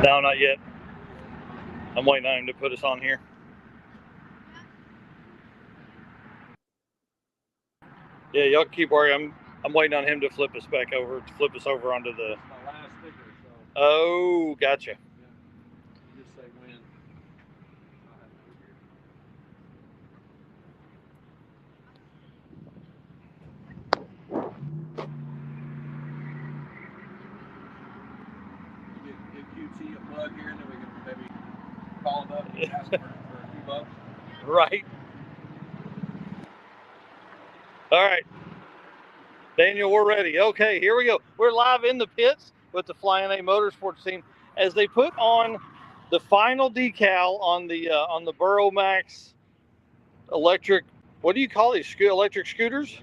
No, not yet. I'm waiting on him to put us on here. Yeah, y'all keep worrying. I'm waiting on him to flip us back over, to flip us over onto the. My last sticker, so. Oh, gotcha. Yeah. You just say when. Give QT a plug here, and then we can maybe call him up and ask for a few bucks. Right. All right. Daniel, we're ready. Okay, here we go. We're live in the pits with the Flying A Motorsports team as they put on the final decal on the Burrow Max electric. What do you call these? Electric scooters?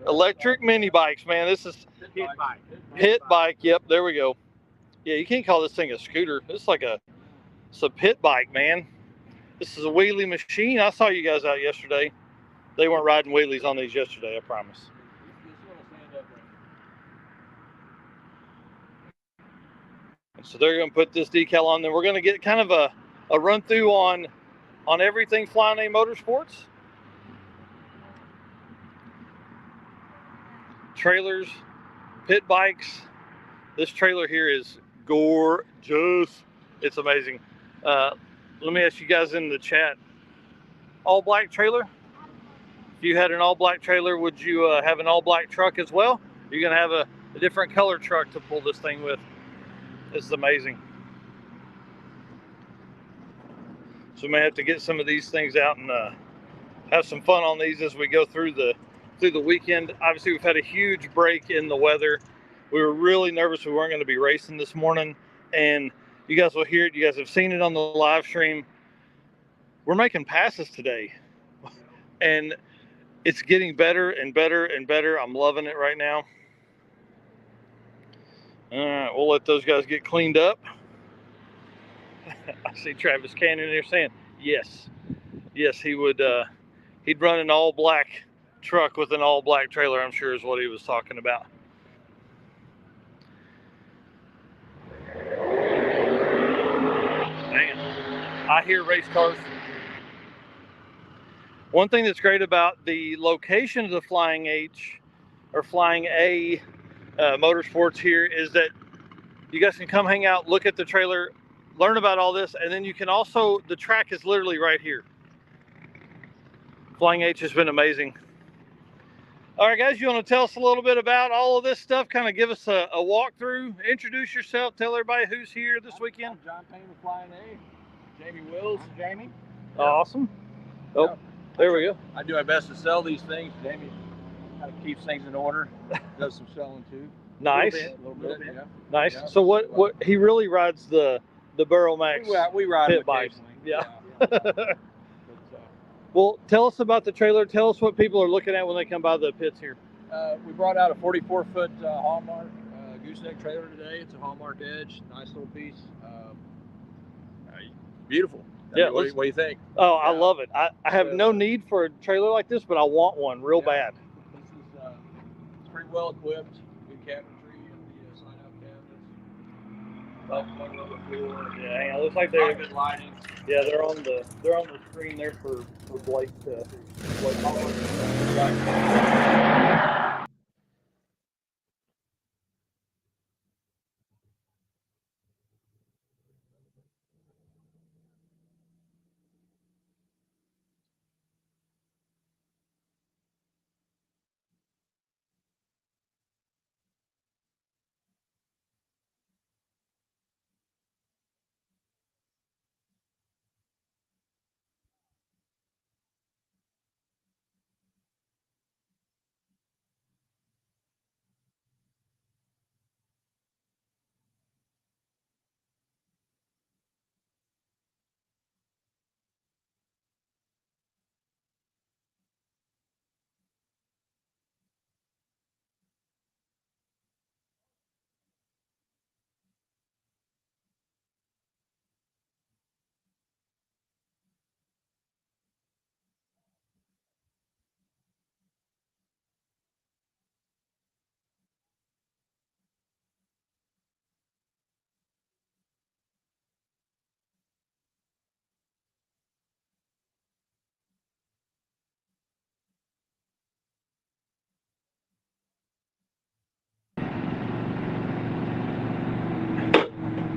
Electric mini bikes, man. This is Pit bike. pit bike. Yep, there we go. Yeah, you can't call this thing a scooter. It's a pit bike, man. This is a wheelie machine. I saw you guys out yesterday. They weren't riding wheelies on these yesterday, I promise. So they're going to put this decal on. Then we're going to get kind of a run through on everything Flying A Motorsports. Trailers, pit bikes. This trailer here is gorgeous. It's amazing. Let me ask you guys in the chat, all black trailer? If you had an all black trailer, would you have an all black truck as well? You're going to have a different color truck to pull this thing with. This is amazing. So we may have to get some of these things out and have some fun on these as we go through the weekend. Obviously, we've had a huge break in the weather. We were really nervous we weren't going to be racing this morning, and you guys will hear it. You guys have seen it on the live stream. We're making passes today, and it's getting better and better and better. I'm loving it right now. All right, we'll let those guys get cleaned up. I see Travis Cannon there saying, yes, he would. He'd run an all black truck with an all black trailer, I'm sure is what he was talking about. Man, I hear race cars. One thing that's great about the location of the Flying H or Flying A Motorsports here is that you guys can come hang out, look at the trailer, learn about all this, and then you can also, the track is literally right here. Flying H has been amazing. All right, guys, you want to tell us a little bit about all of this stuff? Kind of give us a walkthrough, introduce yourself, tell everybody who's here this weekend. I'm John Payne with Flying A. Jamie Wills. I'm Jamie. Yeah. Awesome. Oh, yeah. There we go. I do my best to sell these things. Jamie kind of keeps things in order. Does some selling too. Nice. A little bit, yeah. Nice. Yeah. So what he really rides the Burrow Max we ride pit bikes. Yeah. Well, tell us about the trailer. Tell us what people are looking at when they come by the pits here. We brought out a 44-foot Hallmark gooseneck trailer today. It's a Hallmark Edge, nice little piece. Beautiful. Yeah. What do you think? Oh, I love it. I have no need for a trailer like this, but I want one real bad. This is it's pretty well equipped. Good cabinetry and the sign-out cabinets. On the floor. Yeah, hang on. Looks like they're good lighting. Yeah, they're on the screen there for Blake to.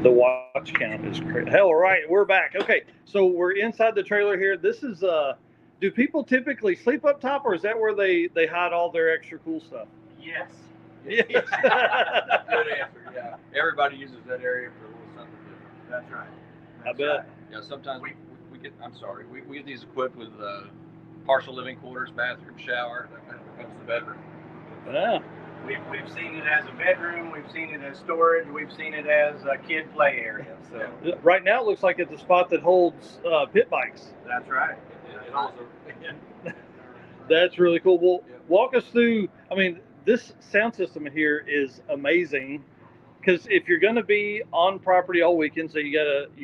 The watch count is crazy. Hell, all right, we're back. Okay, so we're inside the trailer here. This is do people typically sleep up top, or is that where they hide all their extra cool stuff? Yes. Yes. Good answer. Yeah. Everybody uses that area for a little something different. That's right. I bet. Right. Yeah. Sometimes we get. I'm sorry. We get these equipped with partial living quarters, bathroom, shower. That becomes the bedroom. Yeah. We've seen it as a bedroom. We've seen it as storage. We've seen it as a kid play area. So Right now, it looks like it's a spot that holds pit bikes. that's right. It also. That's really cool. Well, Yeah. walk us through. I mean, this sound system here is amazing because if you're going to be on property all weekend, so you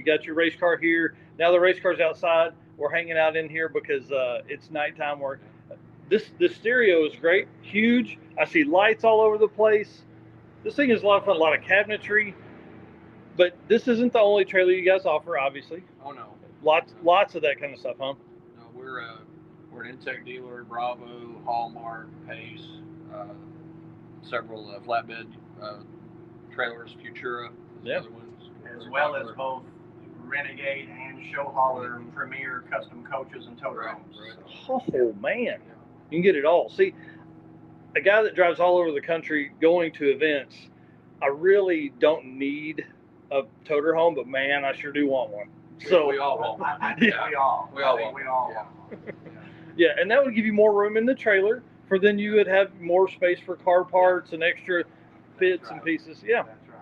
got your race car here. Now the race car's outside. We're hanging out in here because it's nighttime. This stereo is great, huge. I see lights all over the place. This thing is a lot of fun, a lot of cabinetry. But this isn't the only trailer you guys offer, obviously. Oh no. Lots of that kind of stuff, huh? No, we're an Intech dealer, Bravo, Hallmark, Pace, several flatbed trailers, Futura, Yep. other ones, As well as both Renegade and Show Hauler Premier custom coaches and tow Right, homes. right. Oh man, you can get it all. See, a guy that drives all over the country going to events, I really don't need a toter home, but man, I sure do want one. So we all want one. I think Yeah. we all. We all I think want we all one. want one. yeah, and that would give you more room in the trailer. For then you would have more space for car parts and extra bits and right. pieces. Yeah, That's right.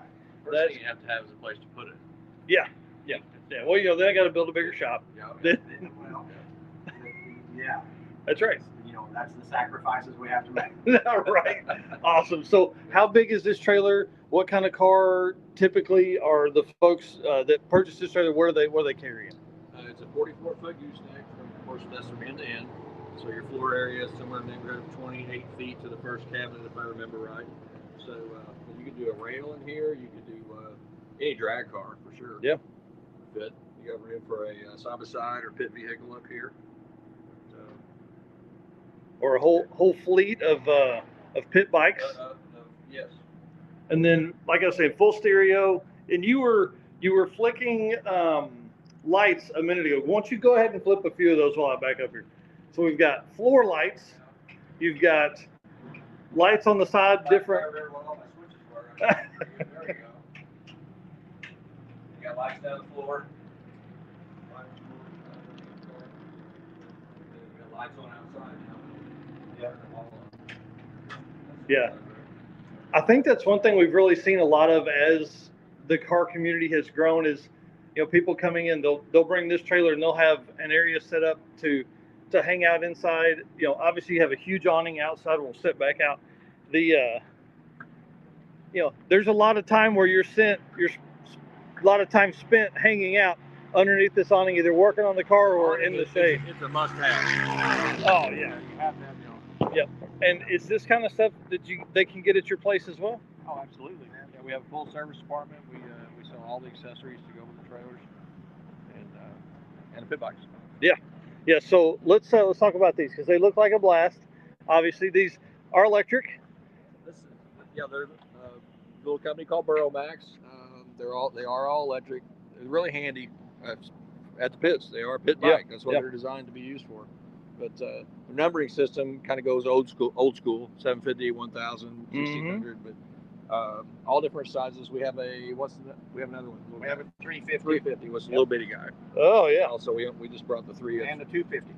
First thing you have to have is a place to put it. yeah. Well, then I got to build a bigger shop. Yeah. Well, yeah. That's right. You know, that's the sacrifices we have to make. Right. Awesome. So, how big is this trailer? What kind of car typically are the folks that purchase this trailer? Where are they carrying? It's a 44-foot gooseneck from, of course, that's from end to end. So your floor area is somewhere in the neighborhood of 28 feet to the first cabinet, if I remember right. So you could do a rail in here. You could do any drag car for sure. Yeah. Fit. You got room for a side-by-side or pit vehicle up here. So, Or a whole fleet of pit bikes? yes. And then, like I said, full stereo. And you were flicking lights a minute ago. Why don't you go ahead and flip a few of those while I back up here? So we've got floor lights. You've got lights on the side, different. There we go. You got lights down the floor. You got lights on outside now. Yeah. I think that's one thing we've really seen a lot of as the car community has grown is, people coming in, they'll bring this trailer and they'll have an area set up to hang out inside. Obviously you have a huge awning outside. We'll sit back out. There's a lot of time where you're a lot of time spent hanging out underneath this awning, either working on the car or in the shade. It's a must-have. Oh yeah. You have to have. Yep. And is this kind of stuff that they can get at your place as well? Oh, absolutely. Yeah, we have a full service department. We sell all the accessories to go with the trailers and the pit bikes. Yeah. So let's talk about these because they look like a blast. Obviously, these are electric. They're a little company called Burromax. They are all electric. They're really handy at the pits. They are a pit bike. That's what they're designed to be used for. But the numbering system kind of goes old school, 750, 1000, 1600, but all different sizes. We have we have another one. We have a 350 350 was a little bitty guy. Oh yeah. Also, we just brought the three and a 250.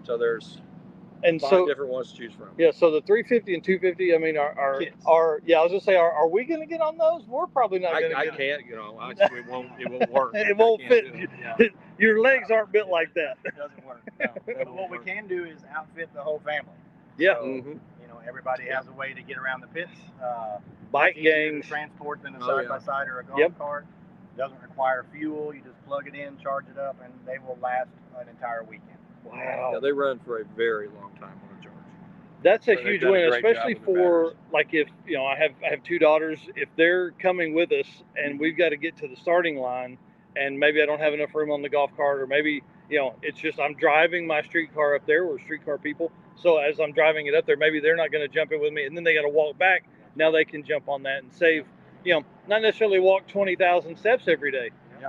So there's And 5 different ones to choose from. Yeah, so the 350 and 250, I mean, are Kids. yeah, I was gonna say, are we gonna get on those? We're probably not gonna I get can't, it won't work. It won't I fit. can't do it. Yeah. Your legs aren't built like that. It doesn't work. No. But what we can do is outfit the whole family. Yeah, So, Mhm. everybody has a way to get around the pits. bike Easier to gangs. transport than a Oh, yeah. side-by-side or a golf Yep. cart. Doesn't require fuel. You just plug it in, charge it up, and they will last an entire weekend. Wow, Yeah, they run for a very long time on a charge. that's a So they've huge done a win, great job especially with the for batteries. like if I have 2 daughters. If they're coming with us and we've got to get to the starting line, and maybe I don't have enough room on the golf cart, or maybe it's just I'm driving my street car up there. We're streetcar people, so as I'm driving it up there, maybe they're not going to jump in with me, and then they got to walk back. Now they can jump on that and save you know, not necessarily walk 20,000 steps every day. Yeah.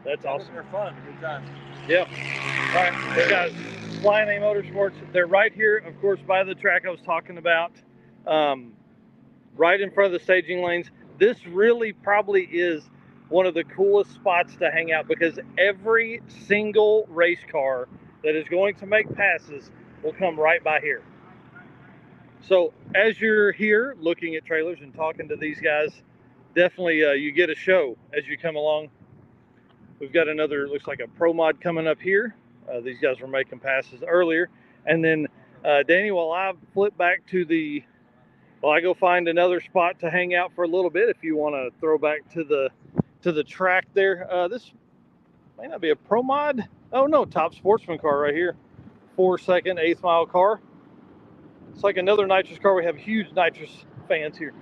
That's awesome. They're fun. Good time. Yeah. All right, so guys, Flying A Motorsports, they're right here, of course, by the track I was talking about, right in front of the staging lanes. This really probably is one of the coolest spots to hang out because every single race car that is going to make passes will come right by here. So as you're here looking at trailers and talking to these guys, definitely you get a show as you come along. We've got another, looks like a Pro Mod coming up here. These guys were making passes earlier. And then Danny, while I flip back to I go find another spot to hang out for a little bit. If you want to throw back to the track there. This may not be a Pro Mod. Oh no, Top Sportsman car right here. 4-second, 8th mile car. It's like another nitrous car. We have huge nitrous fans here.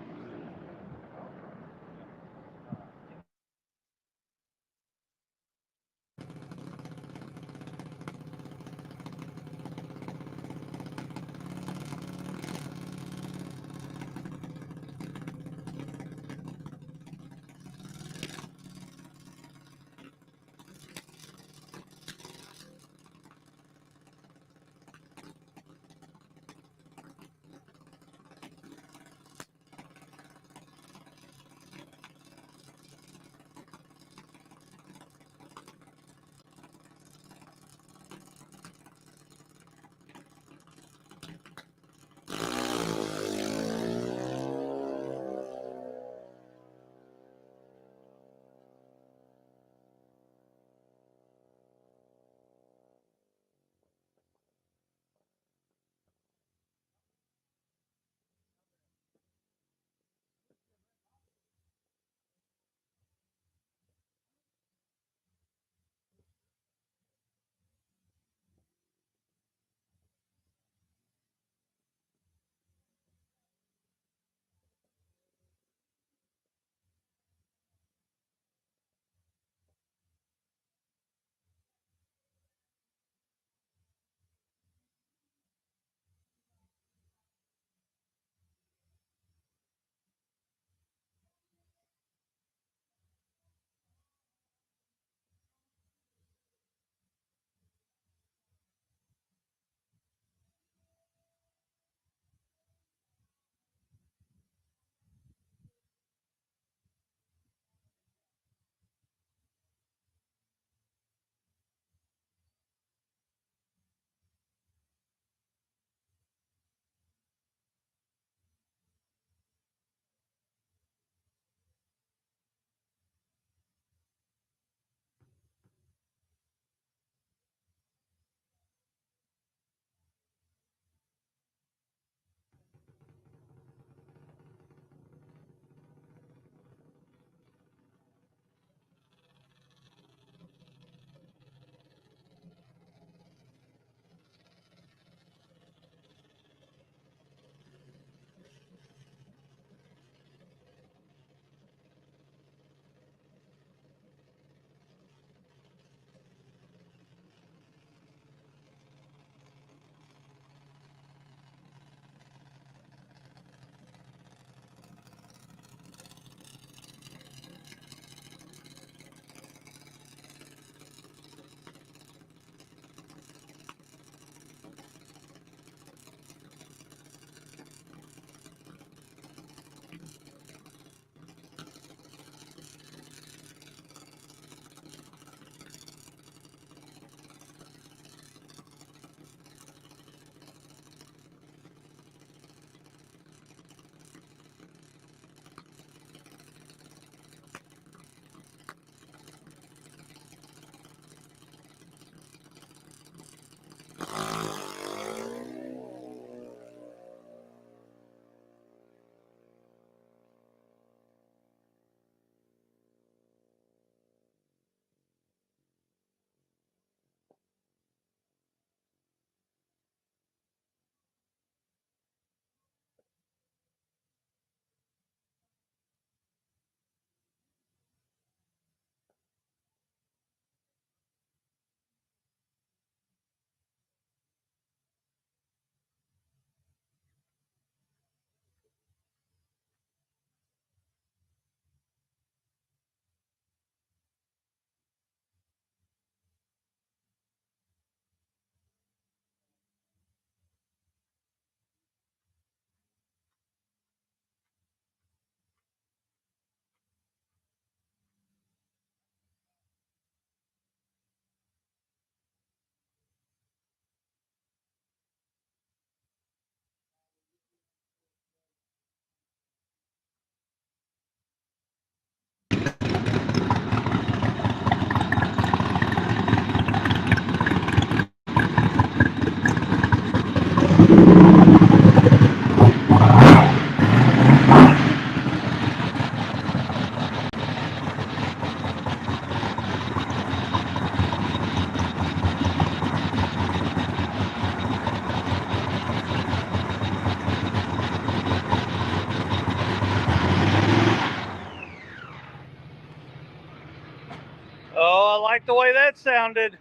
like the way that sounded.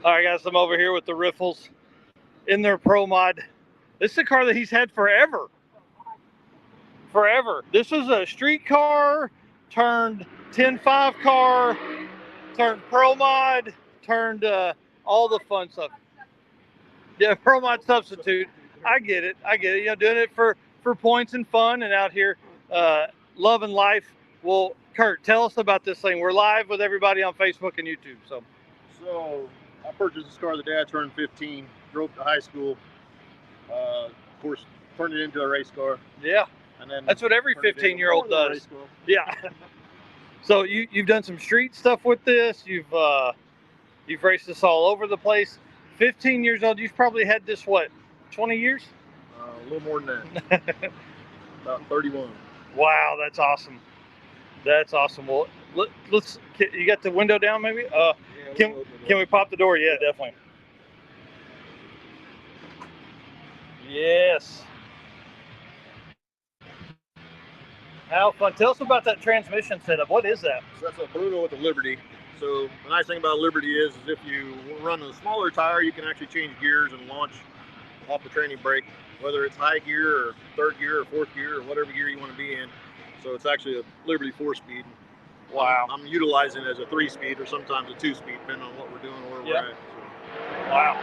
All right, guys, I'm over here with the Riffles in their Pro Mod. This is a car that he's had forever. Forever. This was a street car, turned 10.5 car, turned Pro Mod, turned all the fun stuff. Yeah, Pro Mod substitute. I get it. You know, doing it for points and fun and out here loving life. Well, Kurt, tell us about this thing. We're live with everybody on Facebook and YouTube. So I purchased this car the day I turned 15, drove to high school, of course, turned it into a race car. Yeah, and then that's what every 15-year-old does. Yeah. So you've done some street stuff with this. You've raced this all over the place. 15 years old. You've probably had this, what, 20 years? A little more than that. About 31. Wow, that's awesome. That's awesome. Well, let's. You got the window down, maybe? Can we pop the door? Yeah, definitely. Yes. How fun. Tell us about that transmission setup. What is that? So that's a Bruno with a Liberty. So the nice thing about a Liberty is if you run a smaller tire, you can actually change gears and launch off the training brake, whether it's high gear or third gear or fourth gear or whatever gear you want to be in. So it's actually a Liberty 4-speed. Wow. I'm utilizing it as a 3-speed or sometimes a 2-speed, depending on what we're doing or where we're at. So. Wow.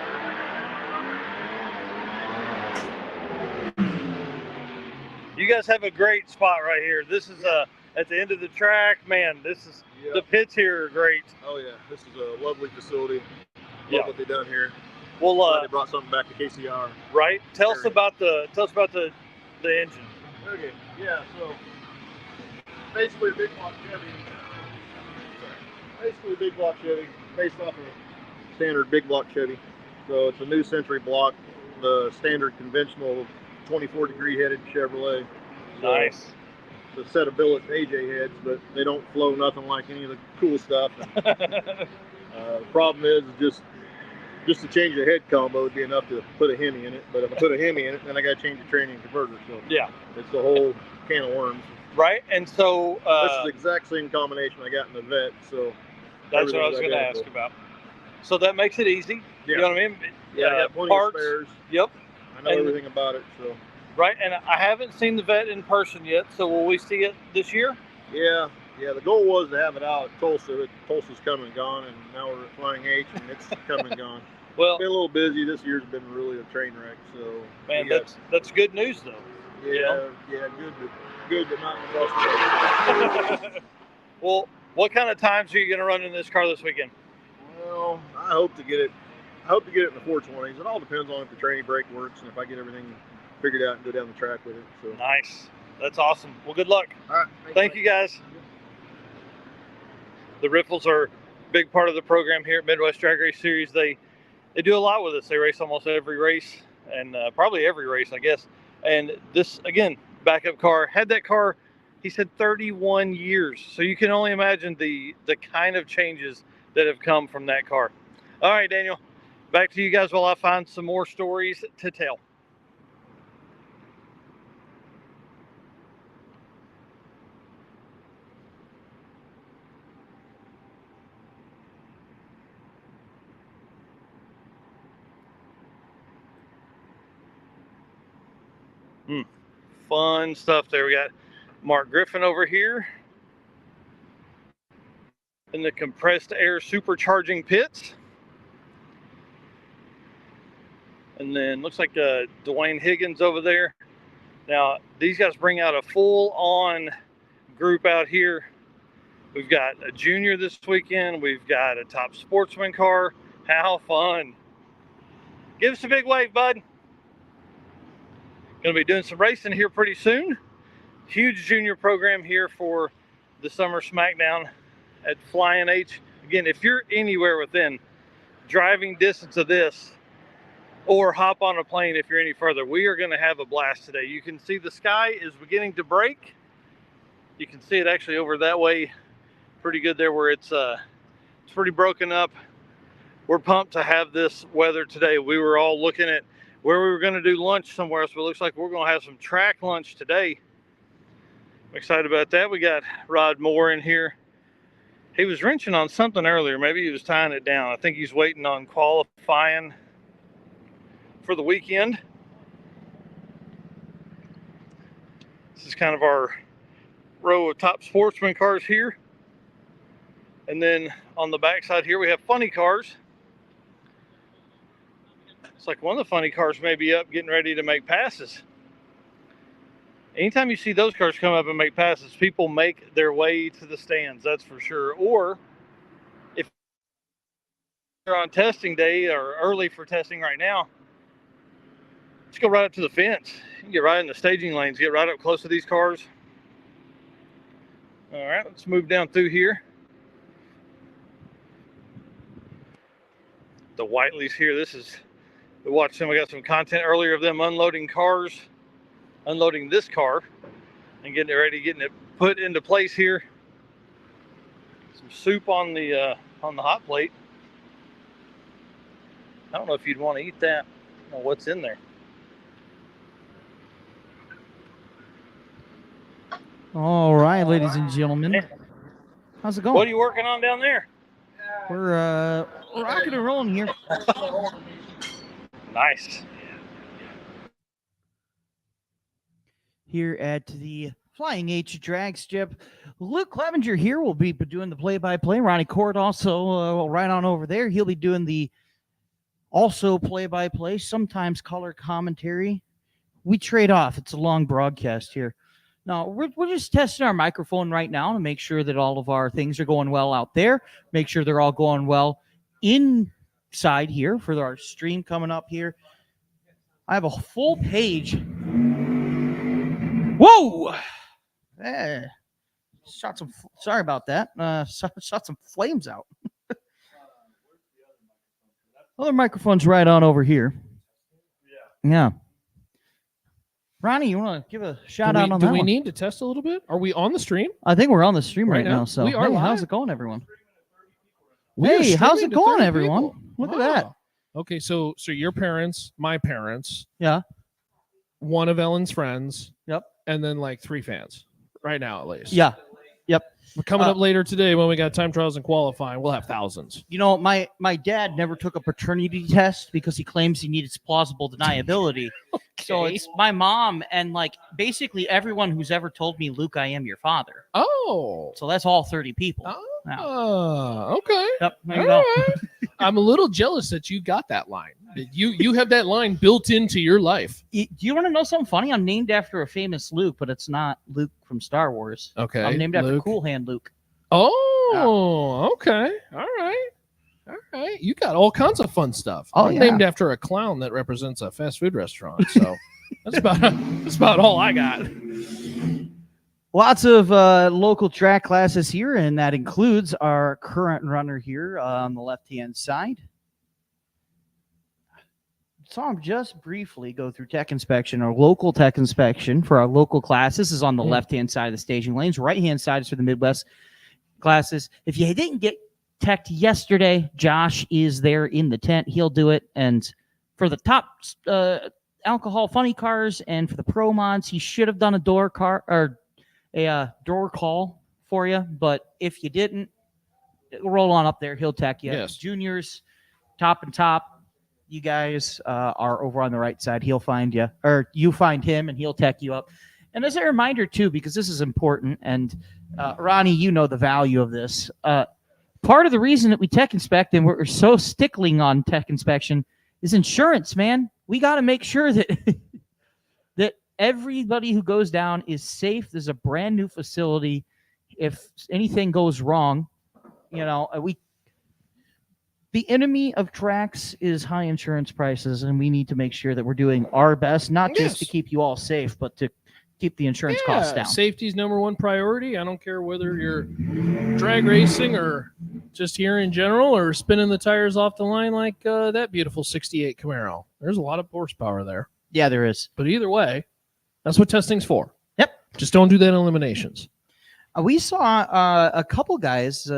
You guys have a great spot right here. This is at the end of the track. Man, this is the pits here are great. Oh yeah, this is a lovely facility. Love what they've done here. Well, they brought something back to KCR. Right. Tell us about the engine. Okay. Yeah. So basically, a big block Chevy. Based off of a standard big block Chevy. So it's a new Century block, the standard conventional 24-degree headed Chevrolet. So nice. It's a set of billet AJ heads, but they don't flow nothing like any of the cool stuff. The problem is just to change the head combo would be enough to put a Hemi in it. But if I put a Hemi in it, then I got to change the training converter. So yeah, it's the whole can of worms. Right, and so this is the exact same combination I got in the Vet. So that's what I was going to ask about. So that makes it easy. Yeah. You know what I mean? Yeah, I got plenty parts. of spares. Yep. I know everything about it. So. Right, and I haven't seen the Vet in person yet. So will we see it this year? Yeah. The goal was to have it out at Tulsa, but Tulsa's come and gone, and now we're at Flying H, and it's come and gone. Well, it's been a little busy. This year's been really a train wreck. So man, that's good news though. Yeah, good, but not frustrating. Well, what kind of times are you going to run in this car this weekend? Well, I hope to get it in the 420s. It all depends on if the training brake works and if I get everything figured out and go down the track with it. So nice. That's awesome. Well, good luck. All right. Thank you, guys. The Riffles are a big part of the program here at Midwest Drag Race Series. They do a lot with us. They race almost every race and probably every race, I guess. And this, again, backup car, had that car, he said 31 years. So you can only imagine the kind of changes that have come from that car. All right, Daniel, back to you guys while I find some more stories to tell. Fun stuff there. We got Mark Griffin over here in the compressed air supercharging pits. And then looks like Dwayne Higgins over there. Now, these guys bring out a full-on group out here. We've got a junior this weekend. We've got a top sportsman car. How fun. Give us a big wave, bud. Going to be doing some racing here pretty soon. Huge junior program here for the Summer Smackdown at Flying H. Again, if you're anywhere within driving distance of this, or hop on a plane if you're any further, we are going to have a blast today. You can see the sky is beginning to break. You can see it actually over that way pretty good there where it's pretty broken up. We're pumped to have this weather today. We were all looking at where we were going to do lunch somewhere else, but it looks like we're going to have some track lunch today. I'm excited about that. We got Rod Moore in here He was wrenching on something earlier. Maybe he was tying it down. I think he's waiting on qualifying for the weekend. This is kind of our row of top sportsman cars here. And then on the backside here, we have funny cars. It's like one of the funny cars may be up getting ready to make passes. Anytime you see those cars come up and make passes, people make their way to the stands, that's for sure. Or if they're on testing day or early for testing right now, just go right up to the fence. You can get right in the staging lanes, get right up close to these cars. All right, let's move down through here. The Whiteleys here, this is, we watched them, we got some content earlier of them unloading cars, unloading this car and getting it ready, getting it put into place here. Some soup on the hot plate. I don't know if you'd want to eat that. I don't know what's in there. All right, ladies and gentlemen. How's it going? What are you working on down there? We're rocking and rolling here. Nice. Here at the Flying H drag strip. Luke Clevenger here will be doing the play-by-play. Ronnie Court also right on over there. He'll be doing the also play-by-play, sometimes color commentary. We trade off. It's a long broadcast here. No, we're just testing our microphone right now to make sure that all of our things are going well out there. Make sure they're all going well inside here for our stream coming up here. I have a full page. Whoa! Shot some. Sorry about that. Shot some flames out. Other microphone's right on over here. Yeah. Ronnie, you want to give a shout out on that? Do we one? need to test a little bit? Are we on the stream? I think we're on the stream right Right now? now. So We are hey, how's live? it going, everyone? We are Hey, how's streaming it to going, 30 everyone? people. Look at Wow. that. Okay, so your parents, my parents, Yeah. one of Ellen's friends, Yep. and then like 3 fans right now at least. Yeah. Yep. We're coming Uh, up later today when we got time trials and qualifying. We'll have thousands. You know, my dad never took a paternity test because he claims he needs plausible deniability. So Okay. it's my mom and like basically everyone who's ever told me, Luke, I am your father. Oh. So that's all 30 people. Okay. Yep. There All you go. right. I'm a little jealous that you got that line. You have that line built into your life. Do you want to know something funny? I'm named after a famous Luke, but it's not Luke from Star Wars. Okay. I'm named after Luke. Cool Hand Luke. Oh, okay. All right. All right. You got all kinds of fun stuff. Oh, I'm yeah. named after a clown that represents a fast food restaurant. So that's about all I got. Lots of local track classes here, and that includes our current runner here on the left-hand side. So I'm just briefly go through tech inspection, our local tech inspection for our local classes. This is on the left-hand side of the staging lanes. Right-hand side is for the Midwest classes. If you didn't get teched yesterday, Josh is there in the tent. He'll do it. And for the top alcohol funny cars and for the pro mods, he should have done a door car or a door call for you. But if you didn't, roll on up there. He'll tech you. Yes. Juniors, top and top. You guys are over on the right side. He'll find you, or you find him, and he'll tech you up. And as a reminder, too, because this is important, and Ronnie, you know the value of this. Part of the reason that we tech inspect and we're so stickling on tech inspection is insurance, man. We got to make sure that that everybody who goes down is safe. There's a brand new facility. If anything goes wrong, you know, the enemy of tracks is high insurance prices, and we need to make sure that we're doing our best, not just to Yes. keep you all safe, but to keep the insurance costs down. Safety's number one priority. I don't care whether you're drag racing or just here in general or spinning the tires off the line like that beautiful 68 Camaro. There's a lot of horsepower there. Yeah, there is. But either way, that's what testing's for. Yep. Just don't do that in eliminations. We saw a couple guys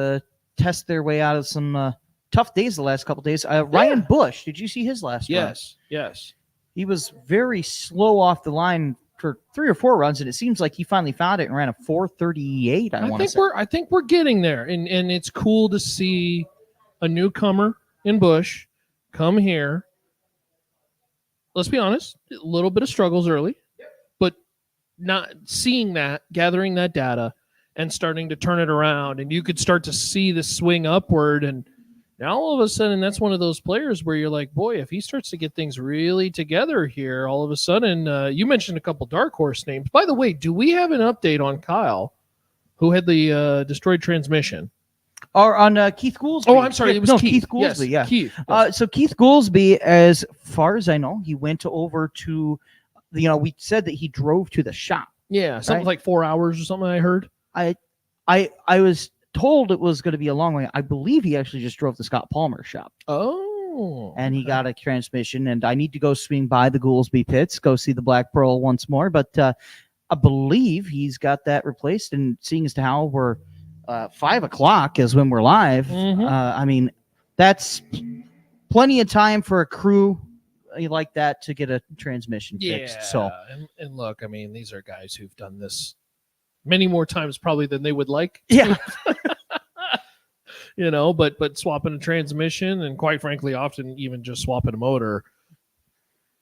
test their way out of some tough days the last couple days. Ryan Bush, did you see his last run? Yes. He was very slow off the line for 3 or 4 runs, and it seems like he finally found it and ran a 4:38. I think we're getting there, and it's cool to see a newcomer in Busch come here. Let's be honest, a little bit of struggles early, but not seeing that, gathering that data, and starting to turn it around, and you could start to see the swing upward. And now all of a sudden, that's one of those players where you're like, boy, if he starts to get things really together here, all of a sudden, you mentioned a couple dark horse names. By the way, do we have an update on Kyle, who had the destroyed transmission? Or on Keith Goolsby. Oh, I'm sorry. It was Keith Goolsby. Yes, Yeah. Keith. Yes. So Keith Goolsby, as far as I know, he went over to, we said that he drove to the shop. Yeah, something right? like 4 hours or something, I heard. I was told it was going to be a long way. I believe he actually just drove to Scott Palmer's shop. Oh. And he got a transmission, and I need to go swing by the Goolsby pits, go see the Black Pearl once more. But I believe he's got that replaced. And seeing as to how we're 5 o'clock is when we're live, I mean, that's plenty of time for a crew like that to get a transmission fixed. So, and look, I mean, these are guys who've done this many more times probably than they would like. Yeah. But swapping a transmission, and quite frankly, often even just swapping a motor,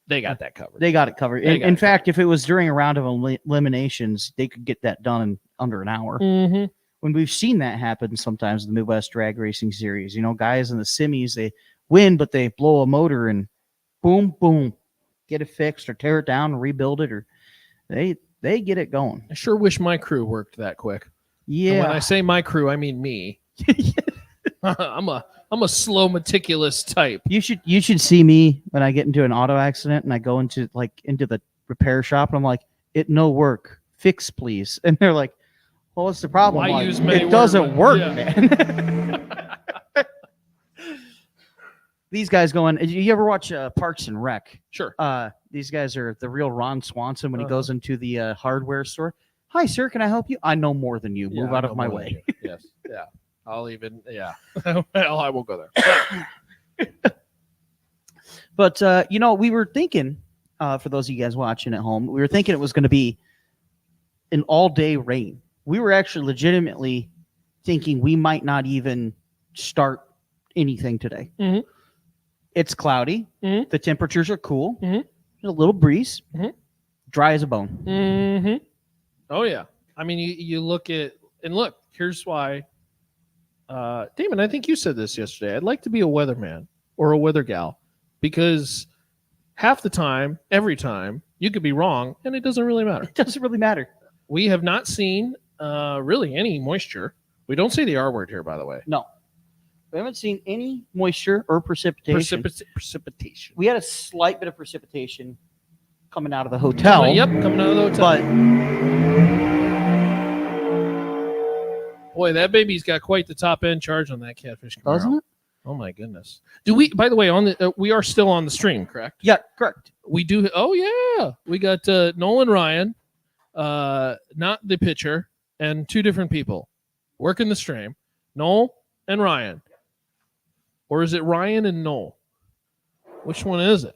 they got that covered. They got it covered. In fact, if it was during a round of eliminations, they could get that done in under an hour. Mm-hmm. When we've seen that happen sometimes in the Midwest Drag Racing Series, guys in the semis, they win, but they blow a motor and boom, boom, get it fixed or tear it down and rebuild it, or they get it going. I sure wish my crew worked that quick. Yeah. And when I say my crew, I mean me. I'm a slow, meticulous type. You should see me when I get into an auto accident and I go into the repair shop and I'm like, it no work. Fix, please. And they're like, well, what's the problem? Why Like, use many it doesn't work, yeah. man. These guys going, you ever watch Parks and Rec? Sure. These guys are the real Ron Swanson when he goes into the hardware store. Hi, sir, can I help you? I know more than you. Move out of my way. Yes. Yeah. I'll even, yeah. Well, I won't go there. But, we were thinking, for those of you guys watching at home, we were thinking it was going to be an all-day rain. We were actually legitimately thinking we might not even start anything today. Mm-hmm. It's cloudy. Mm-hmm. The temperatures are cool. Mm-hmm. There's a little breeze. Mm-hmm. Dry as a bone. Mm-hmm. Oh, yeah. I mean, you look at, and look, here's why. Damon, I think you said this yesterday. I'd like to be a weatherman or a weather gal, because half the time, every time, you could be wrong, and it doesn't really matter. It doesn't really matter. We have not seen really any moisture. We don't say the R word here, by the way. No. We haven't seen any moisture or precipitation. Precipitation. We had a slight bit of precipitation coming out of the hotel. Yep, coming out of the hotel. But boy, that baby's got quite the top end charge on that Catfish Camaro. doesn't it? Oh my goodness. Do we? By the way, on the we are still on the stream, correct? Yeah, correct. We do. Oh yeah, we got Nolan Ryan, not the pitcher, and 2 different people working the stream. Noel and Ryan, or is it Ryan and Noel? Which one is it?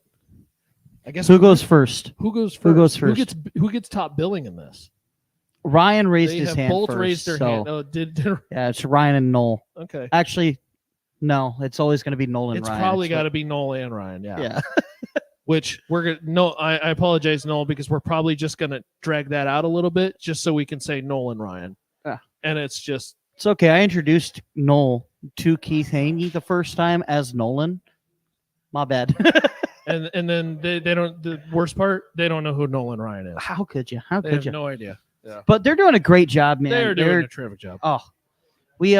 I guess Who goes first? Who goes first? Who goes first? Who gets top billing in this? Ryan raised They his have hand both first. raised their so, hand. Oh, did yeah, it's Ryan and Noel. okay. Actually, no, it's always going to be Nolan and It's Ryan. probably got to be Noel and Ryan. Yeah. Yeah. Which we're gonna no. I apologize, Noel, because we're probably just gonna drag that out a little bit just so we can say Noel and Ryan. Yeah. And it's just It's okay. I introduced Noel to Keith Haney the first time as Nolan. My bad. and then they don't. The worst part, they don't know who Nolan Ryan is. How could you? How They could have you? no idea. Yeah. But they're doing a great job, man. They're doing a terrific job. Oh, we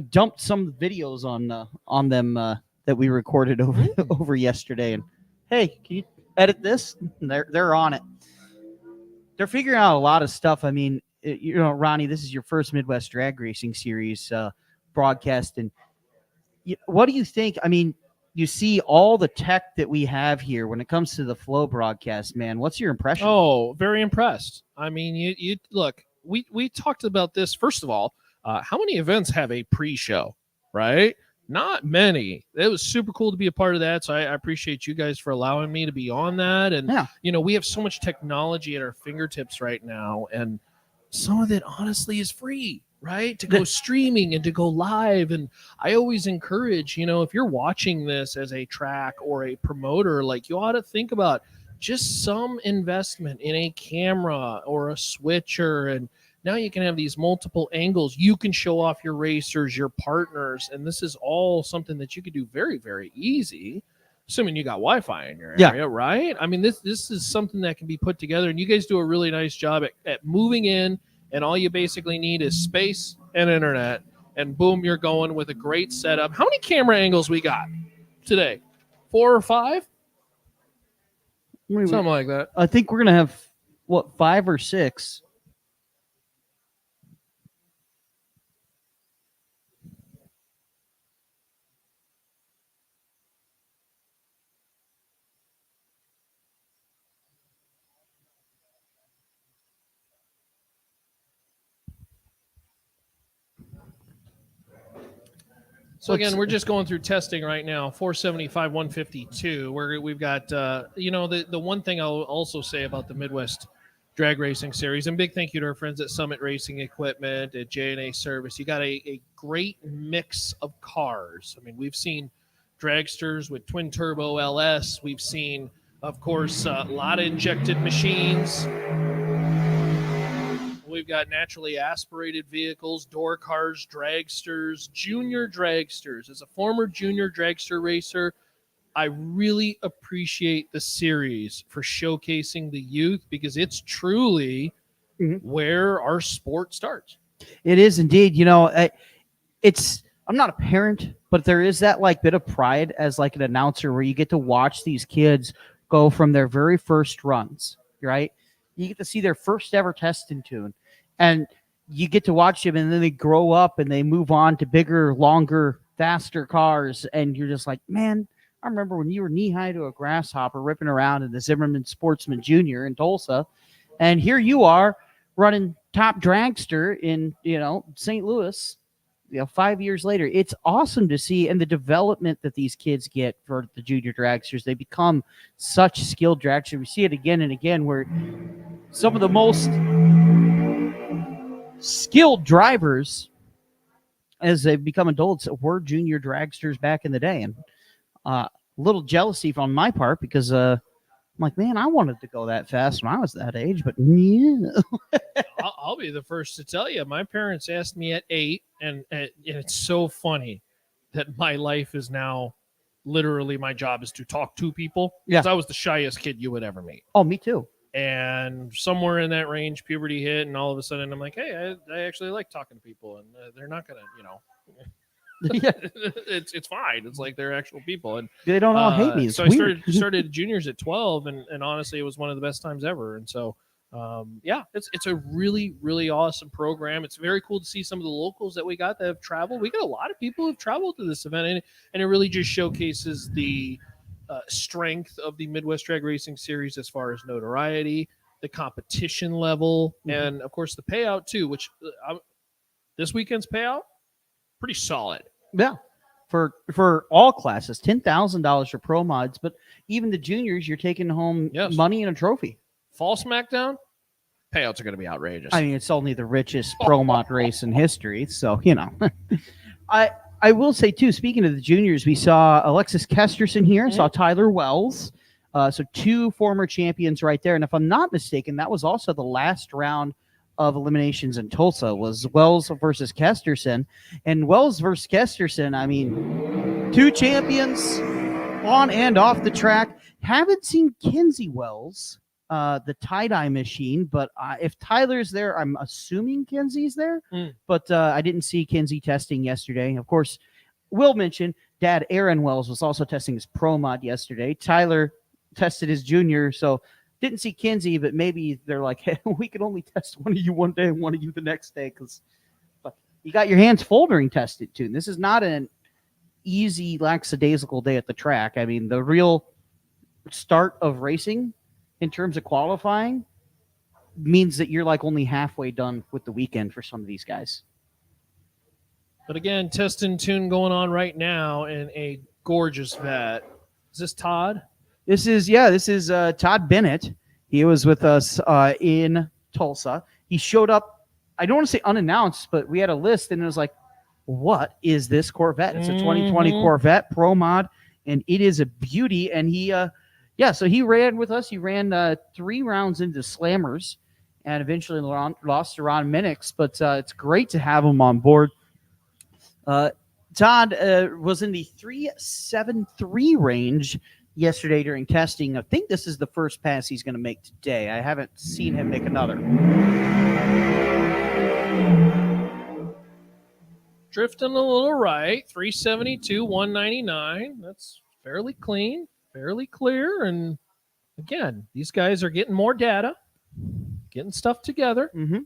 dumped some videos on them that we recorded over yesterday, and hey, can you edit this? And they're on it. They're figuring out a lot of stuff. I mean, Ronnie, this is your first Midwest Drag Racing Series broadcast, and what do you think? I mean, you see all the tech that we have here when it comes to the Flow broadcast, man. What's your impression? Oh, very impressed. I mean, you look. We talked about this first of all. How many events have a pre-show, right? Not many. It was super cool to be a part of that. So I appreciate you guys for allowing me to be on that. And, Yeah. you know, we have so much technology at our fingertips right now. And some of it honestly is free, right? To go streaming and to go live. And I always encourage, you know, if you're watching this as a track or a promoter, like, you ought to think about just some investment in a camera or a switcher. And now you can have these multiple angles. You can show off your racers, your partners, and this is all something that you could do very, very easy, assuming you got Wi-Fi in your area, right? I mean, this is something that can be put together, and you guys do a really nice job at moving in, and all you basically need is space and internet, and boom, you're going with a great setup. How many camera angles we got today? 4 or 5? Something like that. I think we're going to have, 5 or 6? So again, we're just going through testing right now. 475, 152. We've got, you know, the one thing I'll also say about the Midwest Drag Racing Series, and big thank you to our friends at Summit Racing Equipment, at J&A Service. You got a great mix of cars. I mean, we've seen dragsters with twin turbo LS. We've seen, of course, a lot of injected machines. We've got naturally aspirated vehicles, door cars, dragsters, junior dragsters. As a former junior dragster racer, I really appreciate the series for showcasing the youth, because it's truly where our sport starts. It is indeed. You know, I'm not a parent, but there is that like bit of pride as like an announcer where you get to watch these kids go from their very first runs, right? You get to see their first ever test in tune, and you get to watch them, and then they grow up and they move on to bigger, longer, faster cars. And you're just like, man, I remember when you were knee high to a grasshopper ripping around in the Zimmerman Sportsman Jr. in Tulsa. And here you are running top dragster in, you know, St. Louis, you know, 5 years later. It's awesome to see. And the development that these kids get for the junior dragsters, they become such skilled dragsters. We see it again and again where some of the most skilled drivers as they become adults were junior dragsters back in the day. And a little jealousy on my part, because I'm like, man, I wanted to go that fast when I was that age, but yeah. I'll be the first to tell you, my parents asked me at 8, and it's so funny that my life is now literally, my job is to talk to people. Yeah. 'Cause I was the shyest kid you would ever meet. Oh, me too. And somewhere in that range, puberty hit, and all of a sudden I'm like, hey, I actually like talking to people, and they're not going to, you know, Yeah. it's fine. It's like they're actual people. And They don't all hate me. It's so weird. I started juniors at 12, and honestly, it was one of the best times ever. And so, yeah, it's a really, really awesome program. It's very cool to see some of the locals that we got that have traveled. We got a lot of people who have traveled to this event, and it really just showcases the strength of the Midwest Drag Racing Series as far as notoriety, the competition level, and of course the payout too, which this weekend's payout, pretty solid. Yeah. For all classes, $10,000 for pro mods, but even the juniors, you're taking home money and a trophy. Fall SmackDown, payouts are going to be outrageous. I mean, it's only the richest pro mod race in history, so you know. I will say too, speaking of the juniors, we saw Alexis Kesterson here, saw Tyler Wells, so 2 former champions right there. And if I'm not mistaken, that was also the last round of eliminations in Tulsa, was Wells versus Kesterson. And Wells versus Kesterson, I mean, 2 champions on and off the track. Haven't seen Kenzie Wells, the tie-dye machine, but if Tyler's there, I'm assuming Kenzie's there. But I didn't see Kenzie testing yesterday. Of course, will mention Dad Aaron Wells was also testing his pro mod yesterday. Tyler tested his junior, so didn't see Kenzie, but maybe they're like, hey, we can only test one of you one day and one of you the next day, because you got your hands full during tested too. And this is not an easy, lackadaisical day at the track. I mean, the real start of racing in terms of qualifying means that you're like only halfway done with the weekend for some of these guys. But again, test and tune going on right now in a gorgeous vet. Is this Todd? This is Todd Bennett. He was with us in Tulsa. He showed up, I don't want to say unannounced, but we had a list and it was like, what is this Corvette? It's a 2020 Corvette Pro Mod, and it is a beauty. And he so he ran with us. He ran 3 rounds into Slammers and eventually lost to Ron Minix, but it's great to have him on board. Todd was in the 373 range yesterday during testing. I think this is the first pass he's going to make today. I haven't seen him make another. Drifting a little right, 372, 199. That's fairly clean, fairly clear. And again, these guys are getting more data, getting stuff together. Mm-hmm.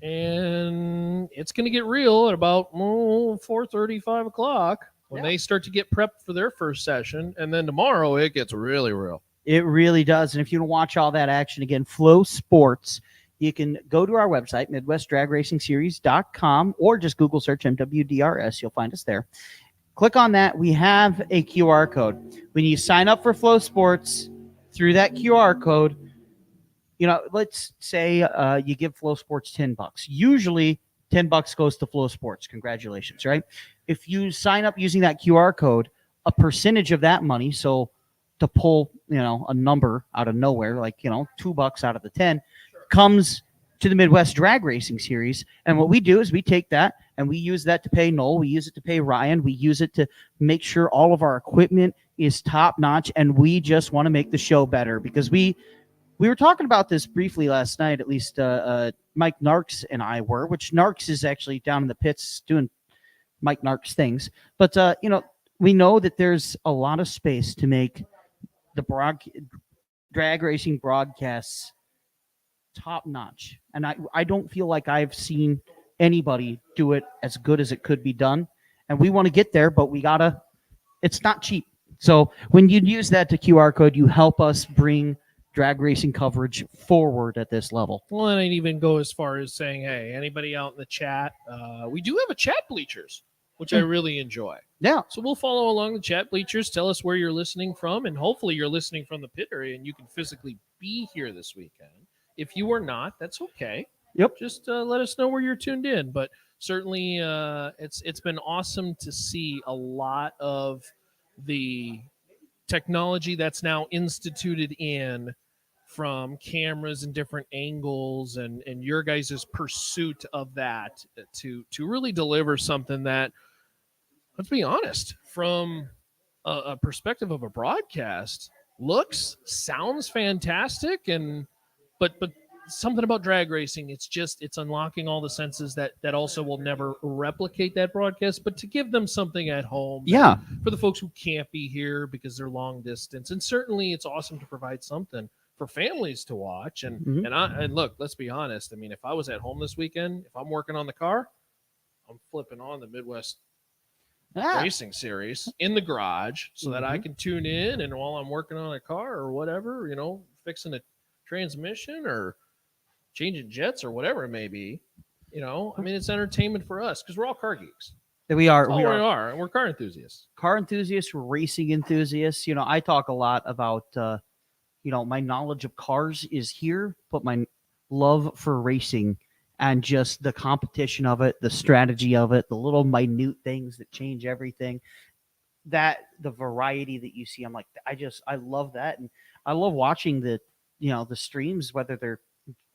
And it's going to get real at about 4:30, 5 o'clock when they start to get prepped for their first session. And then tomorrow it gets really real. It really does. And if you want to watch all that action again, Flow Sports, you can go to our website, MidwestDragRacingSeries.com, or just Google search MWDRS. You'll find us there. Click on that. We have a QR code. When you sign up for Flow Sports through that QR code, let's say you give Flow Sports $10. Usually $10 goes to Flow Sports. Congratulations, right? If you sign up using that QR code, a percentage of that money, so to pull, a number out of nowhere, like, $2 out of the 10, comes to the Midwest Drag Racing Series. And what we do is we take that and we use that to pay Noel. We use it to pay Ryan. We use it to make sure all of our equipment is top notch. And we just want to make the show better because we were talking about this briefly last night, at least Mike Narks and I were, which Narks is actually down in the pits doing Mike Narks things. But, we know that there's a lot of space to make the drag racing broadcasts top notch. And I don't feel like I've seen anybody do it as good as it could be done. And we want to get there, but it's not cheap. So when you use that to QR code, you help us bring drag racing coverage forward at this level. Well, and I'd even go as far as saying, hey, anybody out in the chat, we do have a chat bleachers, which I really enjoy. Yeah. So we'll follow along the chat bleachers. Tell us where you're listening from, and hopefully you're listening from the pit area and you can physically be here this weekend. If you are not, that's okay. Yep. Just let us know where you're tuned in. But certainly it's been awesome to see a lot of the technology that's now instituted in from cameras and different angles and your guys' pursuit of that to really deliver something that, let's be honest, from a perspective of a broadcast, sounds fantastic, but something about drag racing, it's unlocking all the senses that also will never replicate that broadcast, but to give them something at home. Yeah. For the folks who can't be here because they're long distance. And certainly it's awesome to provide something for families to watch. And and look, let's be honest. I mean, if I was at home this weekend, if I'm working on the car, I'm flipping on the Midwest Racing Series in the garage so that I can tune in, and while I'm working on a car or whatever, fixing a transmission or changing jets or whatever it may be, I mean, it's entertainment for us because we're all car geeks. We are. We are. And we're car enthusiasts. Car enthusiasts, we're racing enthusiasts. I talk a lot about, my knowledge of cars is here, but my love for racing and just the competition of it, the strategy of it, the little minute things that change everything, the variety that you see. I'm like, I love that. And I love watching the streams, whether they're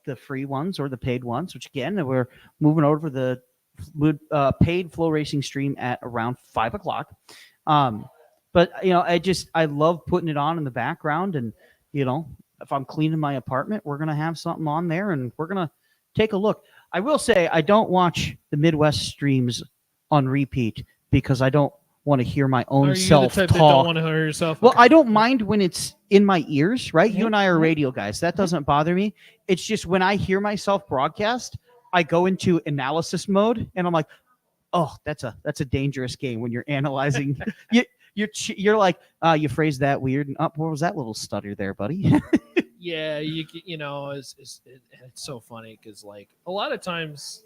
the free ones or the paid ones, which again, we're moving over the paid Flow Racing stream at around 5 o'clock. But I love putting it on in the background, and if I'm cleaning my apartment, we're going to have something on there and we're going to take a look. I will say I don't watch the Midwest streams on repeat because I don't want to hear my own self talk. Don't want to hear yourself? Well, I don't mind when it's in my ears, right? You and I are radio guys. That doesn't bother me. It's just when I hear myself broadcast, I go into analysis mode and I'm like, oh, that's a dangerous game when you're analyzing. You're like, you phrased that weird. And what was that little stutter there, buddy? Yeah, it's so funny because like a lot of times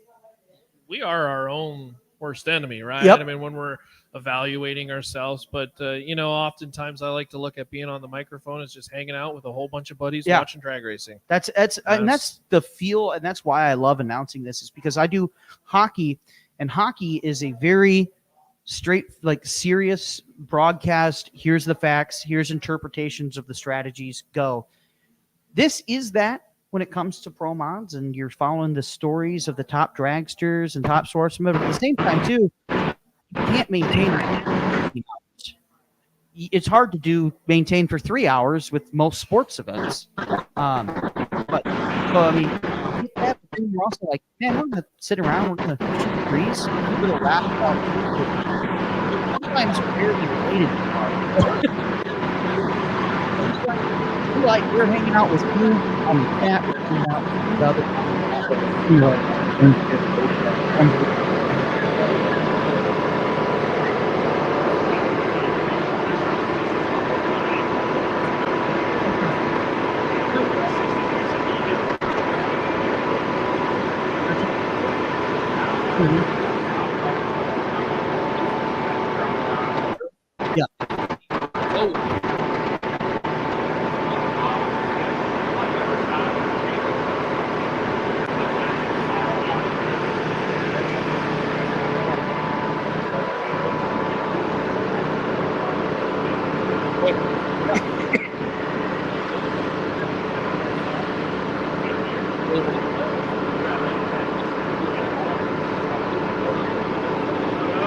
we are our own worst enemy, right? Yep. I mean, when we're evaluating ourselves, but oftentimes I like to look at being on the microphone as just hanging out with a whole bunch of buddies Yeah. watching drag racing. And that's the feel, and that's why I love announcing this, is because I do hockey, and hockey is a very straight, like, serious broadcast. Here's the facts, here's interpretations of the strategies, go. This is that when it comes to pro mods, and you're following the stories of the top dragsters and top swordsmen, but at the same time too, you can't maintain. It's hard to maintain for 3 hours with most sports events. But so I mean, but then you're also like, man, we're gonna sit around, we're gonna shoot trees, we're gonna laugh about. Sometimes weirdly related to like we're hanging out with you on the chat, we're hanging out with the other,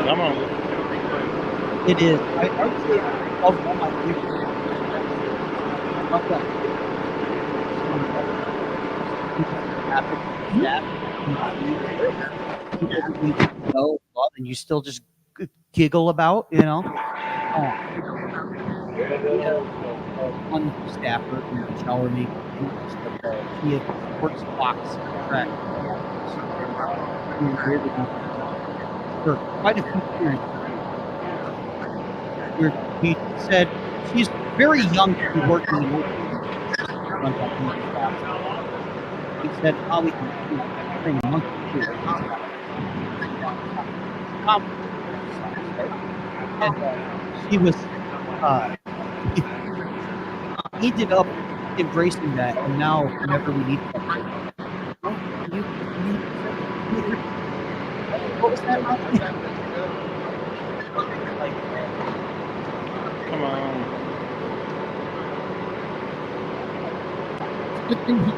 Come on. It is. I would say of all my favorites. And you still just giggle about, you know. One staffer in shower me. He works blocks. For quite a few years. Where he said she's very young to be working in he said, "Oh, we can train a monkey too." And he was, he ended up embracing that, and now whenever we need something, what was that? Come on. Good thing he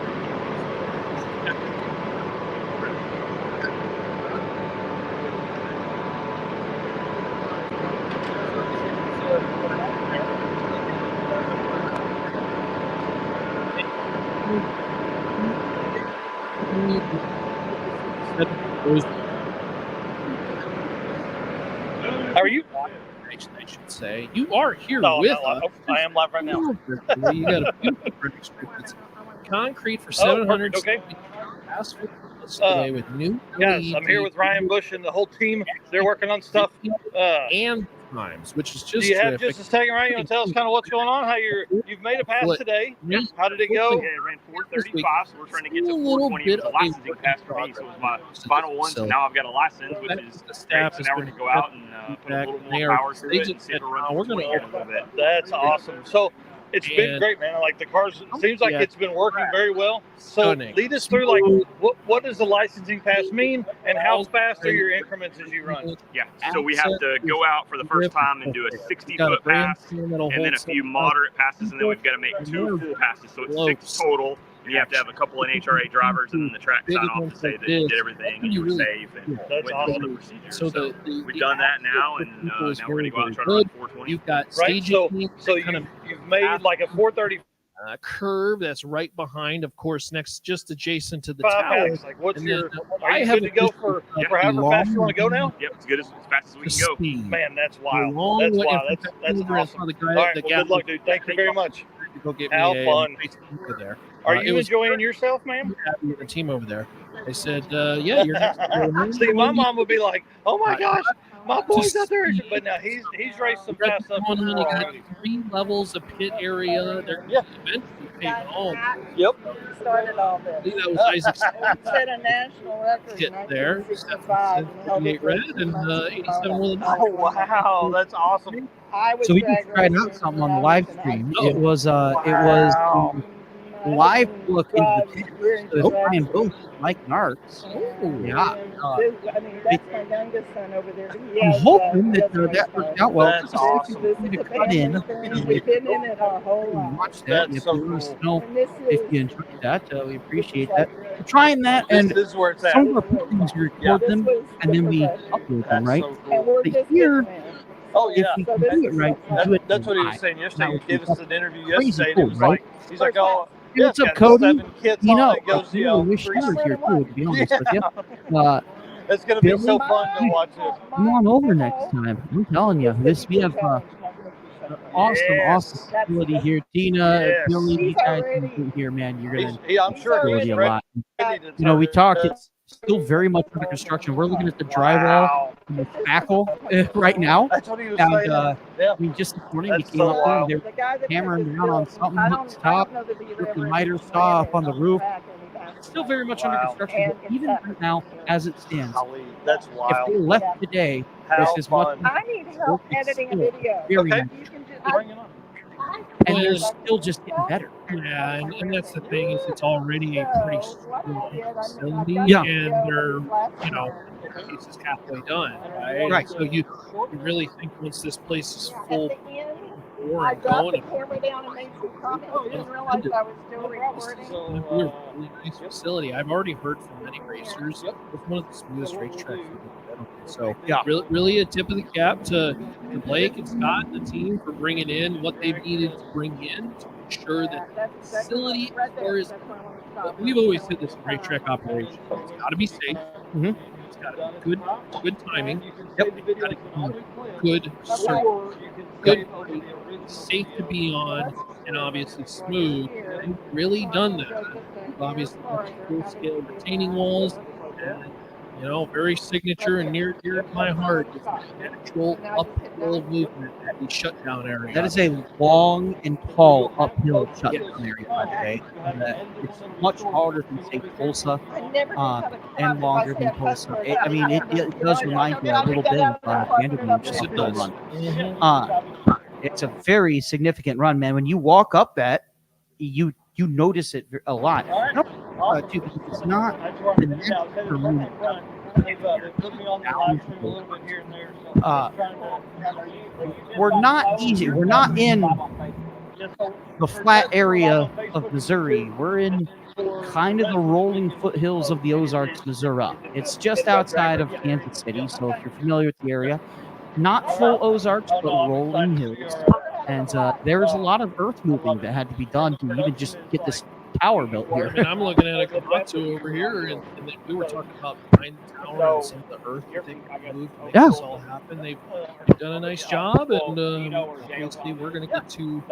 How are you? I should say. You are here No, with I'm not us. live. Oh, I am live right now. You got a beautiful running strip. It's concrete for Oh, 700. perfect, okay. Asphalt today with new Yes, LED I'm here with Ryan Bush and the whole team. They're working on stuff. and times, which is just Do you have terrific. just a second, Ryan? You want to tell us kind of what's going on? How you've made a pass What- today? Yeah. How did it go? Yeah, it ran 435, so we're trying to get to A little 420. bit It was a of a licensing pass for me, so it was my final one. So now I've got a license, which is The great. staff So has now we're been going to go out and put a back. little They more are power through it and see if it runs we're gonna 420 again a little bit. That's awesome. So it's been And- great, man. I like the cars. It seems like Yeah. it's been working very well. So Stunning. lead us through, like, what does the licensing pass mean, and how fast are your increments as you run? Yeah, so we have to go out for the first time and do a 60-foot pass, and then a few moderate passes, and then we've got to make 2 full passes. So it's 6 total. And you have to have a couple NHRA drivers and then the track sign off to say that you did everything and you were safe and That's went through all awesome. the procedures. So So the we've done that now, and now we're going to go out and try to run 420. You've got Right. staging So kind of you've made like a 435 curve that's right behind, of course, next just adjacent to the tower. pass. Like, what's And your? then, Are I you have good to go for however fast you want to go now? Yep, it's good as fast as we can go. Speed. Man, that's wild. Long That's way- wild. in That's fact, I went awesome. saw the guy, All right, the well, guy good luck, dude. Thank you very much. to go get How me fun. a there. Are It you was enjoying yourself, man? happy with the team over there. They said, "Yeah, you're." next to go home. See, my mom would be like, "Oh my gosh, my boy's out there," but now he's raced some fast stuff You before got already. 3 levels of pit area. They're Yeah. eventually Peyton Holmes. Yep. Started all this. I think that was Isaac Set a national record. hit in there. 1965, and held it 78 red for and 87 with a Oh wow, that's awesome. I was So we drag just tried out racing something when on the I live was in stream. Oh. It was Wow. live look into God, the we're in so drag Brian racing. both Mike Narks. And Yeah. I mean, that's my youngest son over there. He I'm has, hoping he that has that race worked cars. out well. That's awesome. This You is a cut in family thing. We've been in it our whole and life. watch that. That's If so you let us cool. know And this if is, you enjoyed that, we appreciate this that. is like We're trying that, and This is where it's at. some of our things we record this them was and the then we progression. upload them, That's right? so And cool. we're But just here, getting there. Oh if yeah. we So can this do it is right, like- do it That's what he was live. saying yesterday. That He gave was us an interview crazy yesterday. cool, And he was right? like, he's like, oh, Hey, yeah, what's it's up, got Cody? 7 kits You on know, it. It goes, I you really know, wish you were here too, to be honest with you. It's gonna be so Billy? fun to watch this. Come on over next time. I'm telling you, we have awesome Yes. facility here. Tina, Yes. Billy, you He's guys already- can be here, man. You're gonna I'm sure enjoy he's it a ready lot. to You know, we turn talked. it. It's still very much under construction. We're looking at the drywall Wow. and the spackle right now. That's what he was And saying. Yeah. I mean, just this morning we That's came so up there. wild. And The guy that hammering put this down on build, something I up don't- top, I don't know that he with the ever miter expanded saw up on the it roof. back anytime. It's still very much under Wow. construction. And But even it's right now, as it stands, Golly, that's if wild. they left today, How this is much fun. I need help editing a video. very Okay. empty. You can just Bring it on. And Well, they're still just getting better. Yeah, and that's the thing is it's already a pretty strong facility, Yeah. and they're, you know, it's halfway done, right? Right. So you really think once this place is At full the end, bore I and dropped going, the camera down and made some comments. I didn't realize I was still recording. it's a really nice facility. I've already heard from many racers. It's one of the smoothest racetracks we've ever been on. So Yeah. really a tip of the cap to Blake and Scott and the team for bringing in what they've needed to bring in to ensure that the facility, as far as we've always said, this racetrack operation, it's got to be safe. Mhm. It's got to be good timing. Yep. It's got to be good service. Good, safe to be on, and obviously smooth. They've really done that. Obviously, full scale retaining walls, and, you know, very signature and near to my heart. It's a natural uphill movement at the shutdown area. That is a long and tall uphill shutdown area, by the way. And, it's much harder than, say, Tulsa and longer than Tulsa. It does remind me a little bit of Vanderbilt Yes, it uphill does. run. It's a very significant run, man. When you walk up that, you notice it a lot. Too, because it's not the next room. We're not easy. We're not in the flat area of Missouri. We're in kind of the rolling foothills of the Ozarks, Missouri. It's just outside of Kansas City. So if you're familiar with the area, not full Ozarks, but rolling hills. And there's a lot of earth moving that had to be done to even just get this tower built here. And I'm looking at a Komatsu over here, and then we were talking about behind the tower and some of the earth that they've moved to make Yeah. this all happen. They've done a nice job, and obviously we're going to get to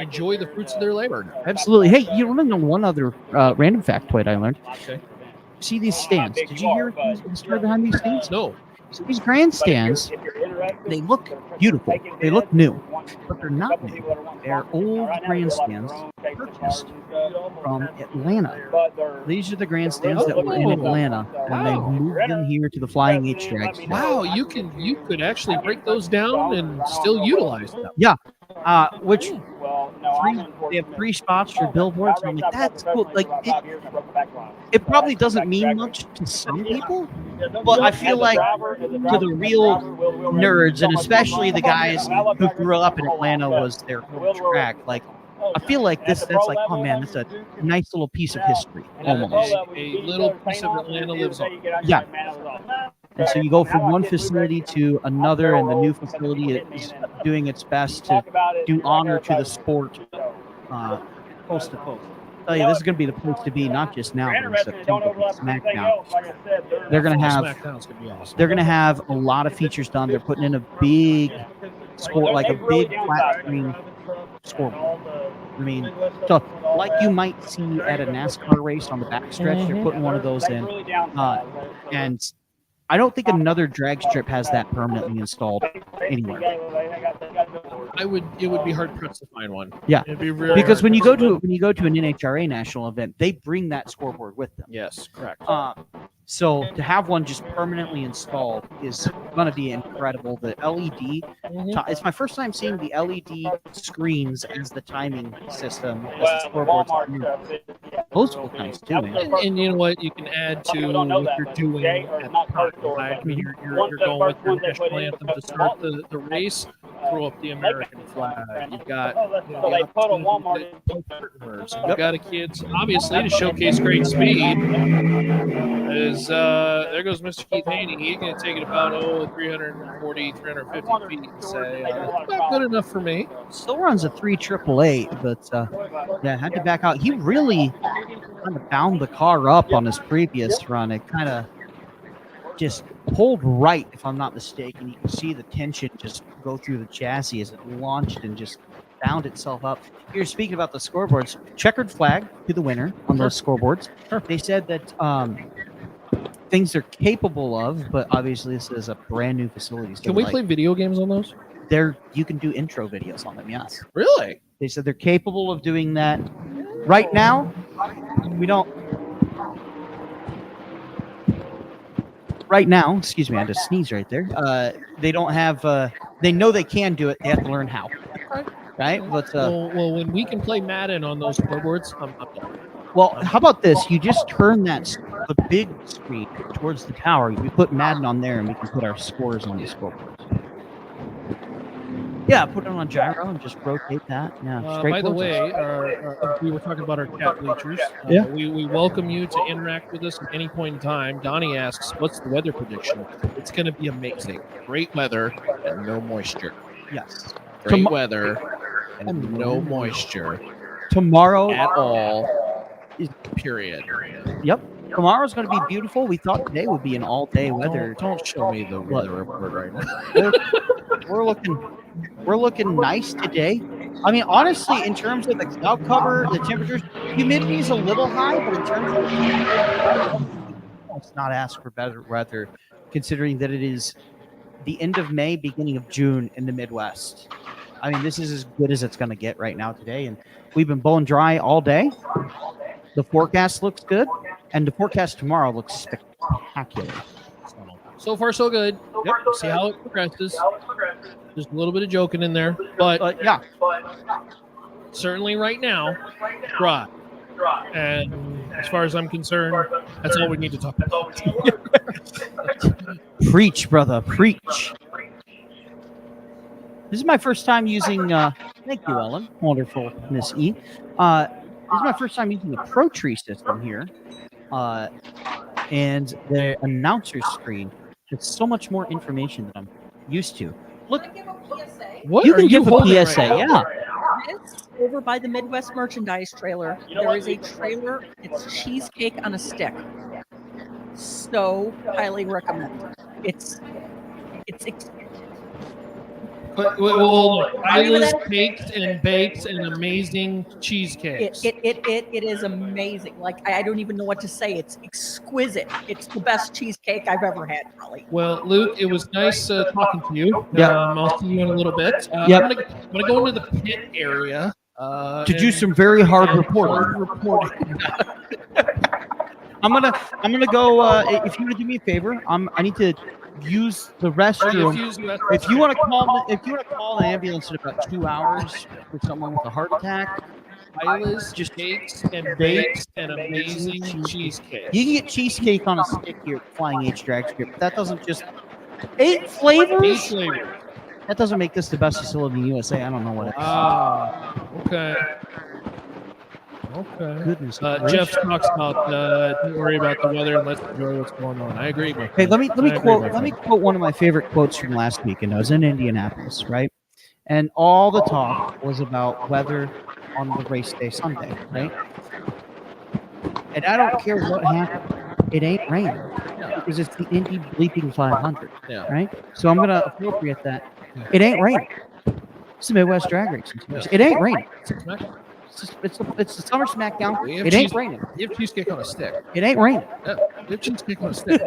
enjoy the fruits of their labor now. Absolutely. Hey, you want to know one other random factoid I learned? Okay. See these stands? Did you hear the story behind these stands? No. So these grandstands, they look beautiful. They look new, but they're not new. They're old grandstands purchased from Atlanta. These are the grandstands that were in Atlanta when they moved them here to the Flying H tracks. Wow, you could actually break those down and still utilize them. Which they have 3 spots for billboards. And I'm like, that's cool. Like it probably doesn't mean much to some people, but I feel like to the real nerds, and especially the guys who grew up in Atlanta was their home track, like I feel like that's like, oh man, that's a nice little piece of history almost. A little piece of Atlanta lives on. Yeah. And so you go from one facility to another, and the new facility is doing its best to do honor to the sport coast to coast. I tell you, this is going to be the place to be, not just now, but in September with SmackDown. They're going to have SmackDown's gonna be awesome. they're going to have a lot of features done. They're putting in a big sport, like a big flat screen scoreboard. I mean, so like you might see at a NASCAR race on the backstretch, they're putting one of those in, and I don't think another drag strip has that permanently installed anywhere. It would be hard pressed to find one. Yeah, It'd be really because hard when you pressed go to to an NHRA national event, they bring that scoreboard with them. Yes, correct. So to have one just permanently installed is going to be incredible. The LED, it's my first time seeing the LED screens as the timing system. As the scoreboards. Those look nice too, man. And you know what? You can add to what you're doing at the park. I mean, you're going with your national anthem to start the race. Throw up the American flag. You've got you've got a kids obviously to showcase great speed. There goes Mr. Keith Haney. He's going to take it about 340, 350 feet and say not good enough for me. Still runs a 3.888, but yeah, had to back out. He really kind of bound the car up on his previous run. It kind of just pulled right, if I'm not mistaken. You can see the tension just go through the chassis as it launched and just bound itself up. You're speaking about the scoreboards. Checkered flag to the winner on those scoreboards. They said that things they're capable of, but obviously this is a brand new facility. So can we play video games on those? You can do intro videos on them, yes. Really? They said they're capable of doing that. Right now, we don't. Right now, excuse me, I just sneezed right there. They don't have. They know they can do it. They have to learn how. Right? But well, when we can play Madden on those scoreboards, I'm done. Well, how about this? You just turn the big screen towards the tower. We put Madden on there, and we can put our scores on the scoreboards. Yeah, put it on gyro and just rotate that. Yeah. By the way, we were talking about our cat bleachers. Yeah. We welcome you to interact with us at any point in time. Donnie asks, "What's the weather prediction?" It's going to be amazing. Great weather and no moisture. Yes. Great weather and no moisture Tomorrow at all. Period. Yep. Tomorrow's going to be beautiful. We thought today would be an all-day weather. Don't show me the weather report right now. We're looking nice today. I mean, honestly, in terms of the cloud cover, the temperatures, humidity is a little high, but in terms of let's not ask for better weather, considering that it is the end of May, beginning of June in the Midwest. I mean, this is as good as it's going to get right now today, and we've been blowing dry all day. The forecast looks good, and the forecast tomorrow looks spectacular. So far, so good. Yep. See how it progresses. Just a little bit of joking in there, but yeah, certainly right now, dry. And as far as I'm concerned, that's all we need to talk about. Preach, brother, preach. This is my first time using. Thank you, Ellen. Wonderful, Miss E. This is my first time using the Pro Tree system here, and the announcer screen has so much more information than I'm used to. Look, what you are can you give a holding PSA, right now? yeah. It's over by the Midwest merchandise trailer. There is a trailer. It's cheesecake on a stick. So highly recommend. It's But Isla's bakes and bakes and amazing cheesecakes. it is amazing. Like I don't even know what to say. It's exquisite. It's the best cheesecake I've ever had, probably. Well, Luke, it was nice talking to you. Yeah. I'll see you in a little bit. Yep. I'm gonna go into the pit area To do some very hard reporting. I'm gonna go. If you want to do me a favor, I need to use the restroom. If you want to call an ambulance in about 2 hours for someone with a heart attack, Isla's just cakes and bakes and amazing cheesecake. you can get cheesecake on a stick here at Flying H Drag Strip. But that doesn't just 8 flavors. 8 flavors. That doesn't make this the best facility in the USA. I don't know what it is. Okay. Okay. Goodness Jeff talks about don't worry about the weather and let's enjoy what's going on. I agree. Hey, let me quote one of my favorite quotes from last week, and I was in Indianapolis, right? And all the talk was about weather on the race day Sunday, right? And I don't care what happened, it ain't raining because it's the Indy bleeping 500, right? So I'm gonna appropriate that. It ain't raining. It's the Midwest Drag Racing. It ain't raining. It's the summer smackdown. We have It ain't raining. You have cheesecake on a stick. It ain't raining. Yeah, we have cheesecake on a stick.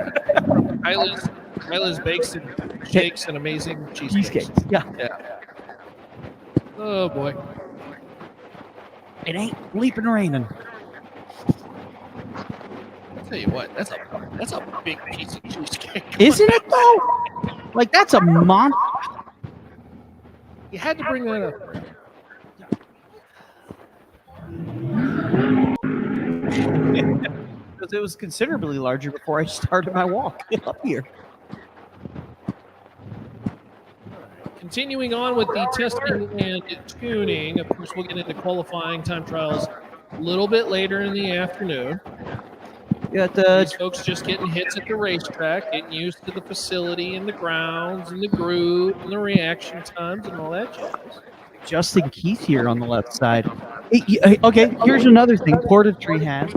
Kyla's bakes and shakes and amazing cheesecakes. Yeah. Oh boy. It ain't bleeping raining. I'll tell you what, that's a big piece of cheesecake. Isn't it though? Like that's a monster. You had to bring that up. Because it was considerably larger before I started my walk up here. Continuing on with the testing and tuning, of course, we'll get into qualifying time trials a little bit later in the afternoon. Yeah, These folks just getting hits at the racetrack, getting used to the facility and the grounds and the groove and the reaction times and all that jazz. Justin Keith here on the left side. Okay, here's another thing Portatree has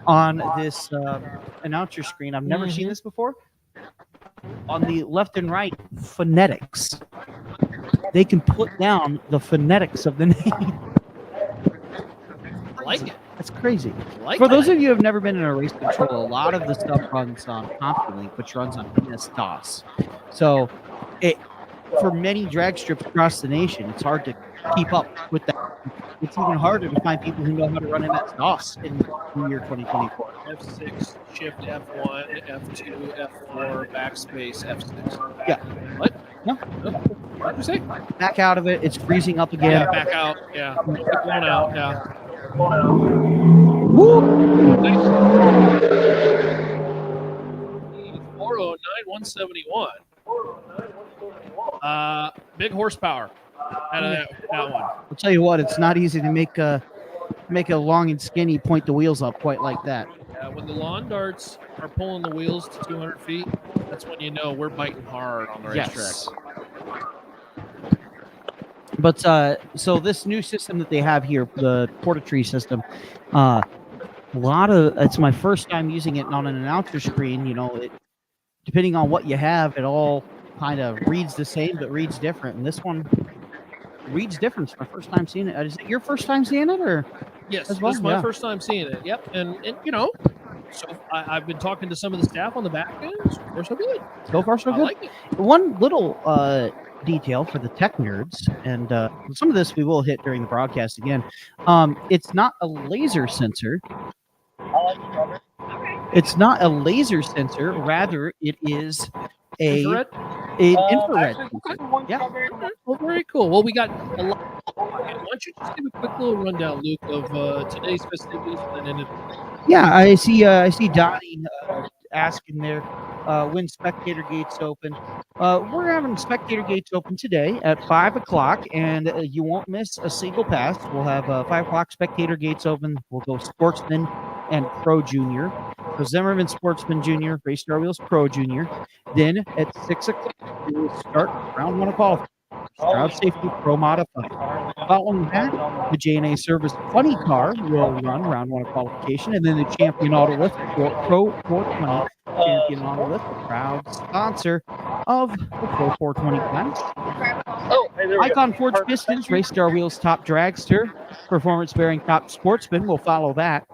on this announcer screen. I've never seen this before. On the left and right, phonetics. They can put down the phonetics of the name. I like it. That's crazy. Like For those of you who have never been in a race control, a lot of the stuff runs on CompuLink, which runs on MS-DOS. So for many drag strips across the nation, it's hard to keep up with that. It's even harder to find people who know how to run MS-DOS in the year 2024. F6, shift F1, F2, F4, backspace, F6. Yeah. What? No. What did you say? Back out of it. It's freezing up again. Yeah, back out. Yeah. Keep going out. Yeah. Woo! Nice. 409-171. Big horsepower out of that one. I'll tell you what, it's not easy to make a long and skinny point the wheels up quite like that. When the lawn darts are pulling the wheels to 200 feet, that's when you know we're biting hard on the racetrack. Yes. But so this new system that they have here, the Portatree system, it's my first time using it on an announcer screen. You know, depending on what you have, it all kind of reads the same but reads different. And this one reads different. It's my first time seeing it. Is it your first time seeing it, or? Yes, as well? this is my first time seeing it. Yep, and you know, so I've been talking to some of the staff on the back end. They're so good. So far, so I good. like it. One little detail for the tech nerds, and some of this we will hit during the broadcast again. It's not a laser sensor. It's not a laser sensor. Rather, it is Infrared? an infrared sensor. Yeah. Well, very cool. Well, we got a lot. Why don't you just give a quick little rundown, Luke, of today's festivities and then Yeah, I see Donnie asking there when spectator gates open. We're having spectator gates open today at 5 o'clock, and you won't miss a single pass. We'll have 5 o'clock spectator gates open. We'll go Sportsman and Pro Junior. So Zimmerman Sportsman Junior, Race Star Wheels Pro Junior. Then at 6 o'clock, we will start round one of qualifying. Crowd Safety Pro Modified. Following that, the J&A Service Funny Car will run round one of qualification, and then the Champion Auto Lift Pro 420. Champion Auto Lift, the proud sponsor of the Pro 420 class. Icon Forge Pistons, Race Star Wheels Top Dragster, Performance Bearing Top Sportsman will follow that.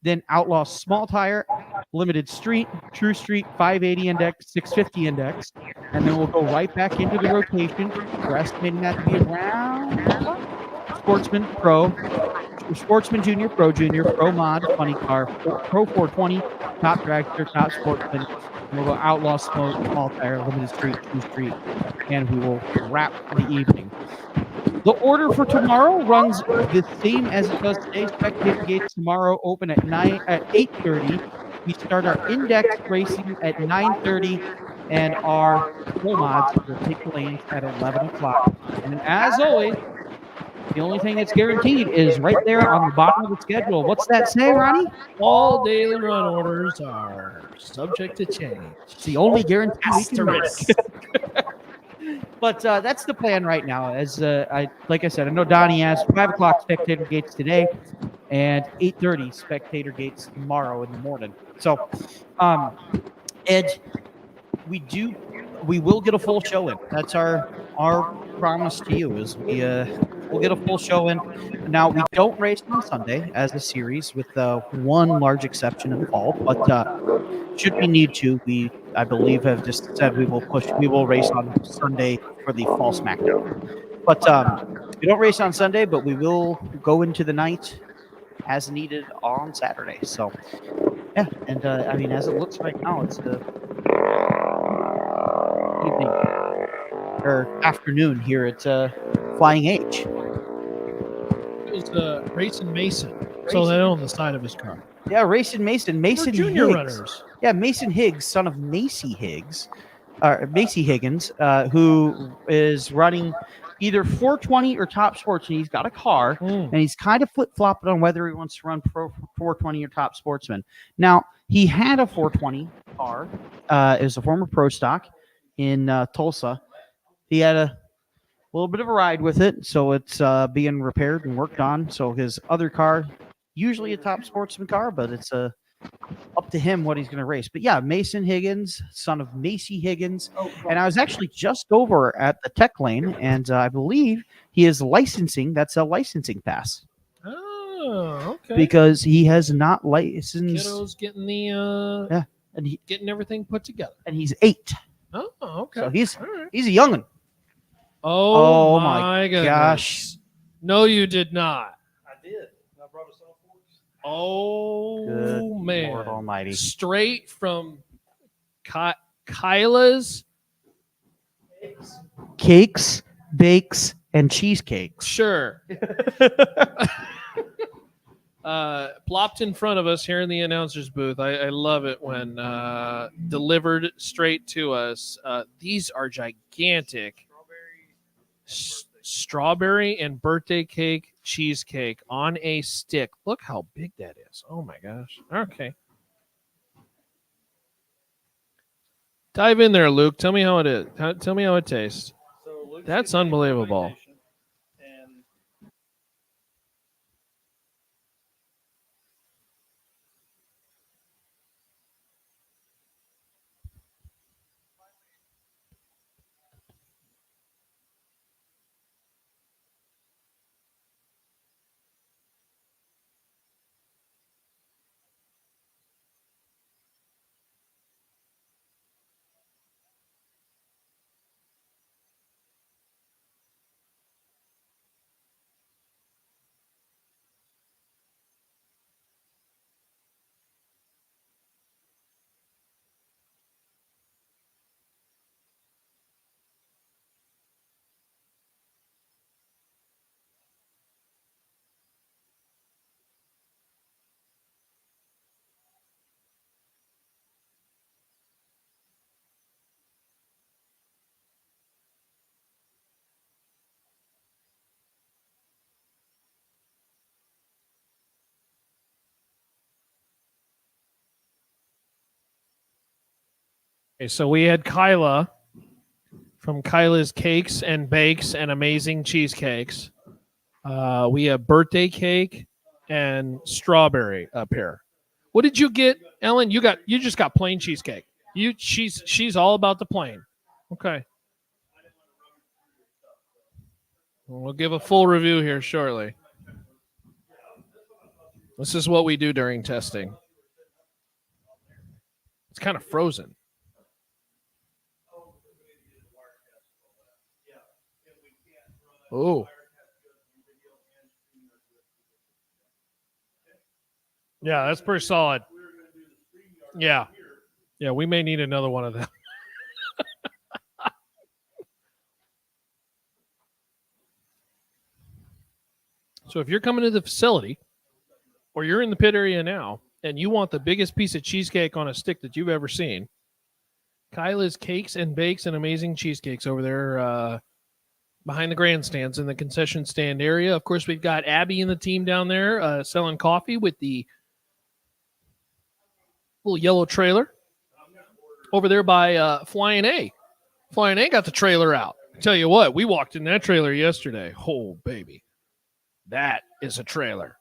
Then Outlaw Small Tire, Limited Street, True Street, 580 Index, 650 Index. And then we'll go right back into the rotation. We're estimating that to be around Sportsman Pro, Sportsman Junior, Pro Junior, Pro Mod, Funny Car, Pro 420, Top Dragster, Top Sportsman. And we'll go Outlaw Small Tire, Limited Street, True Street. And we will wrap the evening. The order for tomorrow runs the same as it does today. Spectator gates tomorrow open at 8:30. We start our index racing at 9:30, and our pro mods will take the lanes at 11 o'clock. And as always, the only thing that's guaranteed is right there on the bottom of the schedule. What's that say, Ronnie? all daily run orders are subject to change. It's the only guarantee we can make. But that's the plan right now. As like I said, I know Donnie asked 5 o'clock spectator gates today, and 8:30 spectator gates tomorrow in the morning. So, Ed, we will get a full show in. That's our promise to you. Is we'll get a full show in. Now we don't race on Sunday as a series, with one large exception in the fall. But should we need to, I believe, have just said we will race on Sunday for the fall SmackDown. But we don't race on Sunday, but we will go into the night as needed on Saturday. So yeah, and I mean, as it looks right now, it's the evening or afternoon here at Flying H. It was Racing Mason. So that on the side of his car. Yeah, Racing Mason. Mason junior Higgs. runners. Yeah, Mason Higgs, son of Macy Higgs, Macy Higgins, who is running either 420 or Top Sports, and he's got a car, and he's kind of flip-flopping on whether he wants to run Pro 420 or Top Sportsman. Now, he had a 420 car. It was a former Pro Stock in Tulsa. He had a little bit of a ride with it, so it's being repaired and worked on. So his other car, usually a Top Sportsman car, but it's up to him what he's going to race. But yeah, Mason Higgins, son of Macy Higgins. And I was actually just over at the tech lane, and I believe he is licensing. That's a licensing pass. Oh, okay. Because he has not licensed. Kiddo's getting the and getting everything put together. And he's 8. Oh, okay. So he's right. He's a young'un. Oh my gosh. No, you did not. I did. I brought us all forks. Oh, Good man. Lord Almighty. Straight from Kyla's Cakes, bakes, and cheesecakes. Sure. Plopped in front of us here in the announcer's booth. I love it when delivered straight to us. These are gigantic. Strawberry and birthday cake cheesecake on a stick. Look how big that is. Oh my gosh. Okay. Dive in there, Luke. Tell me how it is. Tell me how it tastes. So That's unbelievable. And Okay, so we had Kyla from Kyla's Cakes and Bakes and Amazing Cheesecakes. We have birthday cake and strawberry up here. What did you get, Ellen? You just got plain cheesecake. She's all about the plain. Okay. We'll give a full review here shortly. This is what we do during testing. It's kind of frozen. Oh. Yeah, that's pretty solid. Yeah. Yeah, we may need another one of them. So if you're coming to the facility or you're in the pit area now and you want the biggest piece of cheesecake on a stick that you've ever seen, Kyla's Cakes and Bakes and Amazing Cheesecakes over there behind the grandstands in the concession stand area. Of course, we've got Abby and the team down there selling coffee with the little yellow trailer over there by Flying A. Flying A got the trailer out. Tell you what, we walked in that trailer yesterday. Oh, baby. That is a trailer.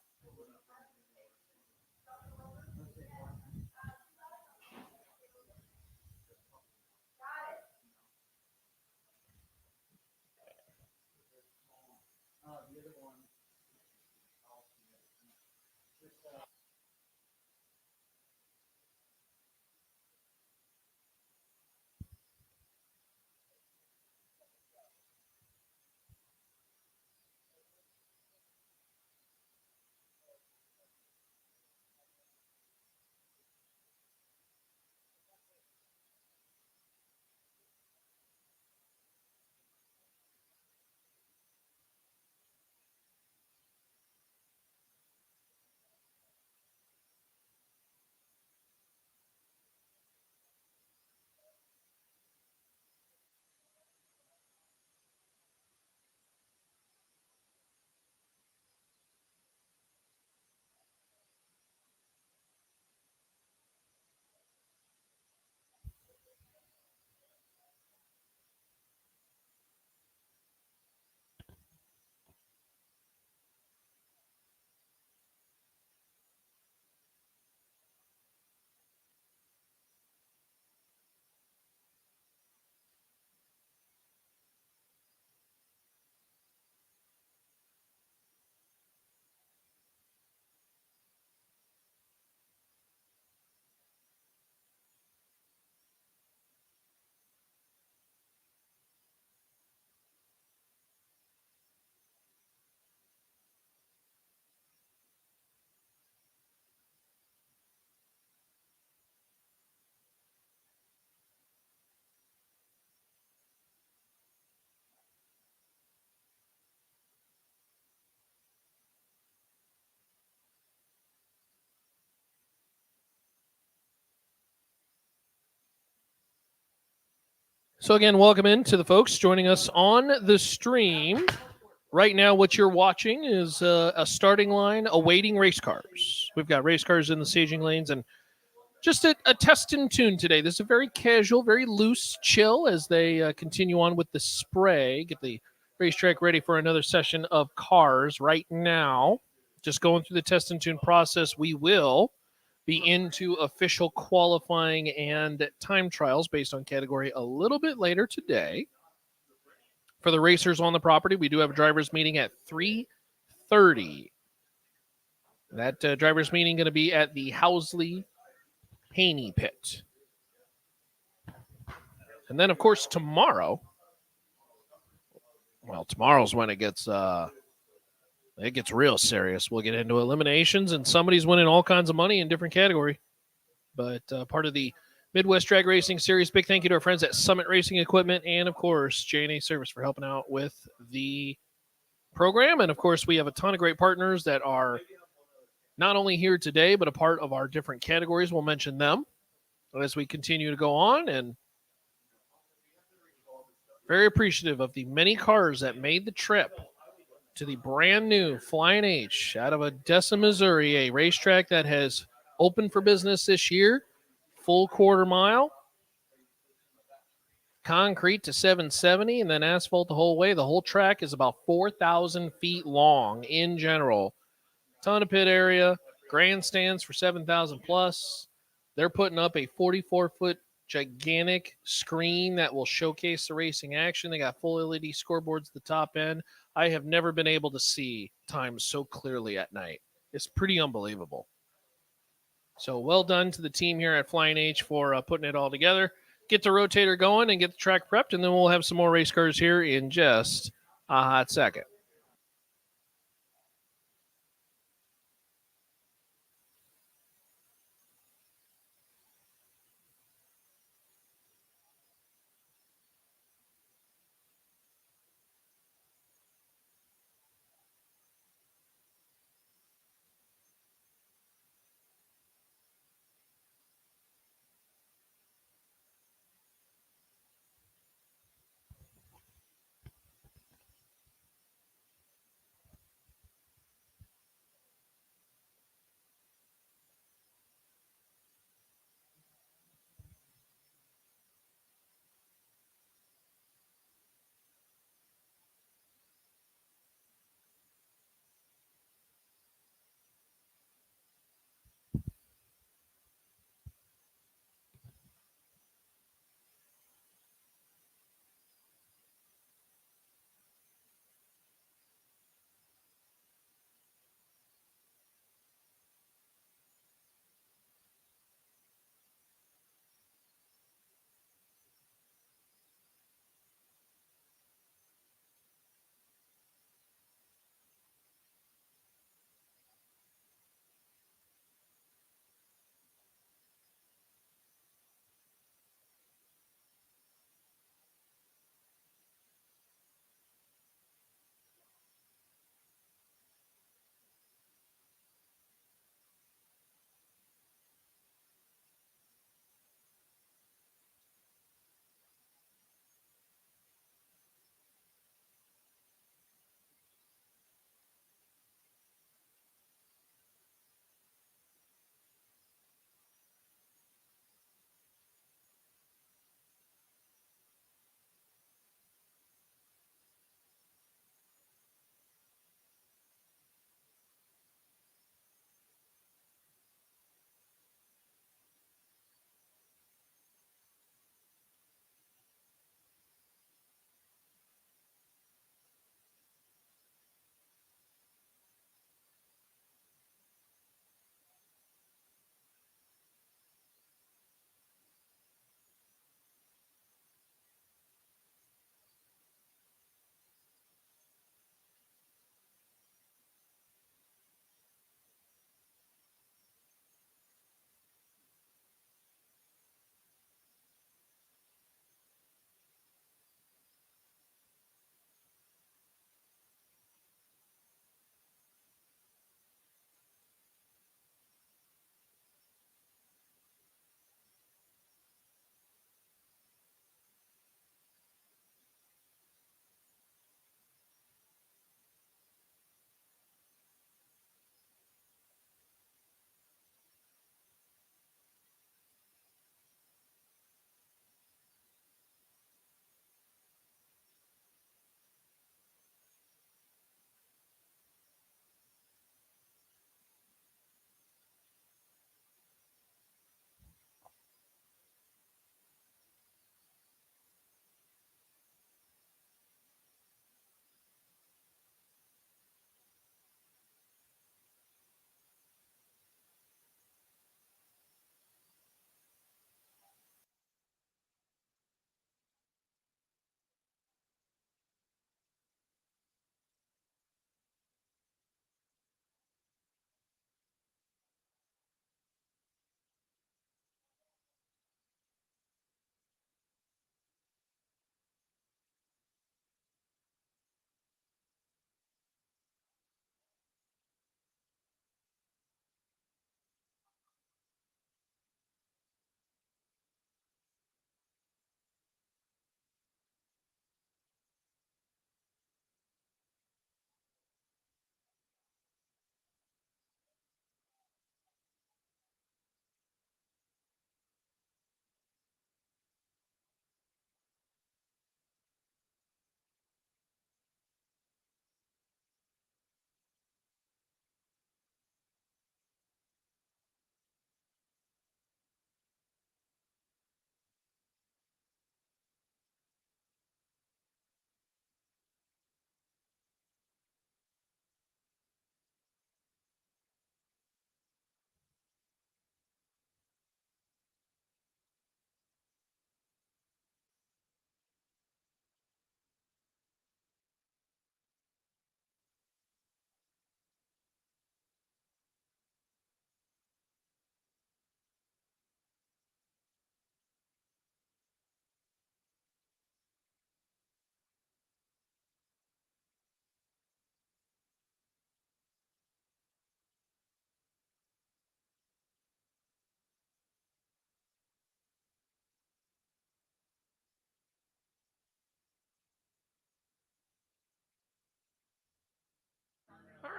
So again, welcome in to the folks joining us on the stream. Right now, what you're watching is a starting line awaiting race cars. We've got race cars in the staging lanes and just a test and tune today. This is a very casual, very loose chill as they continue on with the spray. Get the racetrack ready for another session of cars right now. Just going through the test and tune process. We will be into official qualifying and time trials based on category a little bit later today. For the racers on the property, we do have a drivers meeting at 3:30. That drivers meeting going to be at the Housley Haney pit. And then, of course, tomorrow's when it gets real serious. We'll get into eliminations, and somebody's winning all kinds of money in different category. But part of the Midwest Drag Racing Series. Big thank you to our friends at Summit Racing Equipment and, of course, J&A Service for helping out with the program. And, of course, we have a ton of great partners that are not only here today, but a part of our different categories. We'll mention them as we continue to go on. And very appreciative of the many cars that made the trip to the brand new Flying H out of Odessa, Missouri, a racetrack that has opened for business this year. Full quarter mile, concrete to 770, and then asphalt the whole way. The whole track is about 4,000 feet long in general. Ton of pit area, grandstands for 7,000 plus. They're putting up a 44-foot gigantic screen that will showcase the racing action. They got full LED scoreboards at the top end. I have never been able to see times so clearly at night. It's pretty unbelievable. So well done to the team here at Flying H for putting it all together. Get the rotator going and get the track prepped, and then we'll have some more race cars here in just a hot second.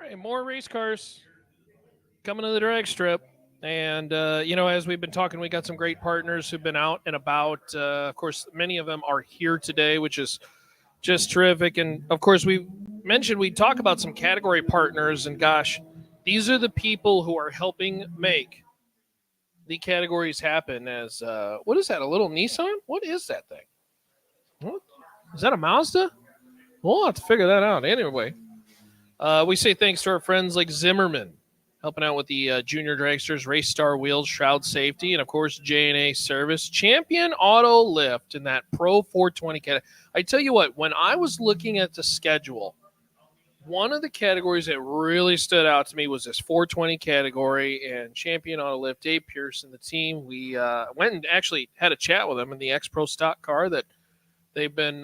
right, more race cars coming to the drag strip. And, as we've been talking, we got some great partners who've been out and about. Of course, many of them are here today, which is just terrific. And, of course, we mentioned we'd talk about some category partners. And, gosh, these are the people who are helping make the categories happen. As what is that, a little Nissan? What is that thing? What? Is that a Mazda? We'll have to figure that out. Anyway, we say thanks to our friends like Zimmerman, helping out with the Junior Dragsters, Race Star Wheels, Shroud Safety, and, of course, J&A Service, Champion Auto Lift in that Pro 420 category. I tell you what, when I was looking at the schedule, one of the categories that really stood out to me was this 420 category, and Champion Auto Lift, Dave Pearson, the team, we went and actually had a chat with them in the X-Pro stock car that they've been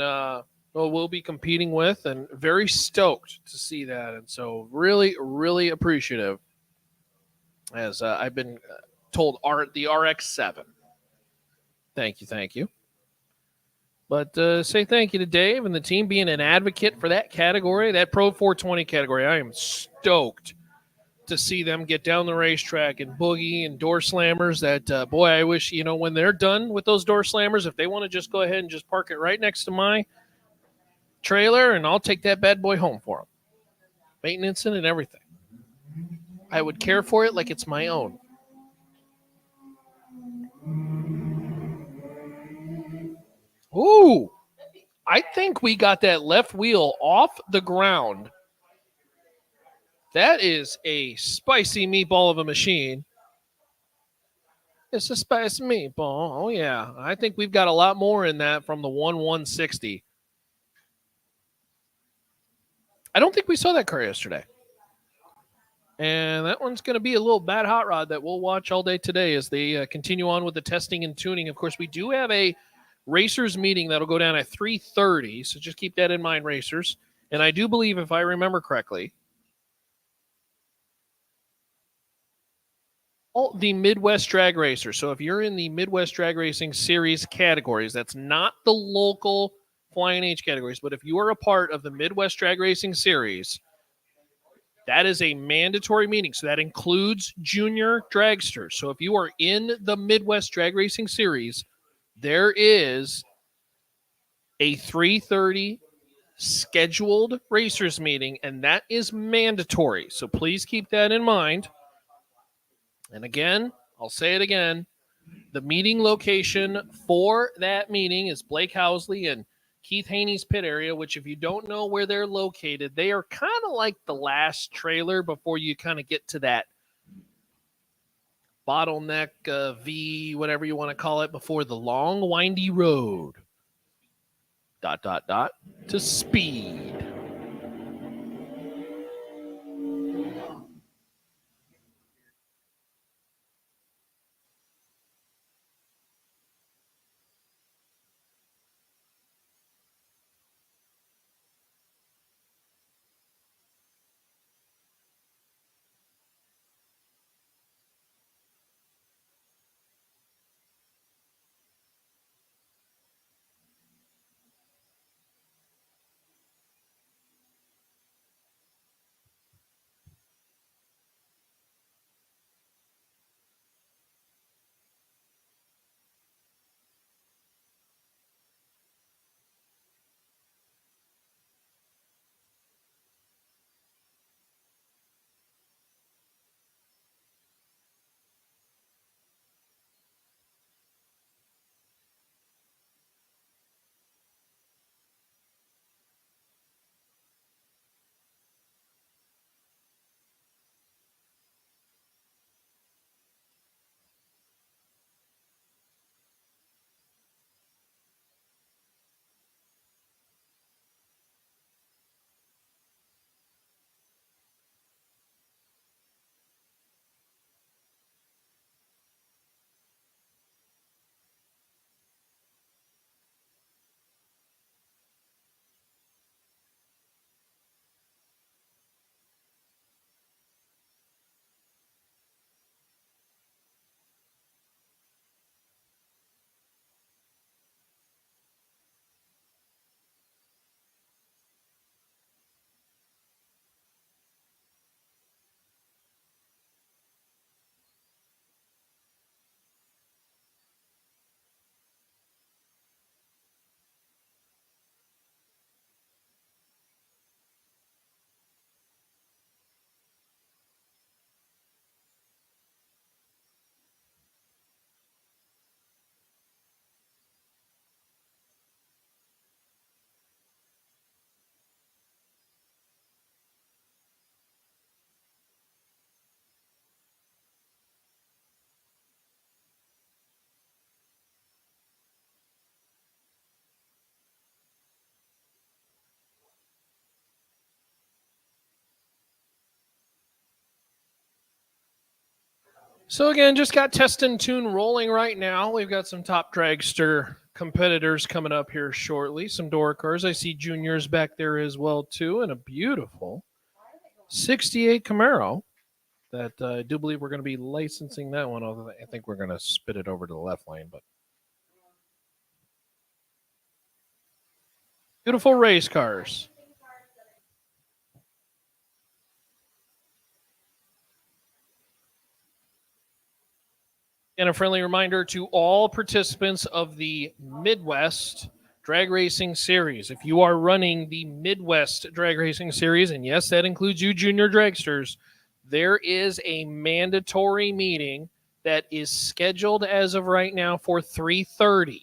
will be competing with, and very stoked to see that. And so really, really appreciative, as I've been told, the RX-7. Thank you. But say thank you to Dave and the team being an advocate for that category, that Pro 420 category. I am stoked to see them get down the racetrack and boogie and door slammers. That, boy, I wish, when they're done with those door slammers, if they want to just go ahead and just park it right next to my trailer, and I'll take that bad boy home for them. Maintenance and everything. I would care for it like it's my own. Ooh, I think we got that left wheel off the ground. That is a spicy meatball of a machine. It's a spicy meatball. Oh, yeah. I think we've got a lot more in that from the 160. I don't think we saw that car yesterday. And that one's going to be a little bad hot rod that we'll watch all day today as they continue on with the testing and tuning. Of course, we do have a racers meeting that'll go down at 3:30, so just keep that in mind, racers. And I do believe, if I remember correctly, all the Midwest Drag Racer. So if you're in the Midwest Drag Racing Series categories, that's not the local Flying H categories, but if you are a part of the Midwest Drag Racing Series, that is a mandatory meeting. So that includes junior dragsters. So if you are in the Midwest Drag Racing Series, there is a 3:30 scheduled racers meeting, and that is mandatory. So please keep that in mind. And again, I'll say it again, the meeting location for that meeting is Blake Housley and Keith Haney's pit area, which, if you don't know where they're located, they are kind of like the last trailer before you kind of get to that bottleneck V, whatever you want to call it, before the long, windy road. ... to speed. So again, just got Test and Tune rolling right now. We've got some top dragster competitors coming up here shortly. Some door cars. I see Juniors back there as well too, and a beautiful 68 Camaro that I do believe we're going to be licensing that one. Although I think we're going to spit it over to the left lane, but beautiful race cars. And a friendly reminder to all participants of the Midwest Drag Racing Series. If you are running the Midwest Drag Racing Series, and yes, that includes you junior dragsters, there is a mandatory meeting that is scheduled as of right now for 3:30.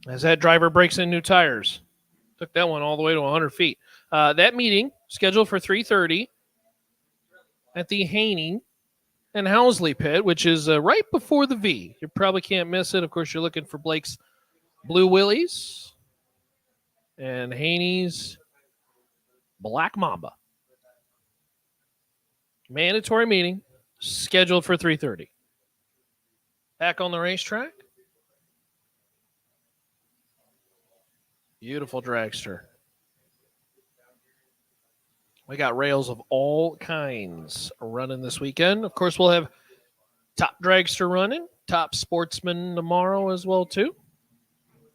As that driver breaks in new tires. Took that one all the way to 100 feet. That meeting scheduled for 3:30 at the Haney and Housley pit, which is right before the V. You probably can't miss it. Of course, you're looking for Blake's Blue Willies and Haney's Black Mamba. Mandatory meeting scheduled for 3:30. Back on the racetrack. Beautiful dragster. We got rails of all kinds running this weekend. Of course, we'll have top dragster running, top sportsman tomorrow as well, too.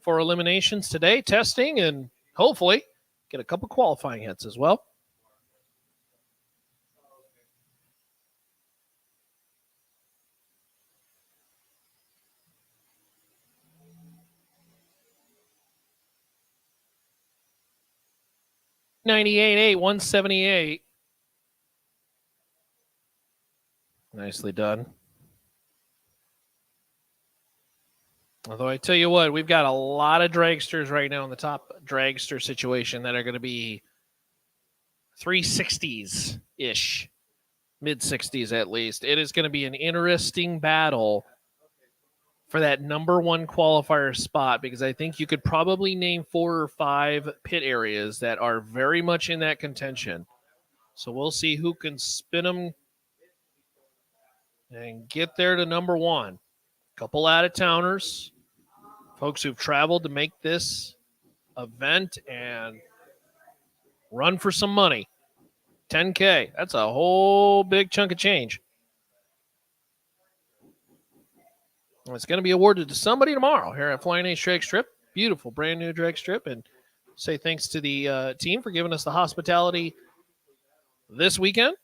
For eliminations today, testing, and hopefully get a couple qualifying hits as well. $98.8, $178. Nicely done. Although I tell you what, we've got a lot of dragsters right now in the top dragster situation that are going to be 360s-ish, mid-60s at least. It is going to be an interesting battle for that number one qualifier spot, because I think you could probably name 4 or 5 pit areas that are very much in that contention. So we'll see who can spin them and get there to number one. Couple out-of-towners, folks who've traveled to make this event and run for some money. $10K. That's a whole big chunk of change. It's going to be awarded to somebody tomorrow here at Flying H Drag Strip. Beautiful, brand new drag strip. And say thanks to the team for giving us the hospitality this weekend.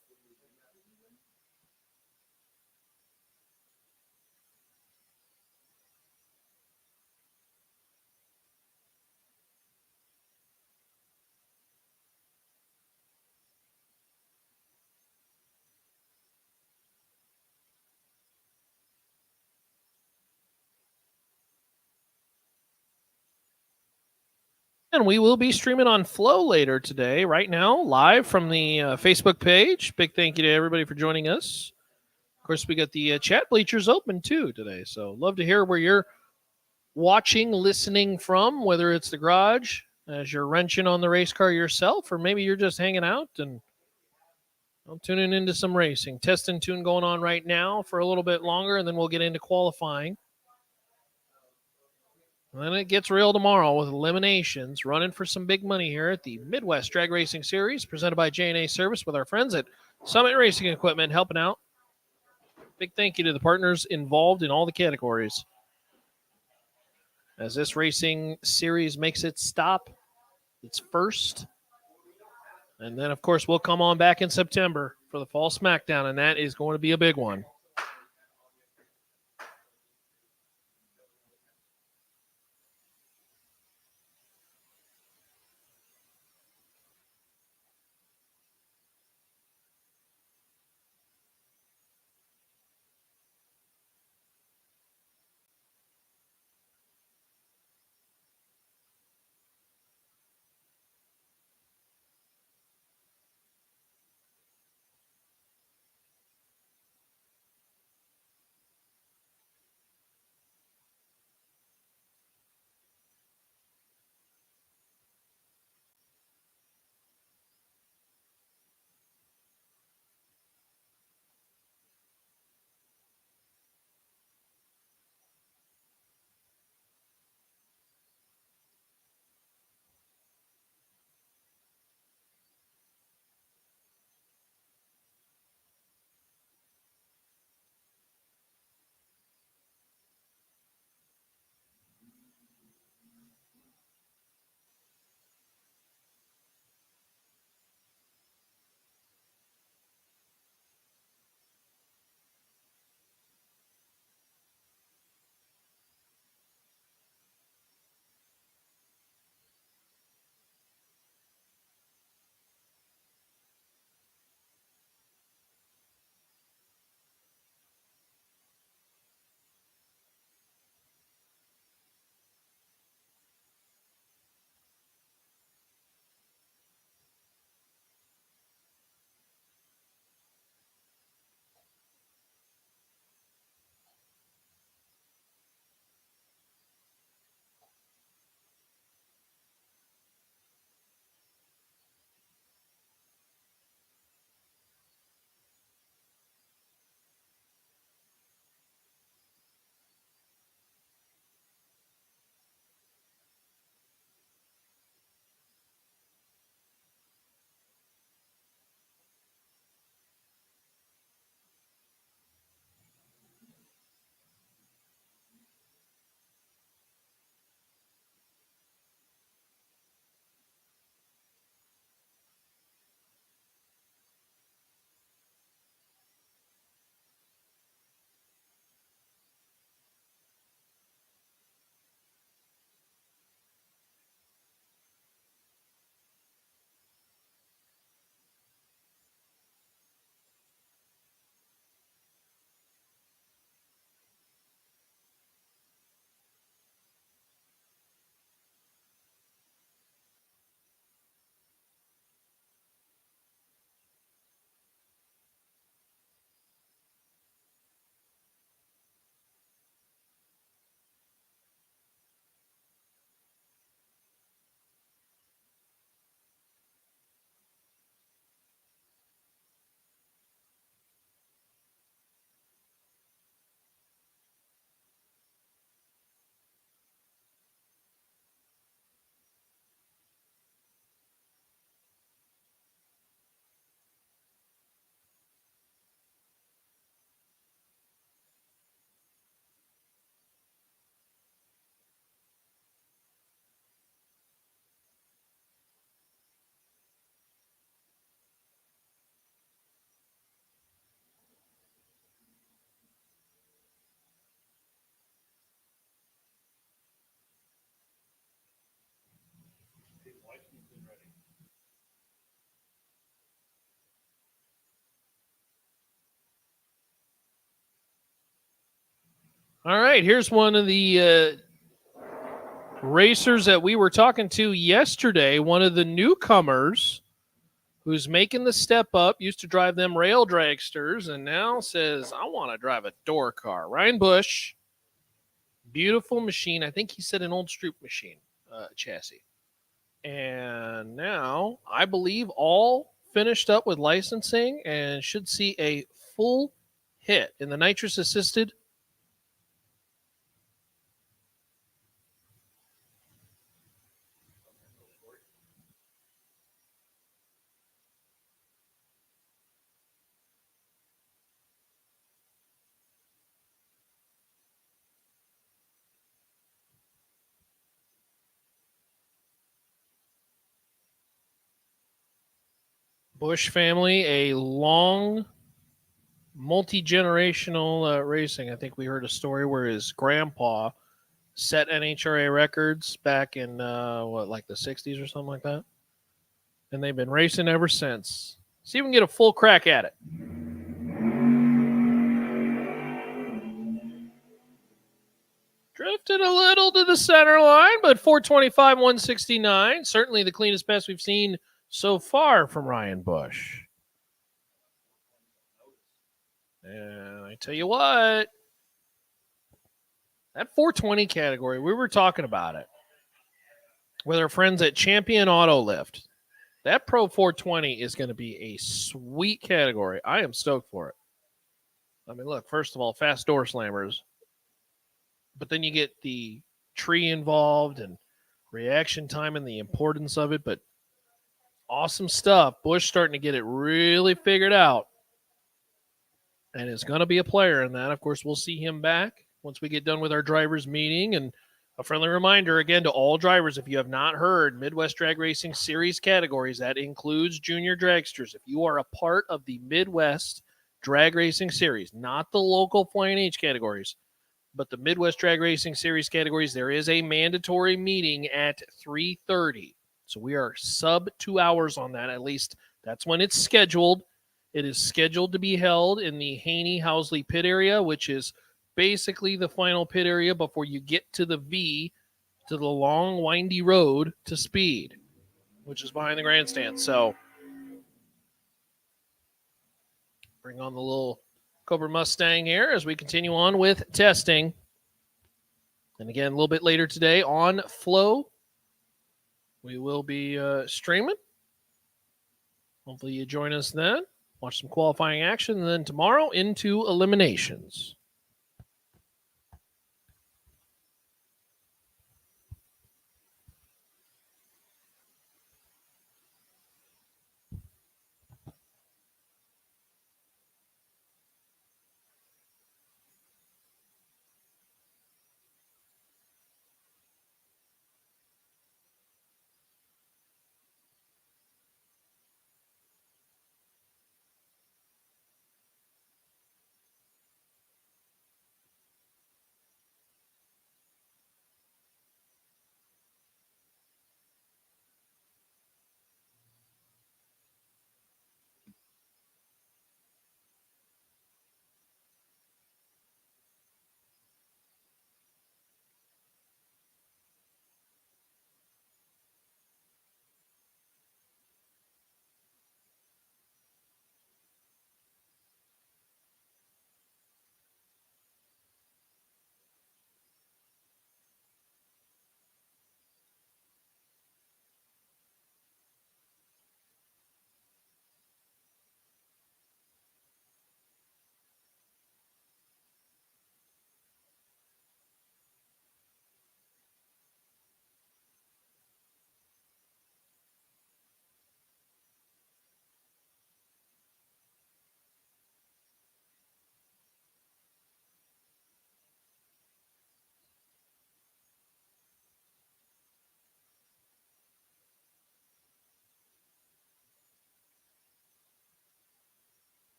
And we will be streaming on Flow later today. Right now, live from the Facebook page. Big thank you to everybody for joining us. Of course, we got the chat bleachers open too today. So love to hear where you're watching, listening from, whether it's the garage as you're wrenching on the race car yourself, or maybe you're just hanging out and tuning into some racing. Test and Tune going on right now for a little bit longer, and then we'll get into qualifying. And then it gets real tomorrow with eliminations, running for some big money here at the Midwest Drag Racing Series, presented by J&A Service with our friends at Summit Racing Equipment helping out. Big thank you to the partners involved in all the categories. As this racing series makes its stop, its first. And then, of course, we'll come on back in September for the Fall Smackdown, and that is going to be a big one. All right, here's one of the racers that we were talking to yesterday, one of the newcomers who's making the step up, used to drive them rail dragsters, and now says, I want to drive a door car. Ryan Bush, beautiful machine. I think he said an old Stroop machine chassis. And now, I believe, all finished up with licensing and should see a full hit in the nitrous-assisted Bush family, a long, multi-generational racing. I think we heard a story where his grandpa set NHRA records back in, like the 60s or something like that? And they've been racing ever since. See if we can get a full crack at it. Drifted a little to the center line, but 425, 169. Certainly the cleanest pass we've seen so far from Ryan Bush. And I tell you what, that 420 category, we were talking about it with our friends at Champion Auto Lift. That Pro 420 is going to be a sweet category. I am stoked for it. I mean, look, first of all, fast door slammers. But then you get the tree involved and reaction time and the importance of it. But awesome stuff. Bush starting to get it really figured out. And is going to be a player in that. Of course, we'll see him back once we get done with our drivers meeting. And a friendly reminder, again, to all drivers, if you have not heard Midwest Drag Racing Series categories, that includes junior dragsters. If you are a part of the Midwest Drag Racing Series, not the local Flying H categories, but the Midwest Drag Racing Series categories, there is a mandatory meeting at 3:30. So we are sub 2 hours on that. At least that's when it's scheduled. It is scheduled to be held in the Haney-Housley pit area, which is basically the final pit area before you get to the V, to the long, windy road to Speed, which is behind the grandstand. So bring on the little Cobra Mustang here as we continue on with testing. And again, a little bit later today on Flow, we will be streaming. Hopefully you join us then. Watch some qualifying action, and then tomorrow into eliminations.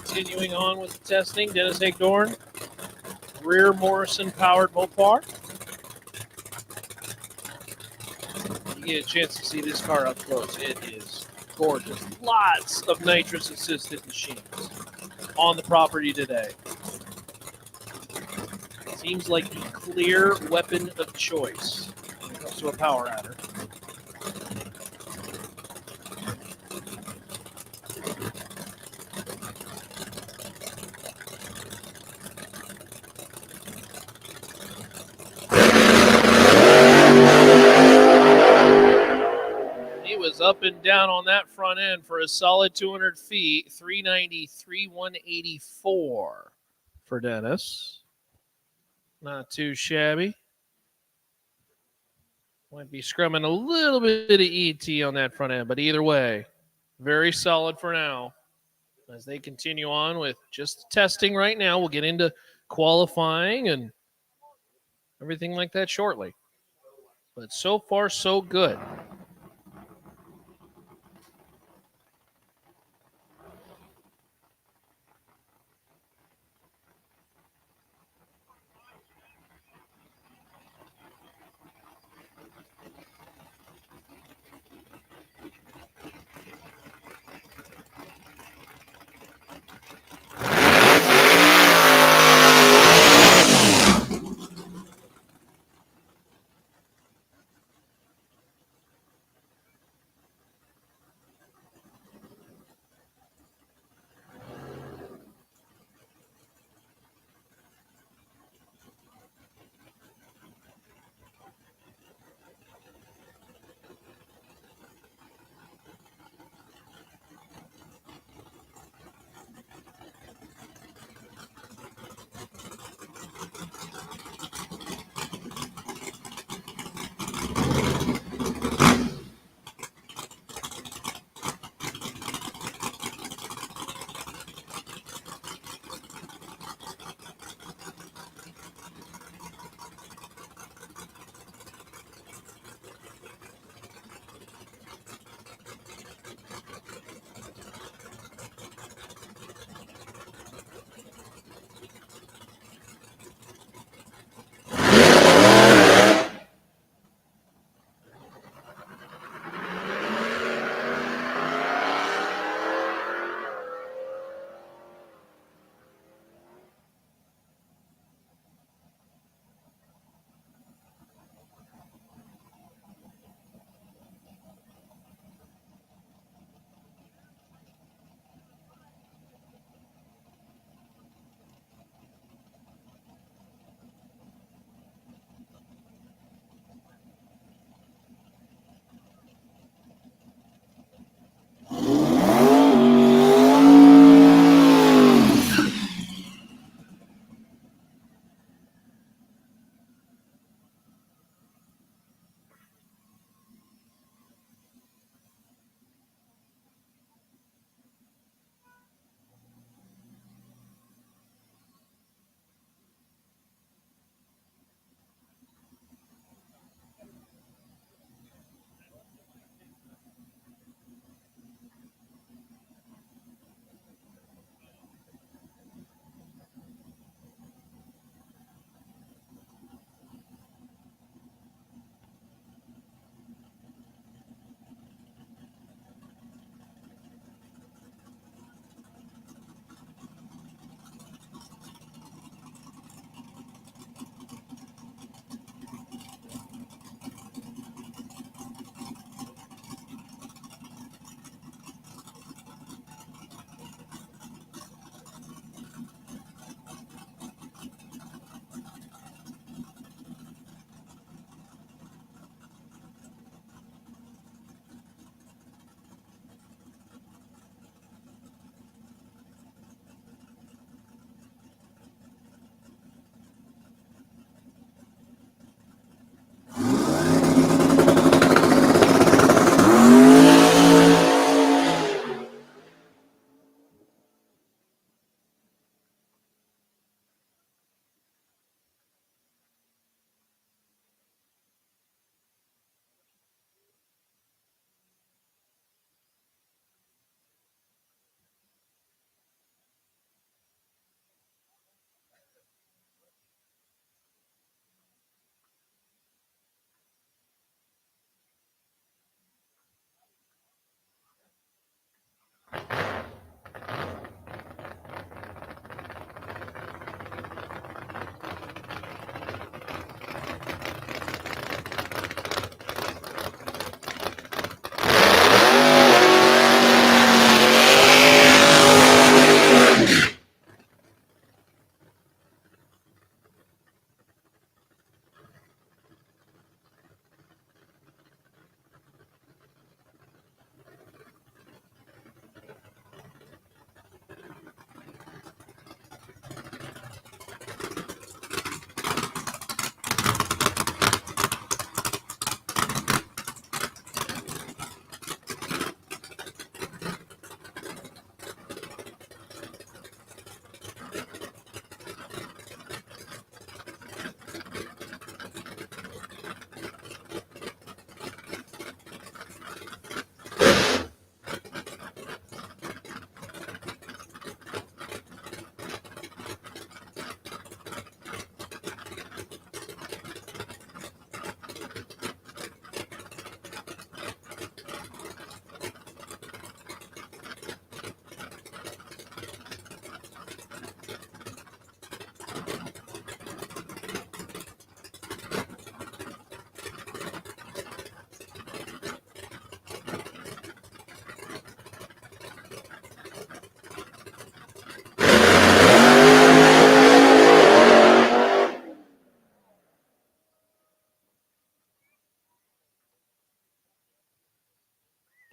Continuing on with the testing, Dennis Hagdorn, rear Morrison powered Mopar. You get a chance to see this car up close. It is gorgeous. Lots of nitrous assisted machines on the property today. Seems like the clear weapon of choice when it comes to a power adder. He was up and down on that front end for a solid 200 feet, 393, 184 for Dennis. Not too shabby. Might be scrumming a little bit of ET on that front end, but either way, very solid for now. As they continue on with just testing right now, we'll get into qualifying and everything like that shortly. But so far, so good.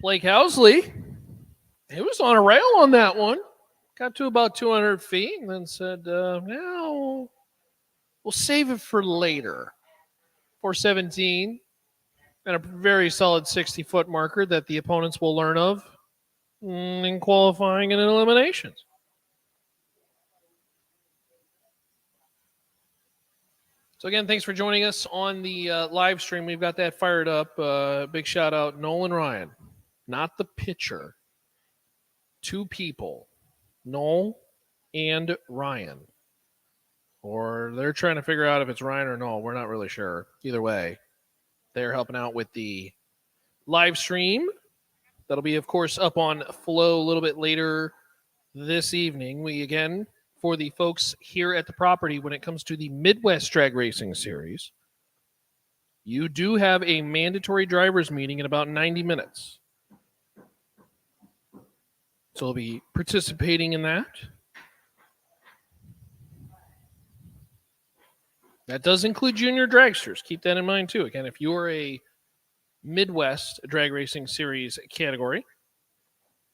Blake Housley, he was on a rail on that one. Got to about 200 feet and then said, now we'll save it for later. 417 and a very solid 60-foot marker that the opponents will learn of in qualifying and in eliminations. So again, thanks for joining us on the live stream. We've got that fired up. Big shout out, Nolan Ryan, not the pitcher. 2 people, Noel and Ryan. Or they're trying to figure out if it's Ryan or Noel. We're not really sure. Either way, they're helping out with the live stream. That'll be, of course, up on Flow a little bit later this evening. We, again, for the folks here at the property, when it comes to the Midwest Drag Racing Series, you do have a mandatory drivers meeting in about 90 minutes. So I'll be participating in that. That does include junior dragsters. Keep that in mind, too. Again, if you are a Midwest Drag Racing Series category.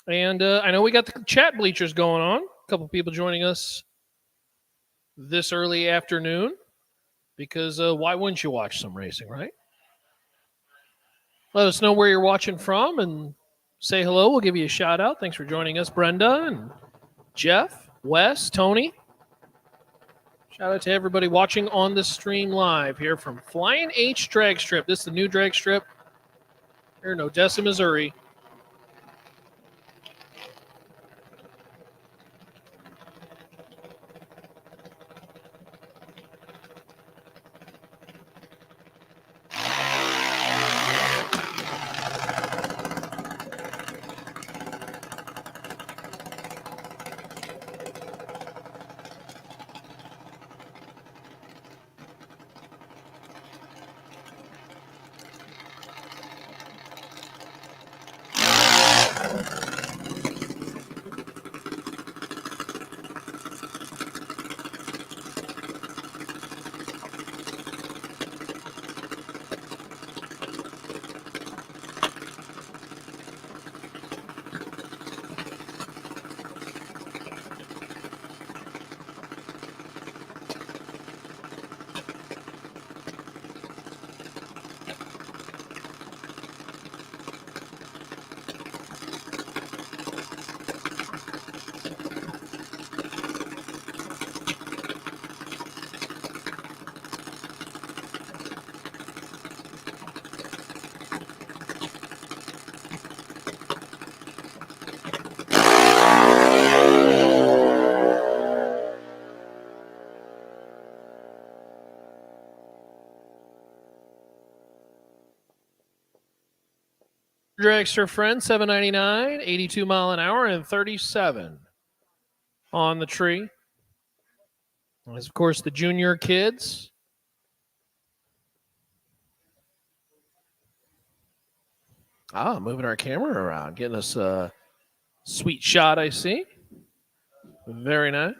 And I know we got the chat bleachers going on. A couple people joining us this early afternoon. Because why wouldn't you watch some racing, right? Let us know where you're watching from and say hello. We'll give you a shout out. Thanks for joining us, Brenda and Jeff, Wes, Tony. Shout out to everybody watching on the stream live here from Flying H Drag Strip. This is the new drag strip here in Odessa, Missouri. Dragster friend, $7.99, 82 mile an hour, and 37 on the tree. As of course the junior kids. Moving our camera around, getting us a sweet shot, I see. Very nice.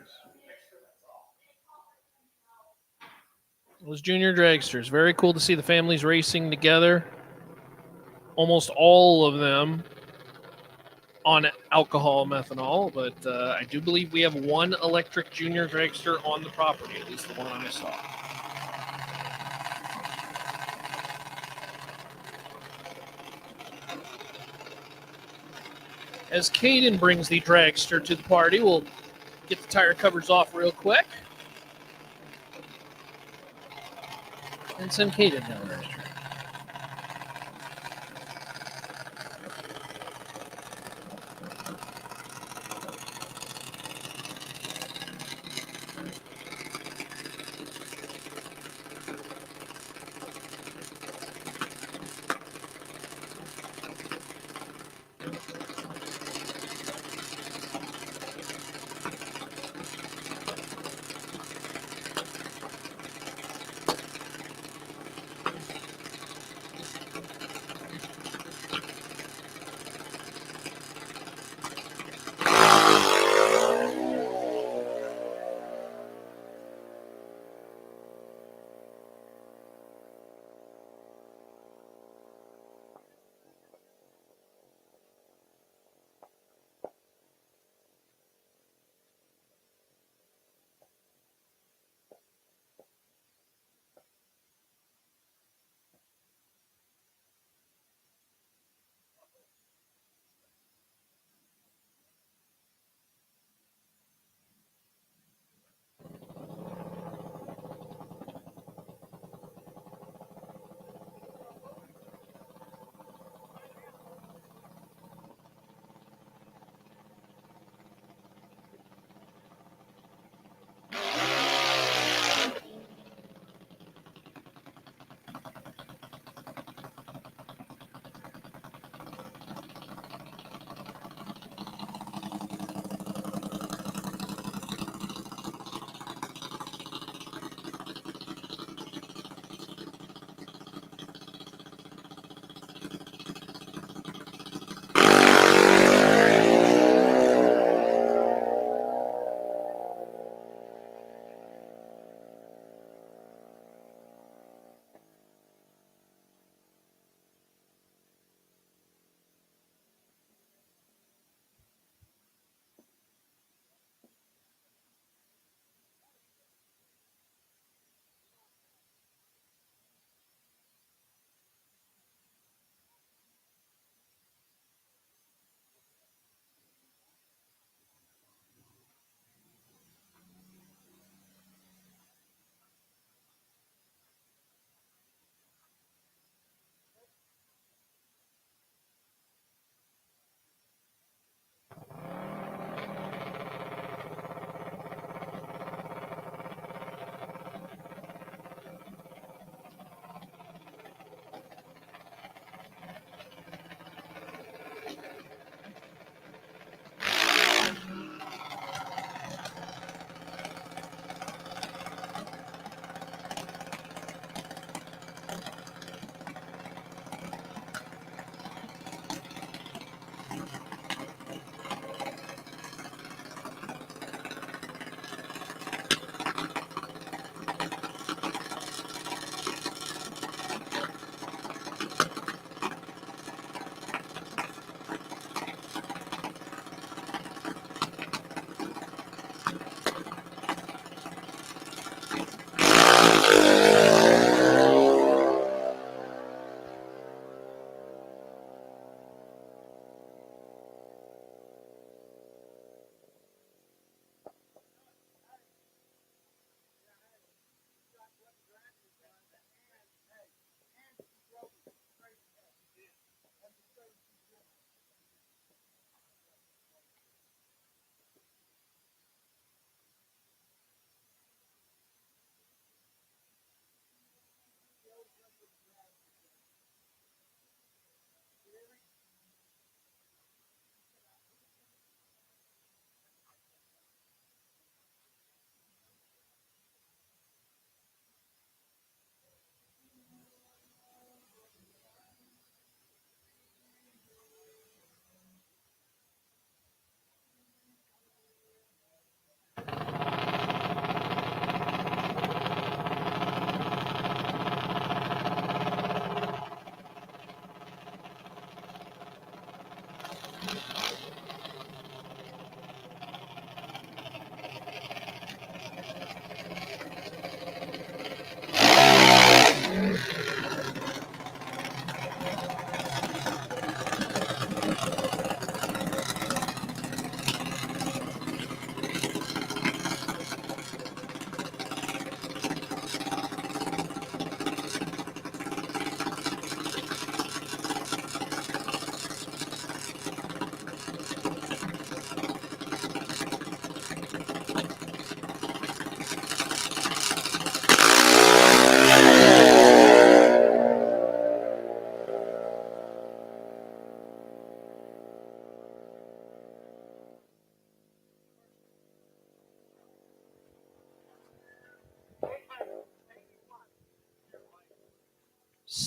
Those junior dragsters, very cool to see the families racing together. Almost all of them on alcohol methanol, but I do believe we have one electric junior dragster on the property, at least the one I saw. As Caden brings the dragster to the party, we'll get the tire covers off real quick and send Caden down there.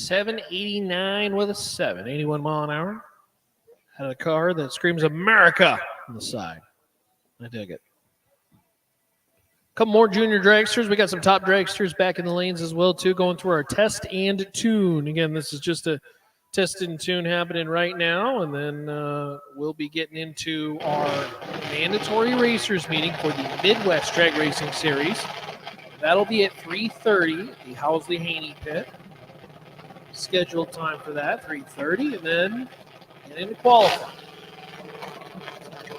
789 with a 7, 81 mile an hour. Had a car that screams America on the side. I dig it. Couple more junior dragsters. We got some top dragsters back in the lanes as well, too, going through our test and tune. Again, this is just a test and tune happening right now, and then we'll be getting into our mandatory racers meeting for the Midwest Drag Racing Series. That'll be at 3:30 at the Housley Haney pit. Scheduled time for that, 3:30, and then get into qualifying.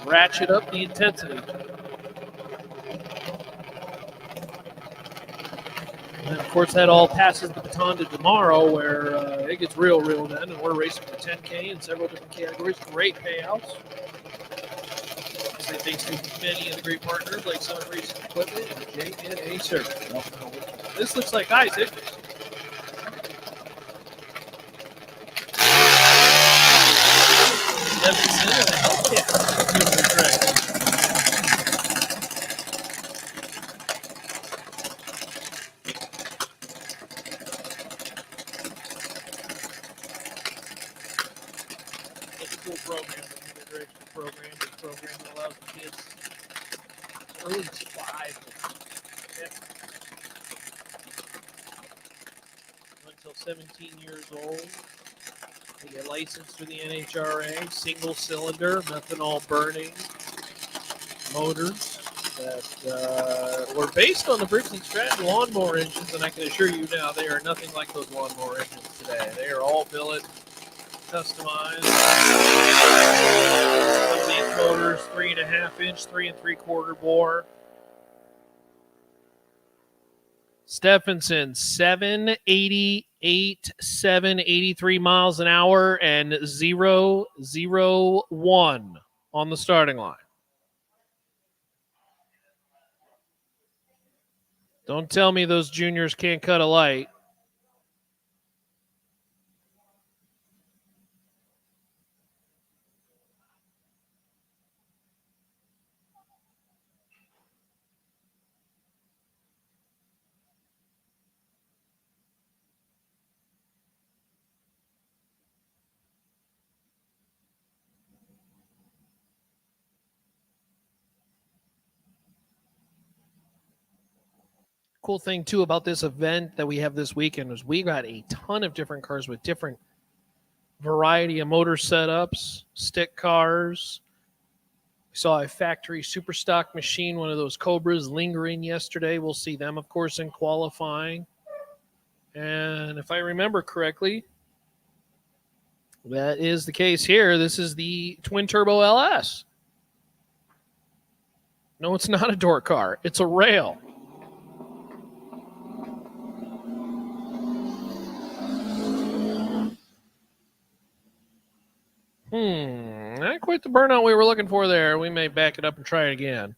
Ratchet up the intensity. And of course, that all passes the baton to tomorrow, where it gets real then, and we're racing for 10K in several different categories. Great payouts. I say thanks to many of the great partners like Summit Racing Equipment and J&A Service. This looks like Isaac. Evanson and a Hellcat. Program that allows the kids as early as 5 until 17 years old. They get licensed through the NHRA, single cylinder, methanol burning motors that were based on the Briggs & Stratton lawnmower engines, and I can assure you now they are nothing like those lawnmower engines today. They are all billet, customized. Some of these motors, 3.5 inch, 3 3/4 bore. Stephenson, 788, 783 miles an hour, and 001 on the starting line. Don't tell me those juniors can't cut a light. Cool thing too about this event that we have this weekend is we got a ton of different cars with different variety of motor setups, stick cars. We saw a factory super stock machine, one of those Cobras lingering yesterday. We'll see them, of course, in qualifying. And if I remember correctly, that is the case here. This is the twin turbo LS. No, it's not a door car. It's a rail. Not quite the burnout we were looking for there. We may back it up and try it again.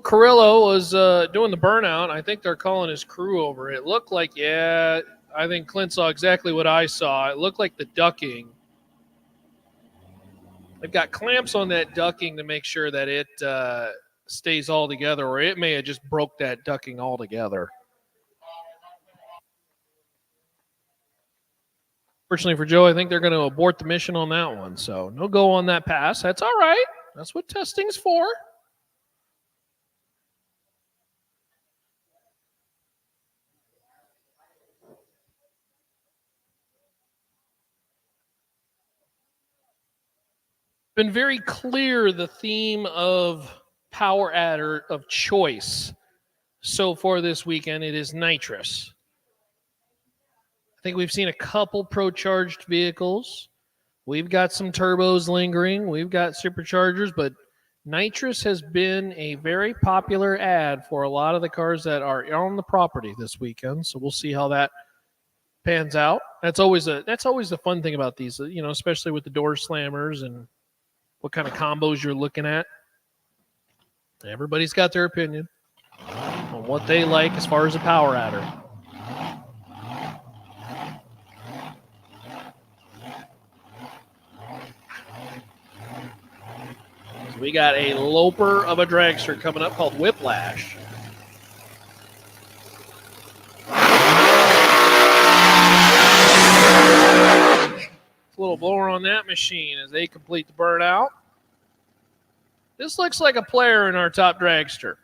Carrillo was doing the burnout. I think they're calling his crew over. It looked like, I think Clint saw exactly what I saw. It looked like the ducking. They've got clamps on that ducking to make sure that it stays all together, or it may have just broke that ducking altogether. Fortunately for Joe, I think they're going to abort the mission on that one. So no go on that pass. That's all right. That's what testing's for. been very clear the theme of power adder of choice so far this weekend. It is nitrous. I think we've seen a couple pro-charged vehicles. We've got some turbos lingering. We've got superchargers, but nitrous has been a very popular ad for a lot of the cars that are on the property this weekend. So we'll see how that pans out. That's always the fun thing about these, you know, especially with the door slammers and what kind of combos you're looking at. Everybody's got their opinion on what they like as far as a power adder. So we got a loper of a dragster coming up called Whiplash. A little blower on that machine as they complete the burnout. This looks like a player in our top dragster.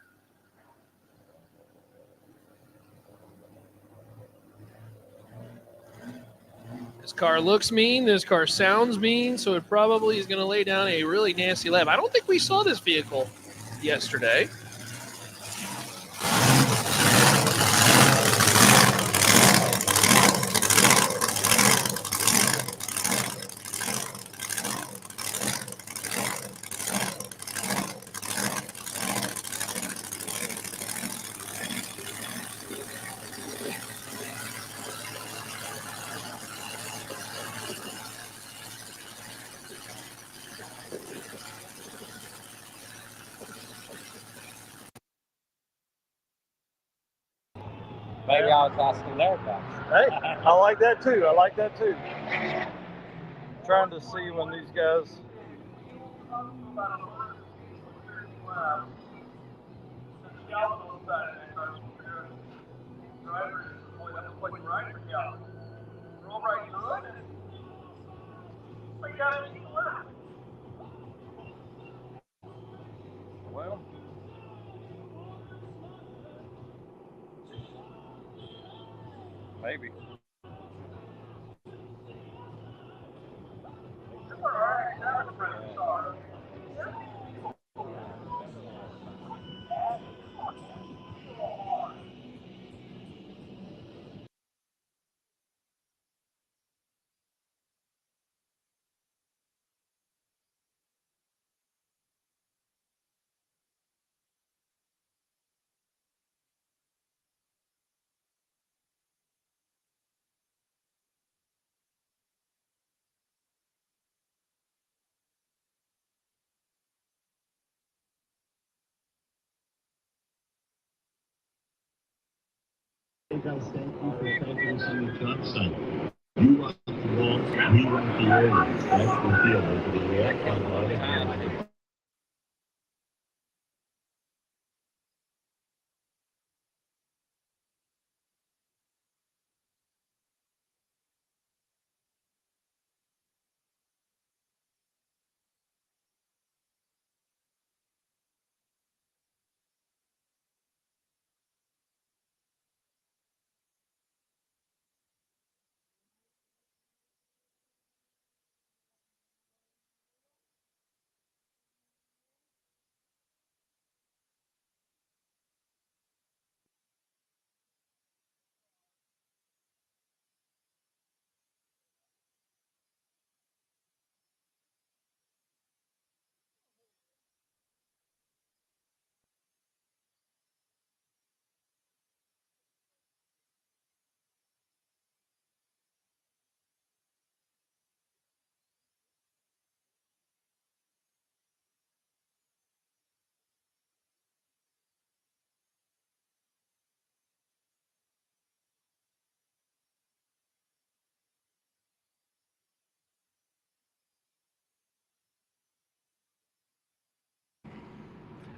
This car looks mean. This car sounds mean, so it probably is going to lay down a really nasty lap. I don't think we saw this vehicle yesterday. Maybe I was asking their question. Hey, I like that too. I like that too. Trying to see when these guys. Well. Maybe. Thank you for taking some Johnson. You want the ball, we want the area. That's the deal. The react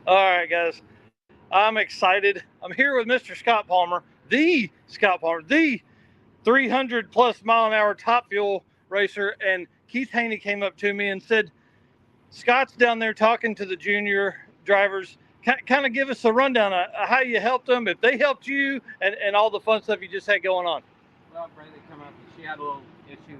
All right, guys. I'm excited. I'm here with Mr. Scott Palmer, the 300 plus mile an hour Top Fuel racer. And Keith Haney came up to me and said, Scott's down there talking to the junior drivers. Kind of give us a rundown of how you helped them, if they helped you, and all the fun stuff you just had going on. Well, Brady come up, she had a little issue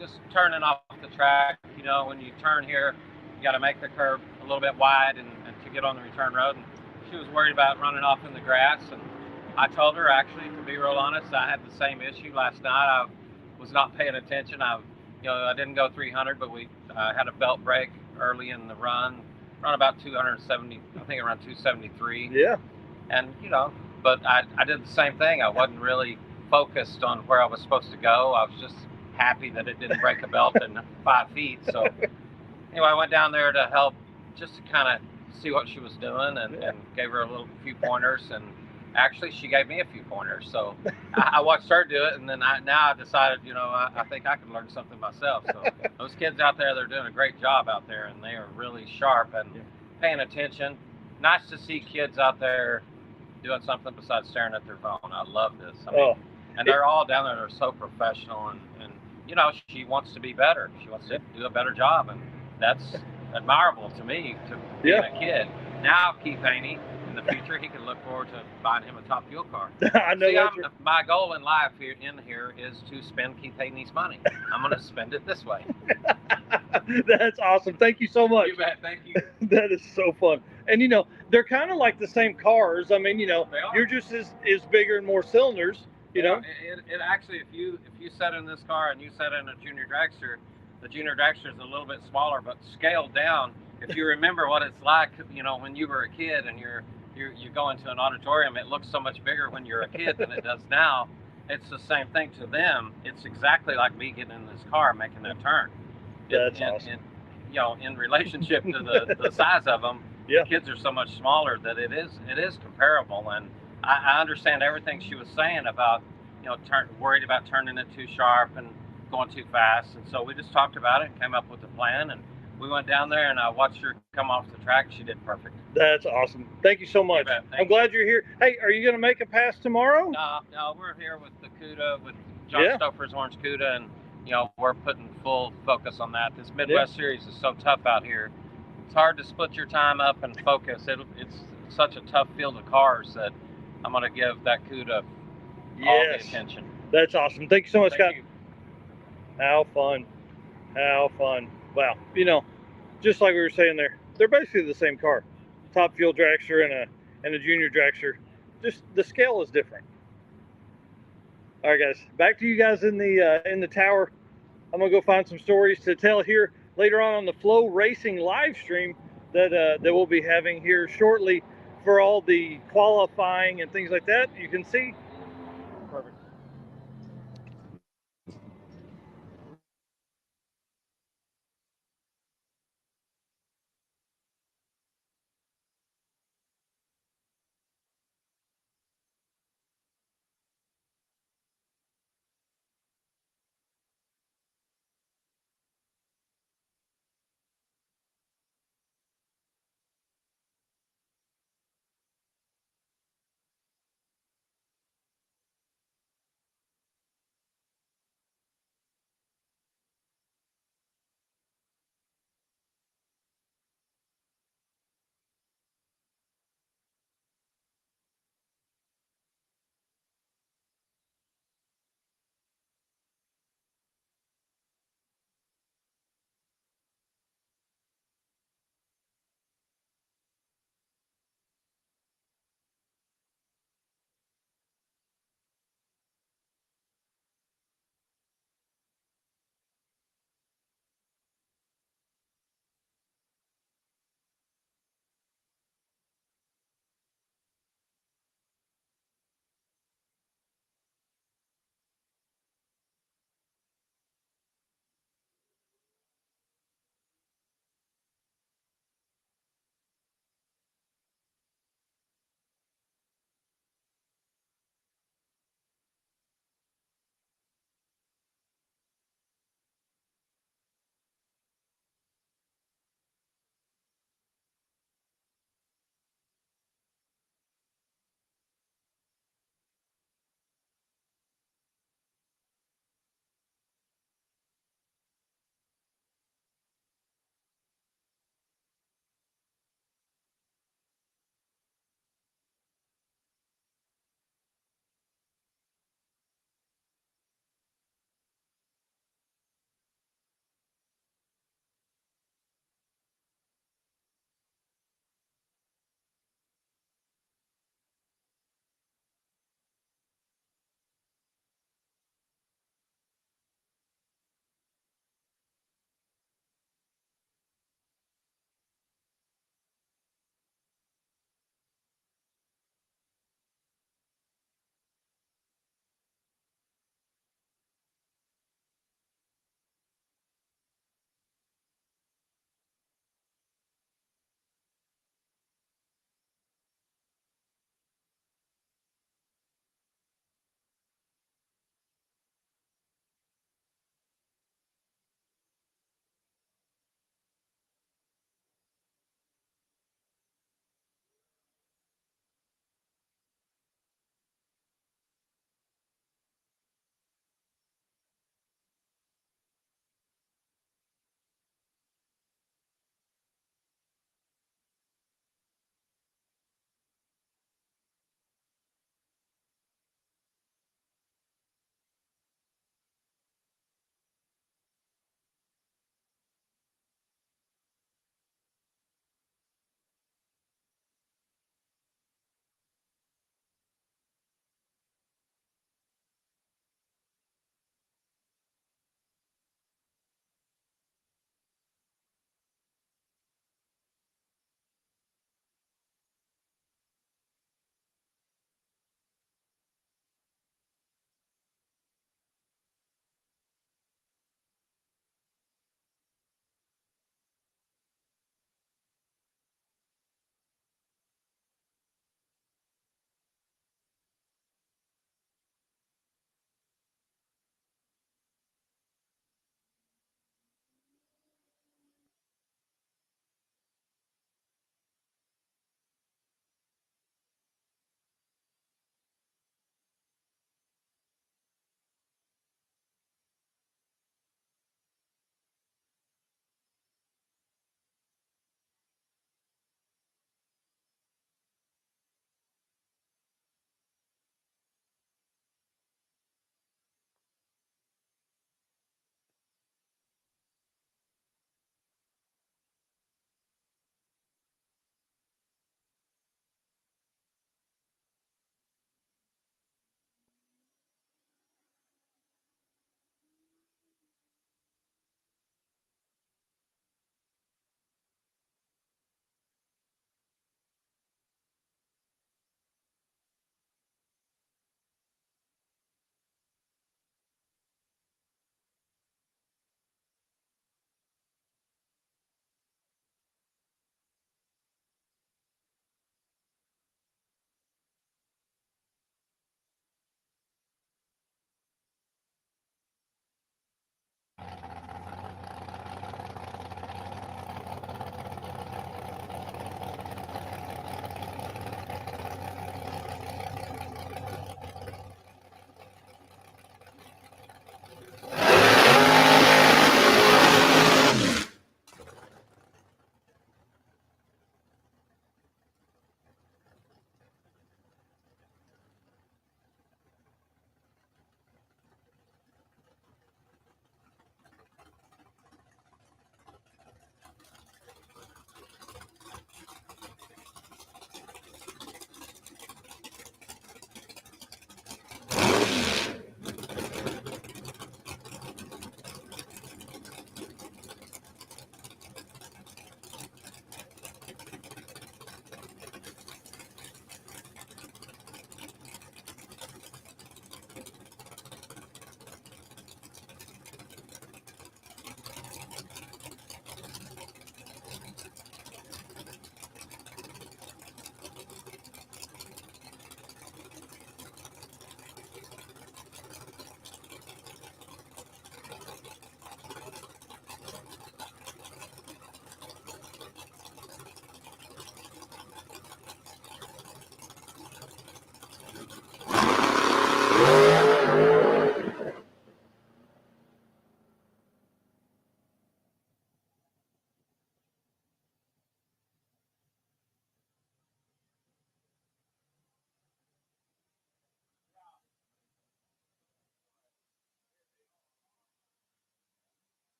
just turning off the track. You know, when you turn here, you got to make the curb a little bit wide and to get on the return road. And she was worried about running off in the grass. And I told her, actually, to be real honest, I had the same issue last night. I was not paying attention. I didn't go 300, but we had a belt break early in the run about 270, I think around 273. Yeah. And, but I did the same thing. I wasn't really focused on where I was supposed to go. I was just happy that it didn't break a belt in 5 feet. So anyway, I went down there to help, just to kind of see what she was doing, and gave her a few pointers. And actually, she gave me a few pointers. So I watched her do it, and then I decided, I think I could learn something myself. So those kids out there, they're doing a great job out there, and they are really sharp and paying attention. Nice to see kids out there doing something besides staring at their phone. I love this. I mean, and they're all down there. They're so professional, and she wants to be better. She wants to do a better job, and that's admirable to me, to being a kid. Now, Keith Haney, in the future, he can look forward to buying him a Top Fuel car. I know. See, my goal in life here is to spend Keith Haney's money. I'm going to spend it this way. That's awesome. Thank you so much. You bet. Thank you. That is so fun. And they're kind of like the same cars. I mean, you're just as bigger and more cylinders. It actually, if you sat in this car and you sat in a junior dragster, the junior dragster is a little bit smaller, but scaled down. If you remember what it's like, when you were a kid and you go into an auditorium, it looks so much bigger when you're a kid than it does now. It's the same thing to them. It's exactly like me getting in this car and making that turn. That's awesome. In relationship to the size of them, the kids are so much smaller that it is comparable. And I understand everything she was saying about, worried about turning it too sharp and going too fast. And so we just talked about it and came up with a plan. And we went down there and I watched her come off the track. She did perfect. That's awesome. Thank you so much. I'm glad you're here. Hey, are you going to make a pass tomorrow? No, we're here with the CUDA, with John Stouffer's Orange CUDA, and we're putting full focus on that. This Midwest Series is so tough out here. It's hard to split your time up and focus. It's such a tough field of cars that I'm going to give that CUDA all the attention. That's awesome. Thank you so much, Scott. You. How fun. Wow. Just like we were saying there, they're basically the same car. Top Fuel dragster and a junior dragster. Just the scale is different. All right, guys, back to you guys in the tower. I'm gonna go find some stories to tell here later on the Flow Racing live stream that we'll be having here shortly for all the qualifying and things like that. You can see. Perfect.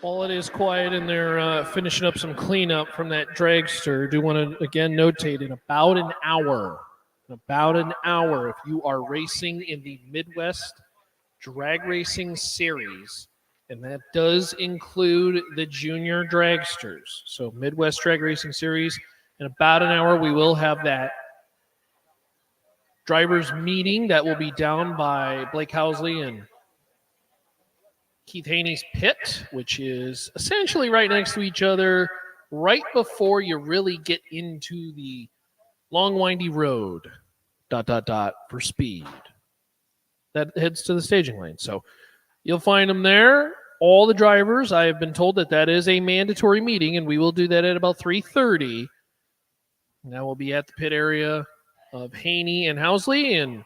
While it is quiet and they're finishing up some cleanup from that dragster, do want to again notate in about an hour, if you are racing in the Midwest Drag Racing Series, and that does include the junior dragsters. So Midwest Drag Racing Series, in about an hour, we will have that drivers meeting that will be down by Blake Housley and Keith Haney's pit, which is essentially right next to each other, right before you really get into the long, windy road, ... for speed. That heads to the staging lane. So you'll find them there. All the drivers, I have been told that is a mandatory meeting, and we will do that at about 3:30. Now we'll be at the pit area of Haney and Housley, and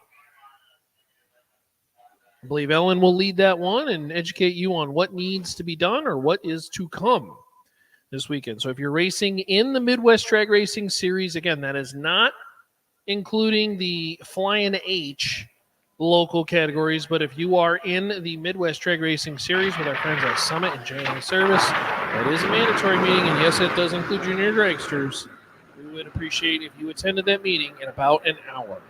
I believe Ellen will lead that one and educate you on what needs to be done or what is to come this weekend. So if you're racing in the Midwest Drag Racing Series, again, that is not including the Flying H local categories, but if you are in the Midwest Drag Racing Series with our friends at Summit and JNA Service, that is a mandatory meeting, and yes, it does include junior dragsters. We would appreciate if you attended that meeting in about an hour.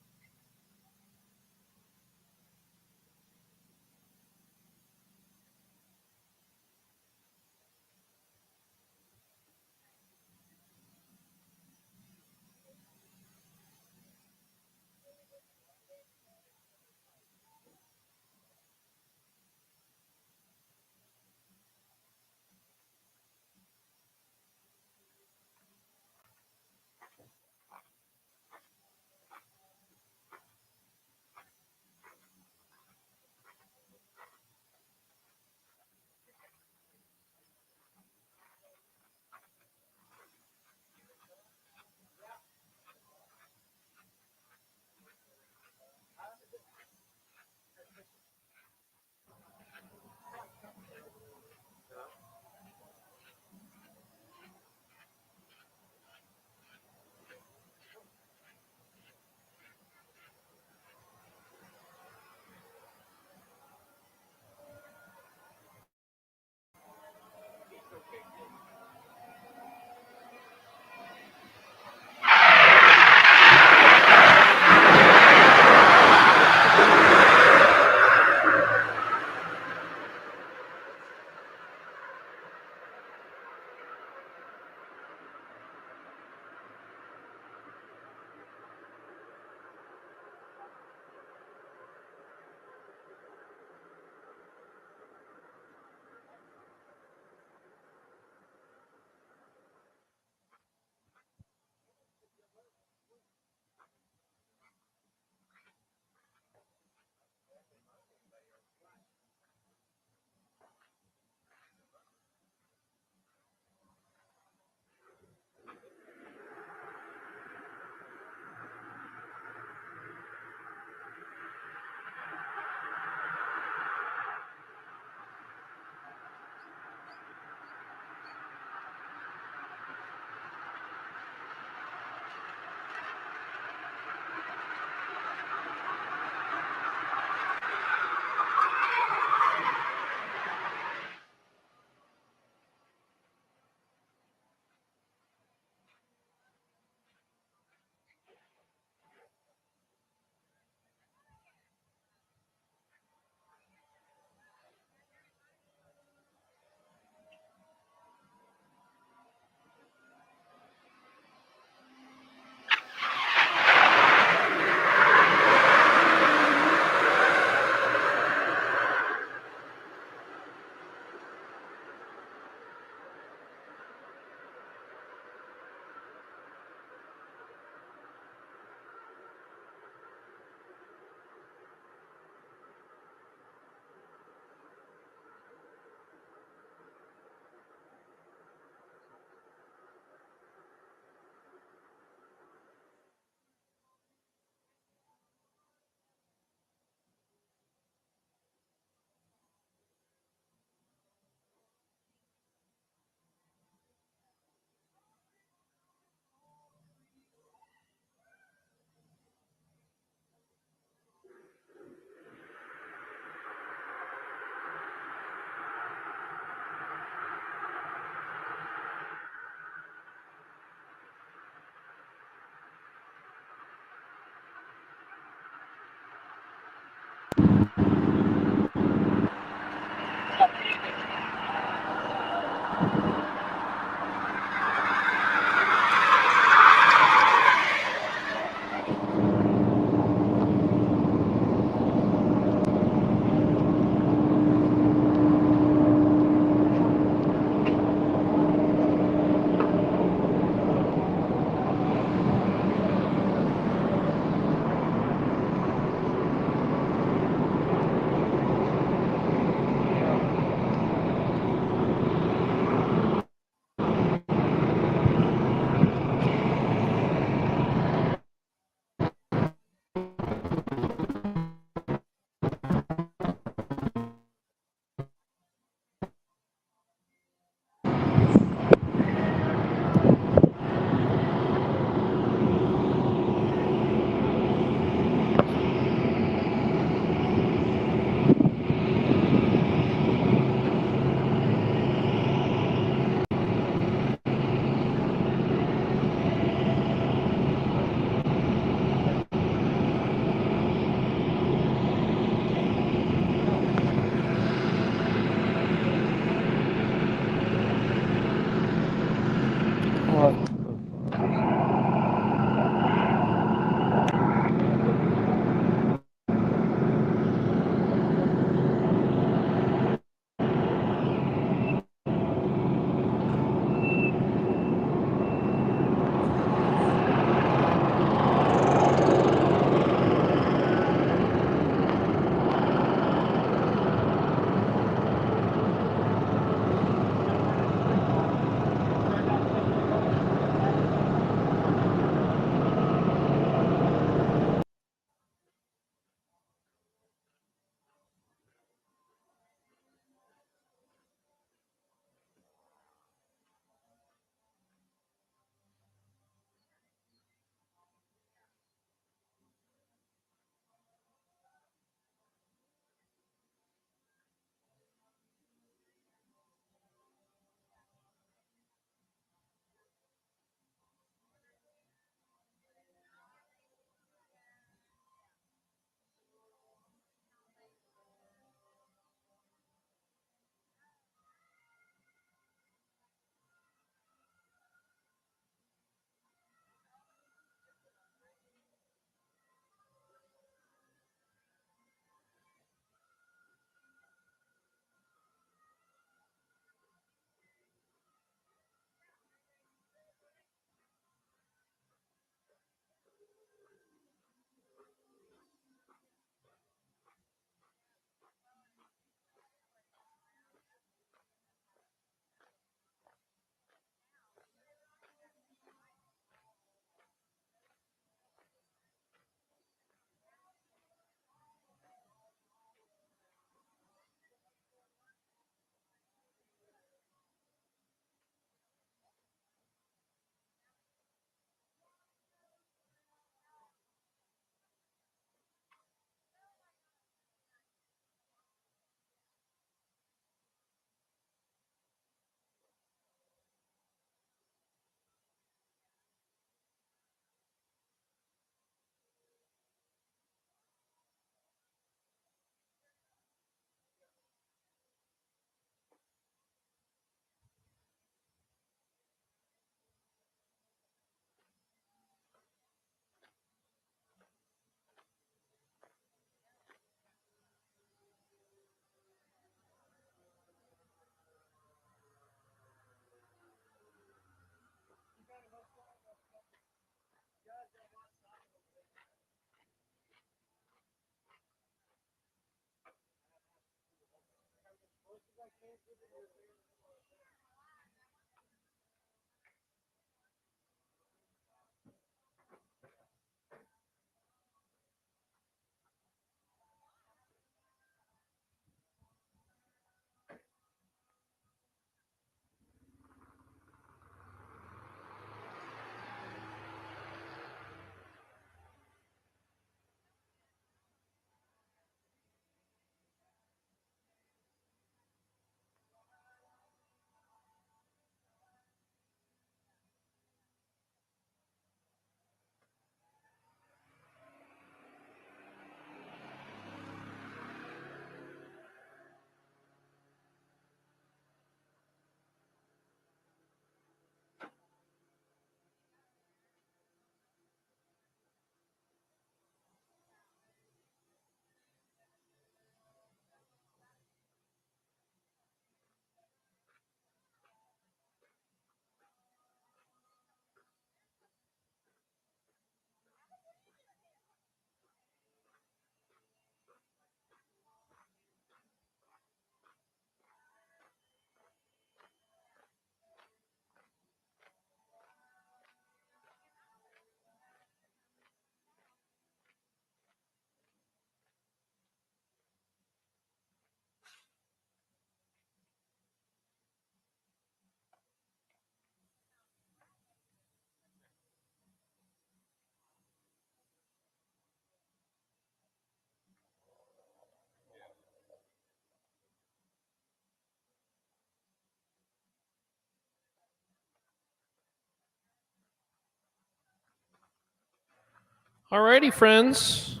Alrighty, friends.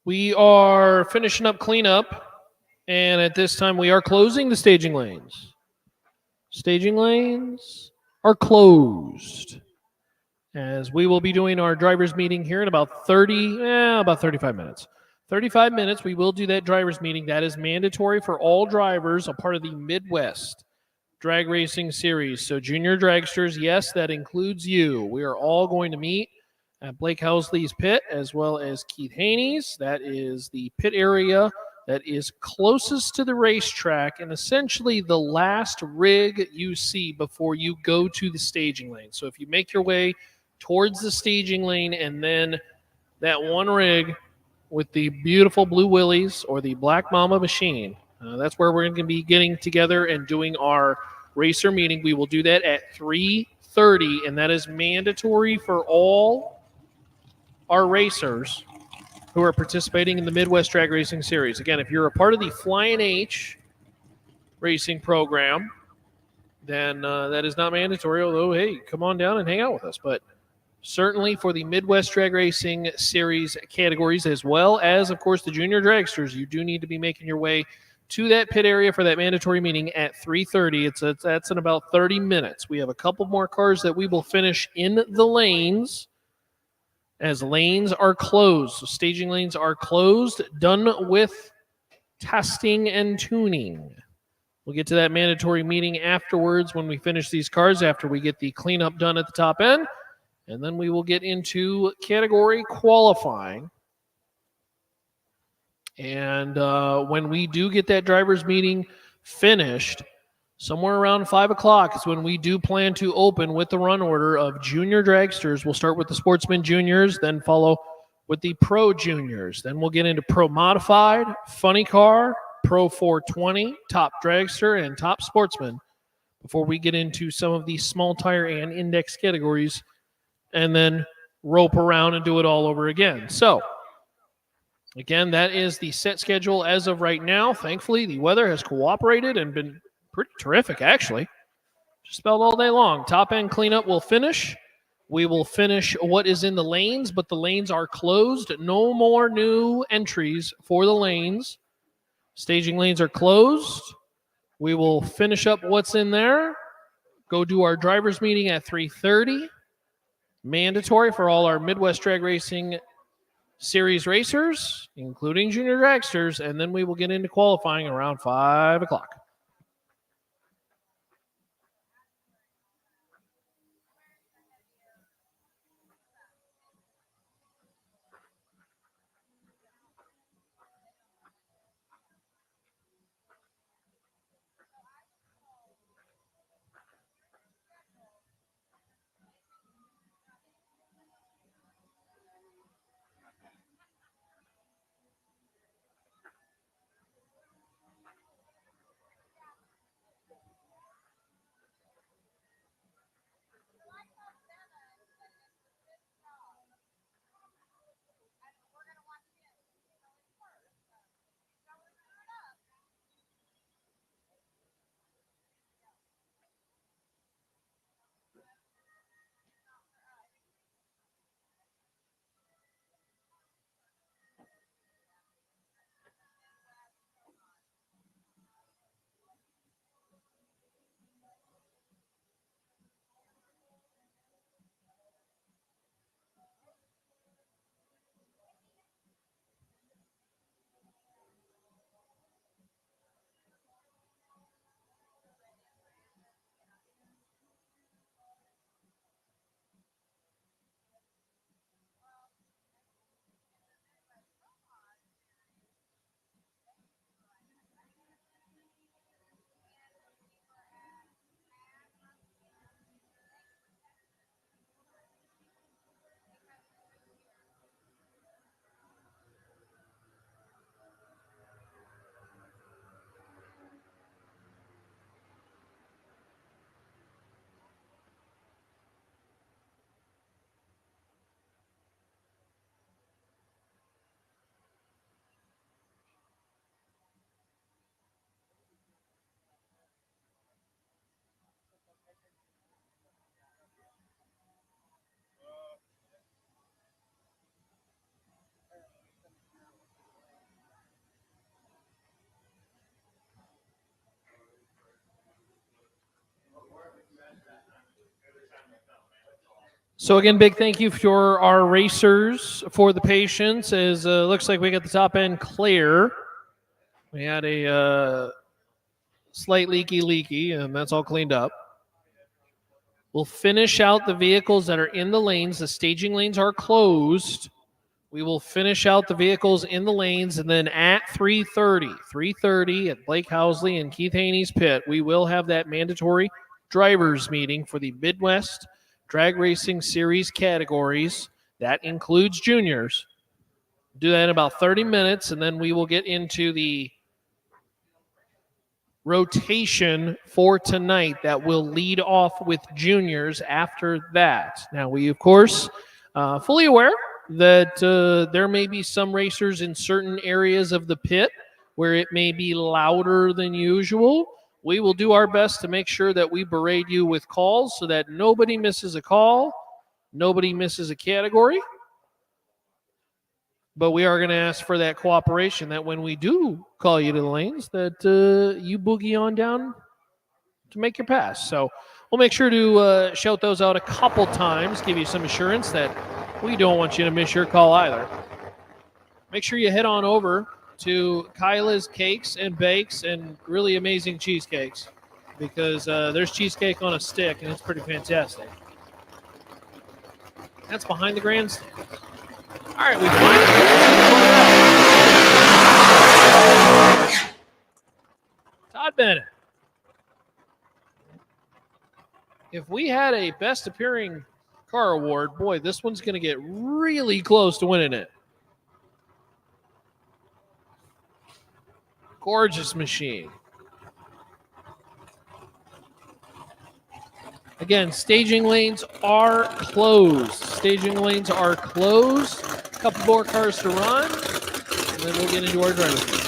We are finishing up cleanup, and at this time we are closing the staging lanes. Staging lanes are closed, as we will be doing our drivers meeting here in about 35 minutes. 35 minutes, we will do that drivers meeting. That is mandatory for all drivers, a part of the Midwest Drag Racing Series. So junior dragsters, yes, that includes you. We are all going to meet at Blake Housley's pit, as well as Keith Haney's. That is the pit area that is closest to the racetrack and essentially the last rig you see before you go to the staging lane. So if you make your way towards the staging lane and then that one rig with the beautiful Blue Willies or the Black Mama machine, that's where we're going to be getting together and doing our racer meeting. We will do that at 3:30, and that is mandatory for all our racers who are participating in the Midwest Drag Racing Series. Again, if you're a part of the Flying H racing program, then that is not mandatory, although, hey, come on down and hang out with us. But certainly for the Midwest Drag Racing Series categories, as well as, of course, the junior dragsters, you do need to be making your way to that pit area for that mandatory meeting at 3:30. That's in about 30 minutes. We have a couple more cars that we will finish in the lanes, as lanes are closed. So staging lanes are closed, done with testing and tuning. We'll get to that mandatory meeting afterwards when we finish these cars, after we get the cleanup done at the top end. And then we will get into category qualifying. And when we do get that driver's meeting finished, somewhere around 5 o'clock is when we do plan to open with the run order of junior dragsters. We'll start with the Sportsman Juniors, then follow with the Pro Juniors. Then we'll get into Pro Modified, Funny Car, Pro 420, Top Dragster, and Top Sportsman before we get into some of the small tire and index categories, and then rope around and do it all over again. So, again, that is the set schedule as of right now. Thankfully, the weather has cooperated and been pretty terrific, actually. Just about all day long. Top end cleanup will finish. We will finish what is in the lanes, but the lanes are closed. No more new entries for the lanes. Staging lanes are closed. We will finish up what's in there. Go do our drivers meeting at 3:30. Mandatory for all our Midwest Drag Racing Series racers, including junior dragsters, and then we will get into qualifying around 5 o'clock. So again, big thank you for our racers for the patience. As looks like we got the top end clear. We had a slight leaky, and that's all cleaned up. We'll finish out the vehicles that are in the lanes. The staging lanes are closed. We will finish out the vehicles in the lanes, and then at 3:30 at Blake Housley and Keith Haney's pit, we will have that mandatory drivers meeting for the Midwest Drag Racing Series categories. That includes juniors. Do that in about 30 minutes, and then we will get into the rotation for tonight that will lead off with juniors after that. Now, we, of course, fully aware that there may be some racers in certain areas of the pit where it may be louder than usual. We will do our best to make sure that we berate you with calls so that nobody misses a call, nobody misses a category. But we are going to ask for that cooperation that when we do call you to the lanes, that you boogie on down to make your pass. So we'll make sure to shout those out a couple times, give you some assurance that we don't want you to miss your call either. Make sure you head on over to Kyla's Cakes and Bakes and really amazing cheesecakes, because there's cheesecake on a stick and it's pretty fantastic. That's behind the grandstand. All right, we Todd Bennett. If we had a best appearing car award, boy, this one's going to get really close to winning it. Gorgeous machine. Again, staging lanes are closed. Staging lanes are closed. A couple more cars to run, and then we'll get into our driving.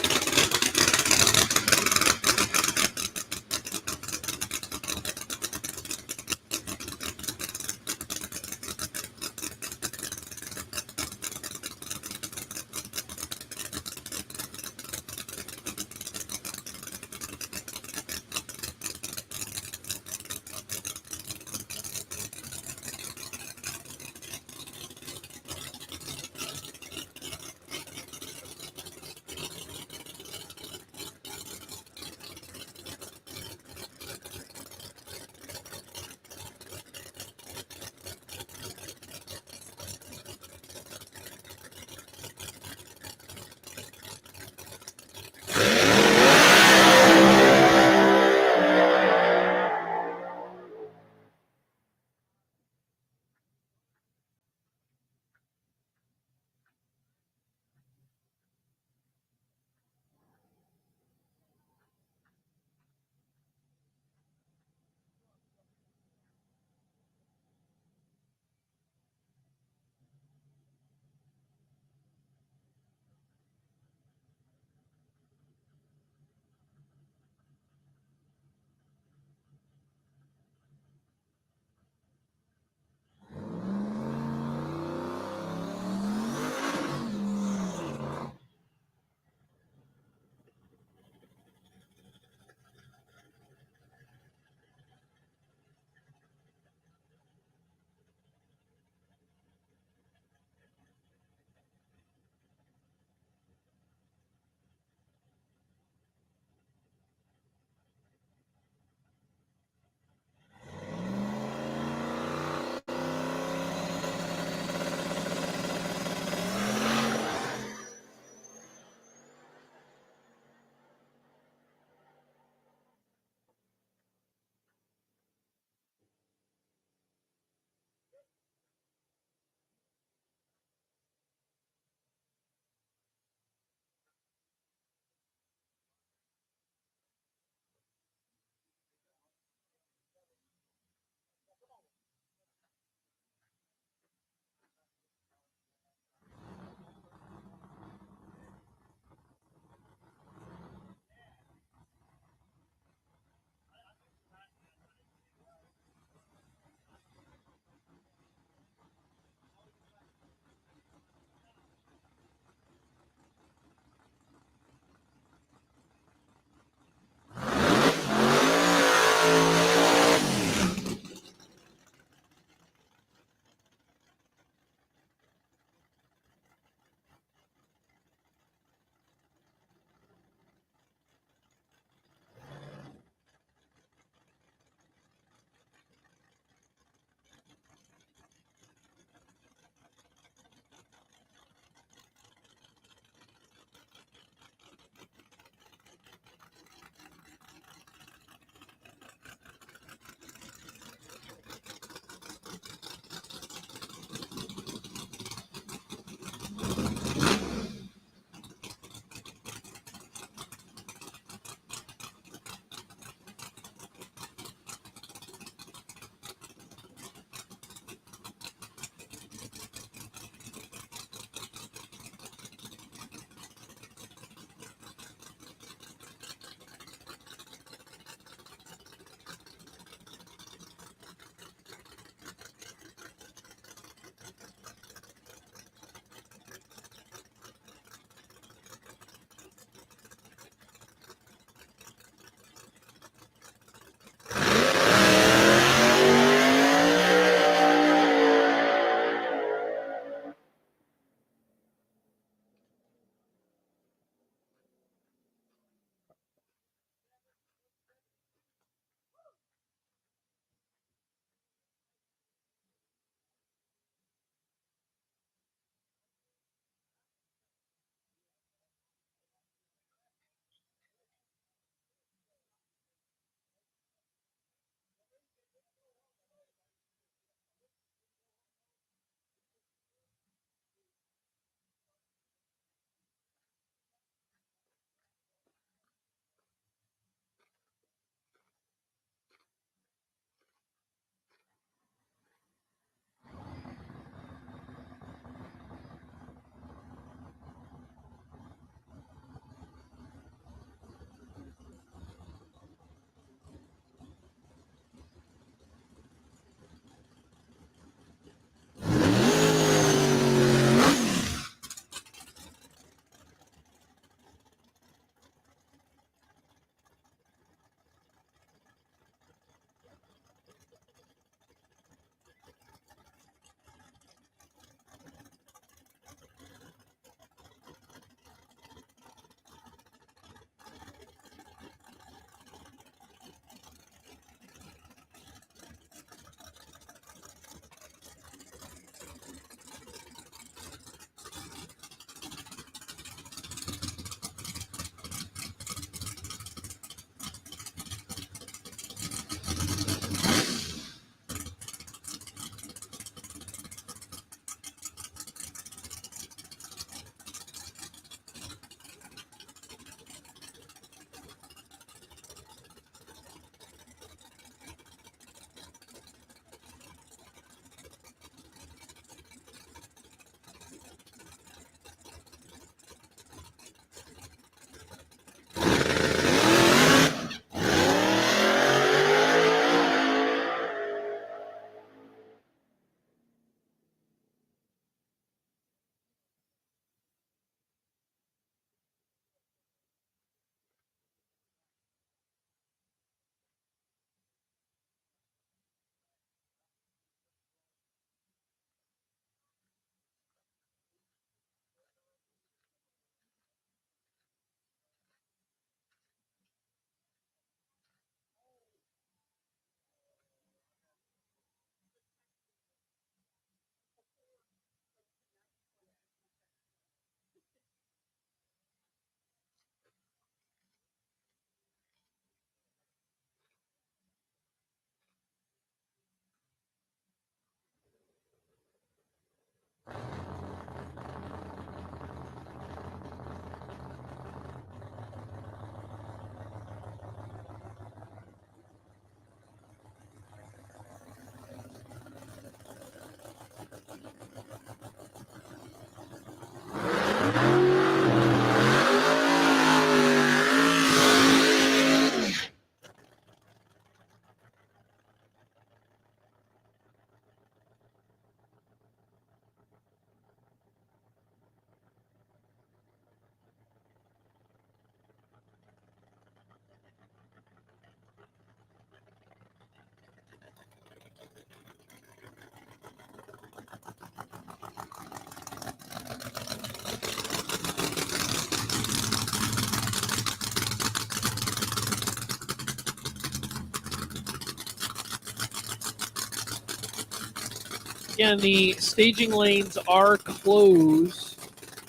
Again, the staging lanes are closed.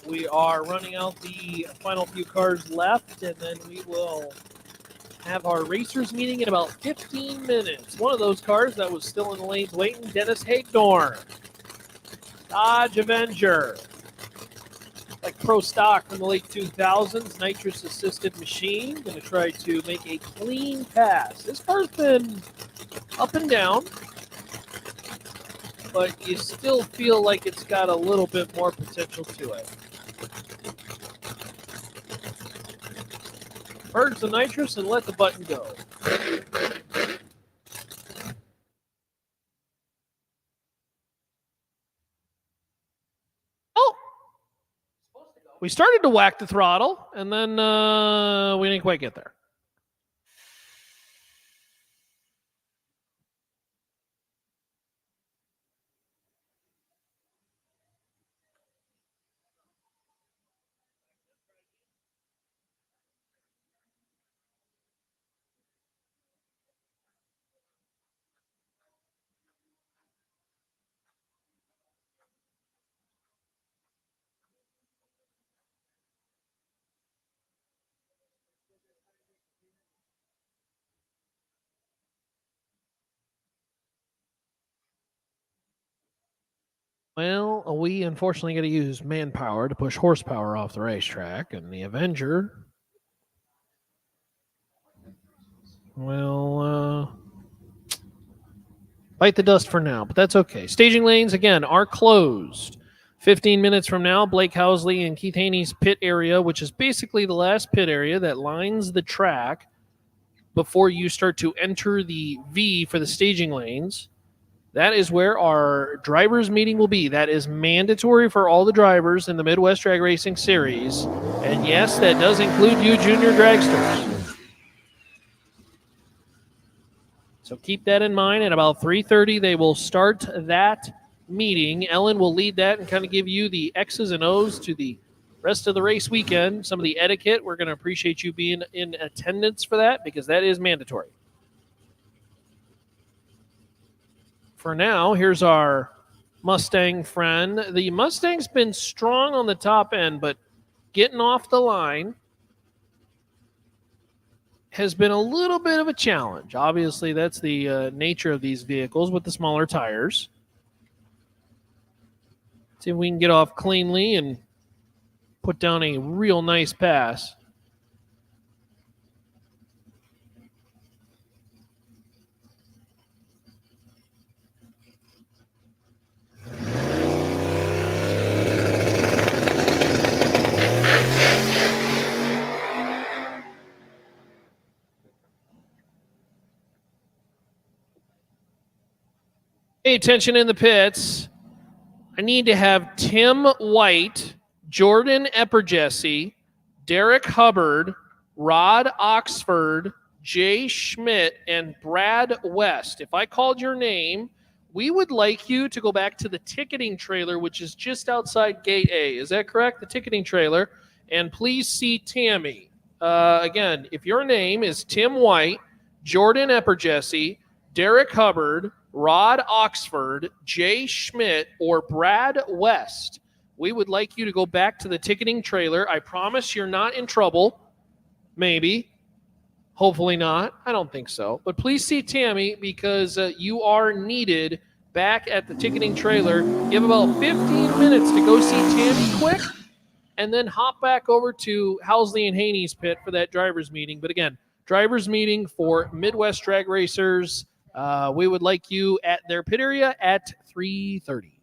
We are running out the final few cars left, and then we will have our racers meeting in about 15 minutes. One of those cars that was still in the lanes waiting, Dennis Hagdorn. Dodge Avenger. Like pro stock from the late 2000s, nitrous-assisted machine. Going to try to make a clean pass. This car's been up and down, but you still feel like it's got a little bit more potential to it. Purge the nitrous and let the button go. Oh! We started to whack the throttle, and then we didn't quite get there. Well, we unfortunately got to use manpower to push horsepower off the racetrack, and the Avenger will bite the dust for now, but that's okay. Staging lanes, again, are closed. 15 minutes from now, Blake Housley and Keith Haney's pit area, which is basically the last pit area that lines the track before you start to enter the V for the staging lanes. That is where our drivers' meeting will be. That is mandatory for all the drivers in the Midwest Drag Racing Series. And yes, that does include you junior dragsters. So keep that in mind. At about 3:30, they will start that meeting. Ellen will lead that and kind of give you the X's and O's to the rest of the race weekend. Some of the etiquette. We're going to appreciate you being in attendance for that because that is mandatory. For now, here's our Mustang friend. The Mustang's been strong on the top end, but getting off the line has been a little bit of a challenge. Obviously, that's the nature of these vehicles with the smaller tires. See if we can get off cleanly and put down a real nice pass. Pay attention in the pits. I need to have Tim White, Jordan Epperjesse, Derek Hubbard, Rod Oxford, Jay Schmidt, and Brad West. If I called your name, we would like you to go back to the ticketing trailer, which is just outside Gate A. Is that correct? The ticketing trailer. And please see Tammy. Again, if your name is Tim White, Jordan Epperjesse, Derek Hubbard, Rod Oxford, Jay Schmidt, or Brad West, we would like you to go back to the ticketing trailer. I promise you're not in trouble. Maybe. Hopefully not. I don't think so. But please see Tammy because you are needed back at the ticketing trailer. You have about 15 minutes to go see Tammy quick and then hop back over to Housley and Haney's pit for that driver's meeting. But again, driver's meeting for Midwest Drag Racers. We would like you at their pit area at 3:30.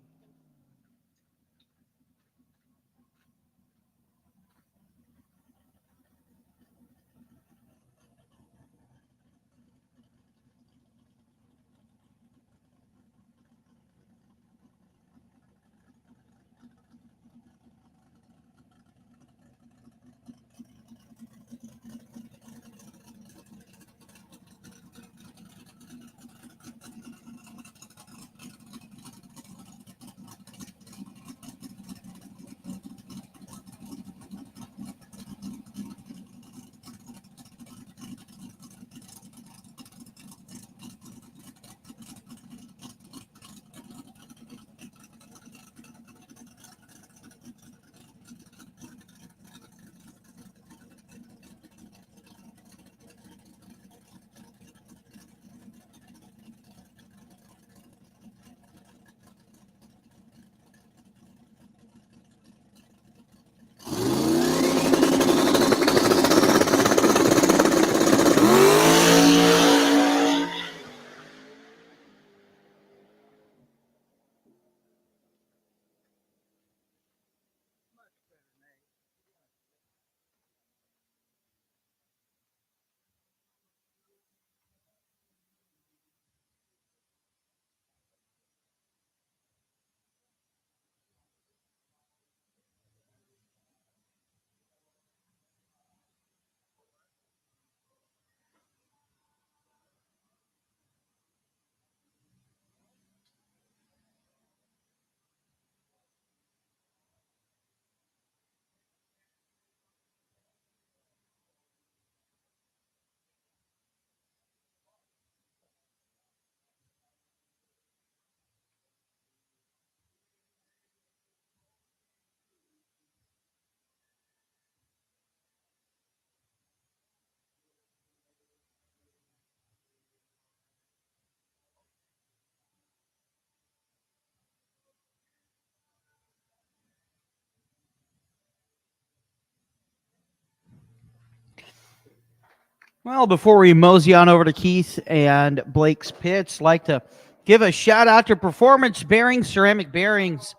Well, before we mosey on over to Keith and Blake's pits, like to give a shout out to Performance Bearings, ceramic bearings.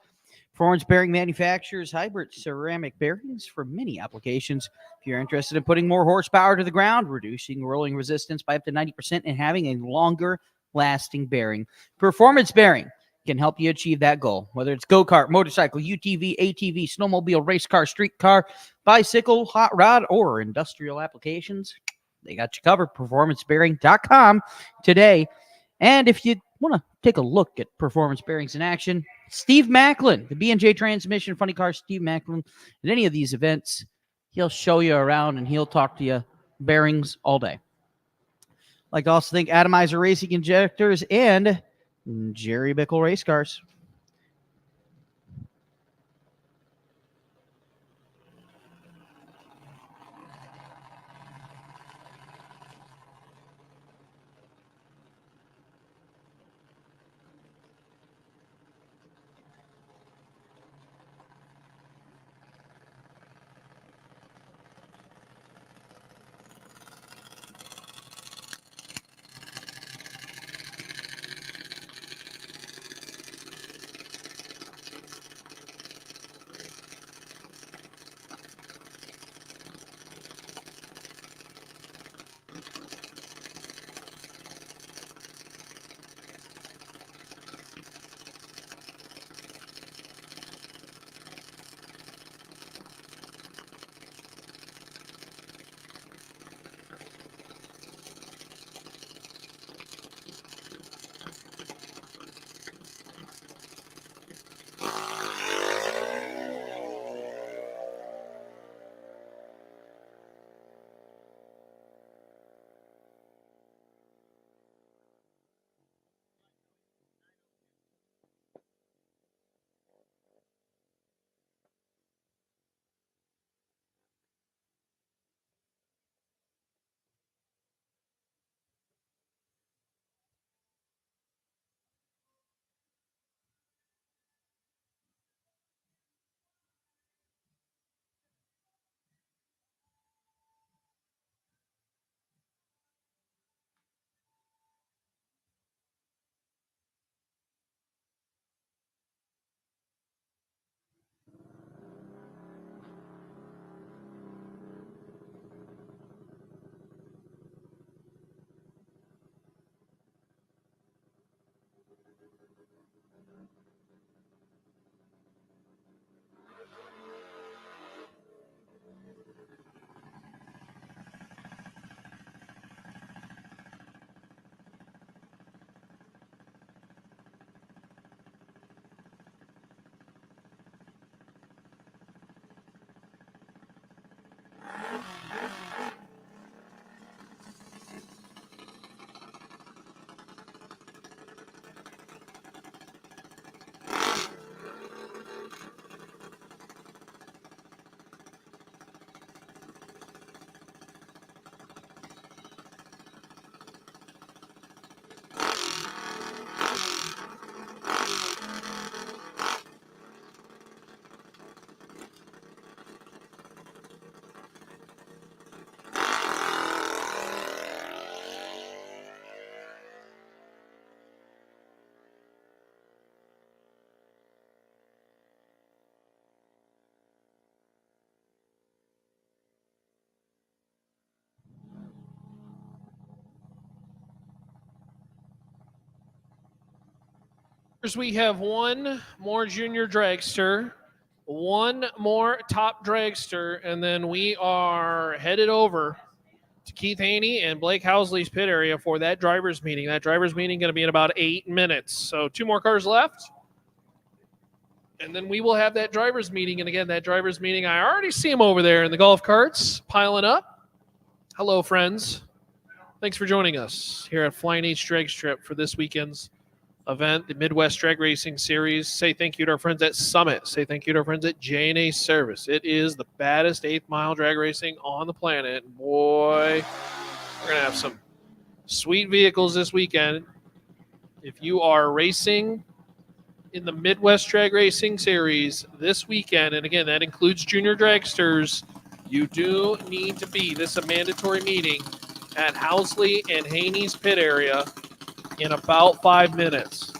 Performance Bearing manufactures hybrid ceramic bearings for many applications. If you're interested in putting more horsepower to the ground, reducing rolling resistance by up to 90%, and having a longer lasting bearing, Performance Bearing can help you achieve that goal. Whether it's go-kart, motorcycle, UTV, ATV, snowmobile, race car, street car, bicycle, hot rod, or industrial applications, they got you covered. PerformanceBearing.com today. And if you want to take a look at Performance Bearings in action, Steve Macklin, the B&J Transmission Funny Car, Steve Macklin, at any of these events, he'll show you around and he'll talk to you bearings all day. I'd like to also thank Atomizer Racing Injectors and Jerry Bickle Race Cars. We have one more junior dragster, one more top dragster, and then we are headed over to Keith Haney and Blake Housley's pit area for that driver's meeting. That driver's meeting going to be in about 8 minutes. So 2 more cars left. And then we will have that driver's meeting. And again, that driver's meeting, I already see them over there in the golf carts piling up. Hello, friends. Thanks for joining us here at Flying H Drag Strip for this weekend's event, the Midwest Drag Racing Series. Say thank you to our friends at Summit. Say thank you to our friends at J&A Service. It is the baddest 8th mile drag racing on the planet. Boy, we're going to have some sweet vehicles this weekend. If you are racing in the Midwest Drag Racing Series this weekend, and again, that includes junior dragsters, you do need to be, this is a mandatory meeting, at Housley and Haney's pit area in about 5 minutes.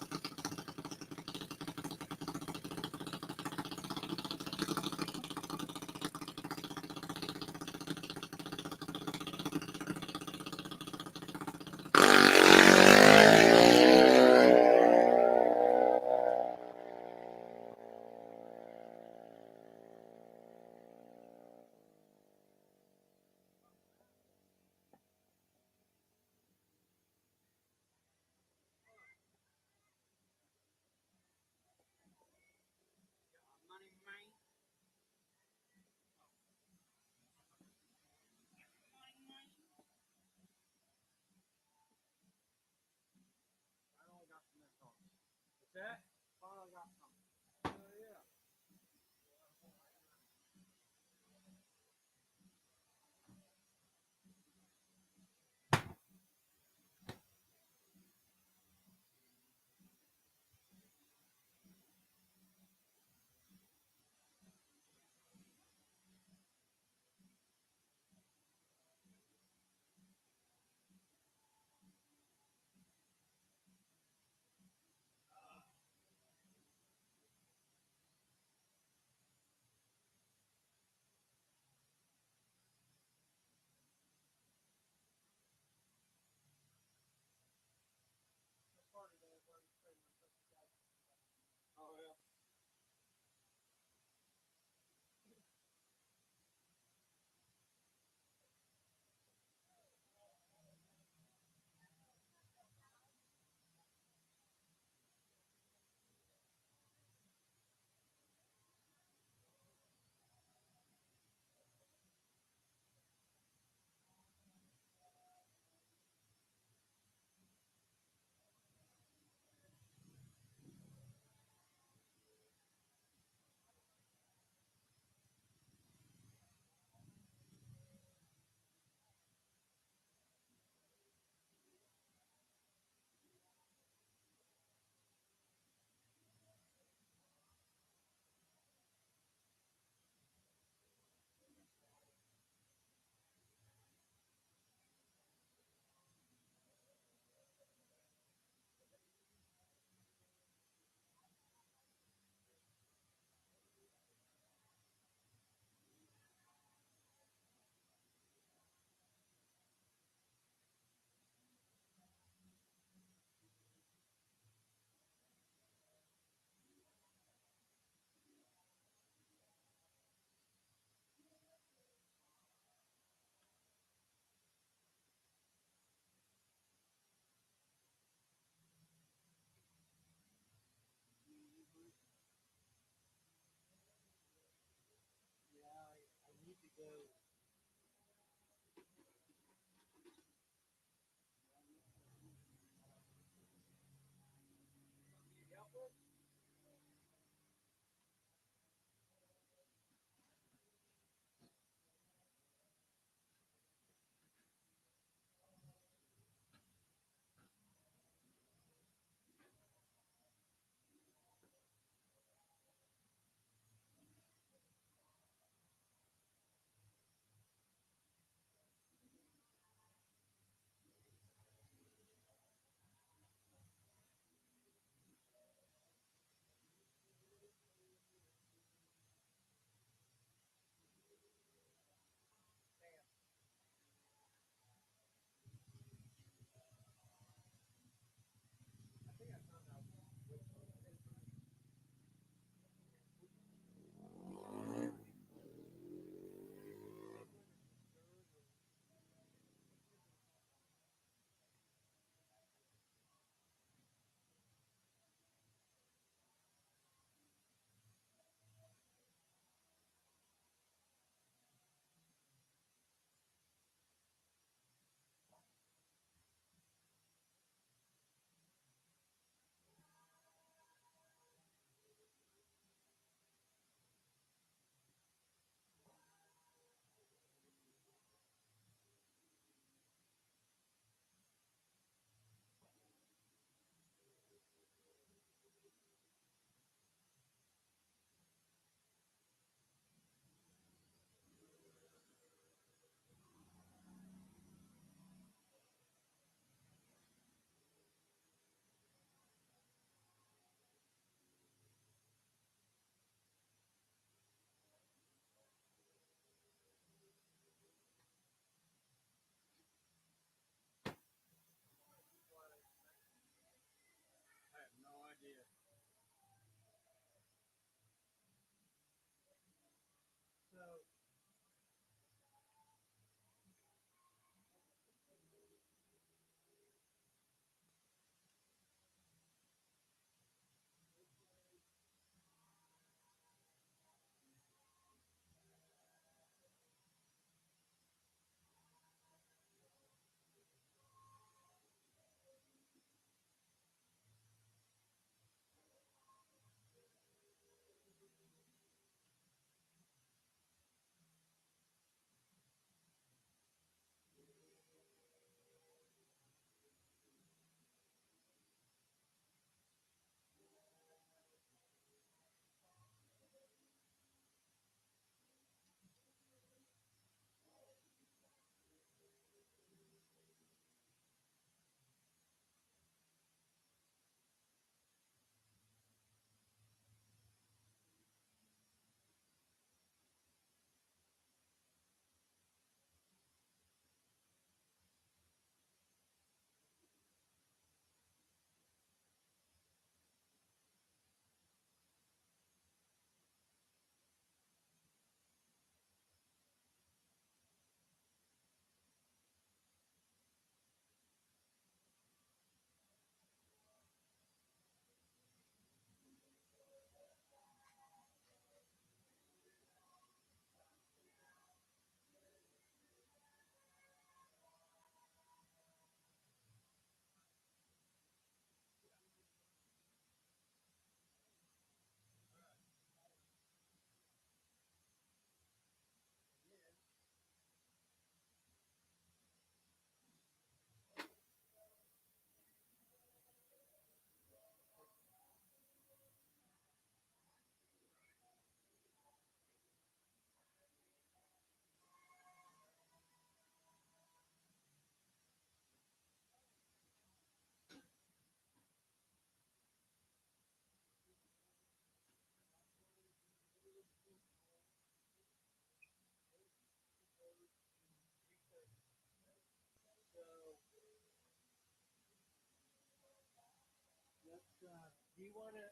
do you want to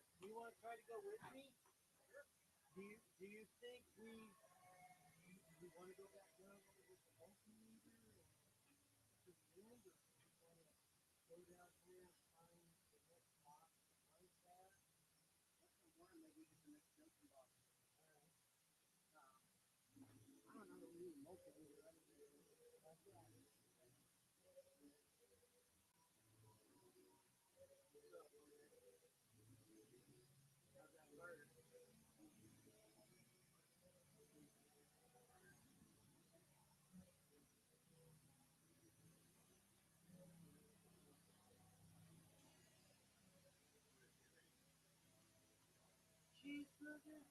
try to go with me? Do you think we want to go back down with the multimeter to the end, or do you want to go down here and find the next box like that? That's the one, maybe get the next junction box. All right. I don't know that we need a multimeter right there. Like that. How's that bird? Cheeseburger?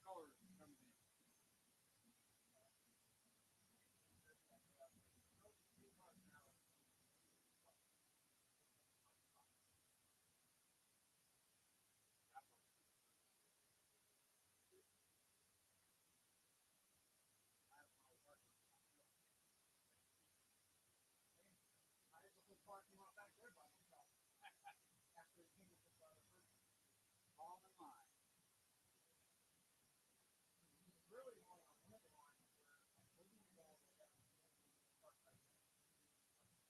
color comes in. I had the whole parking lot back there by myself. After it came up with all the line. Really only on one of the lines where I couldn't go all the way down to the park right there.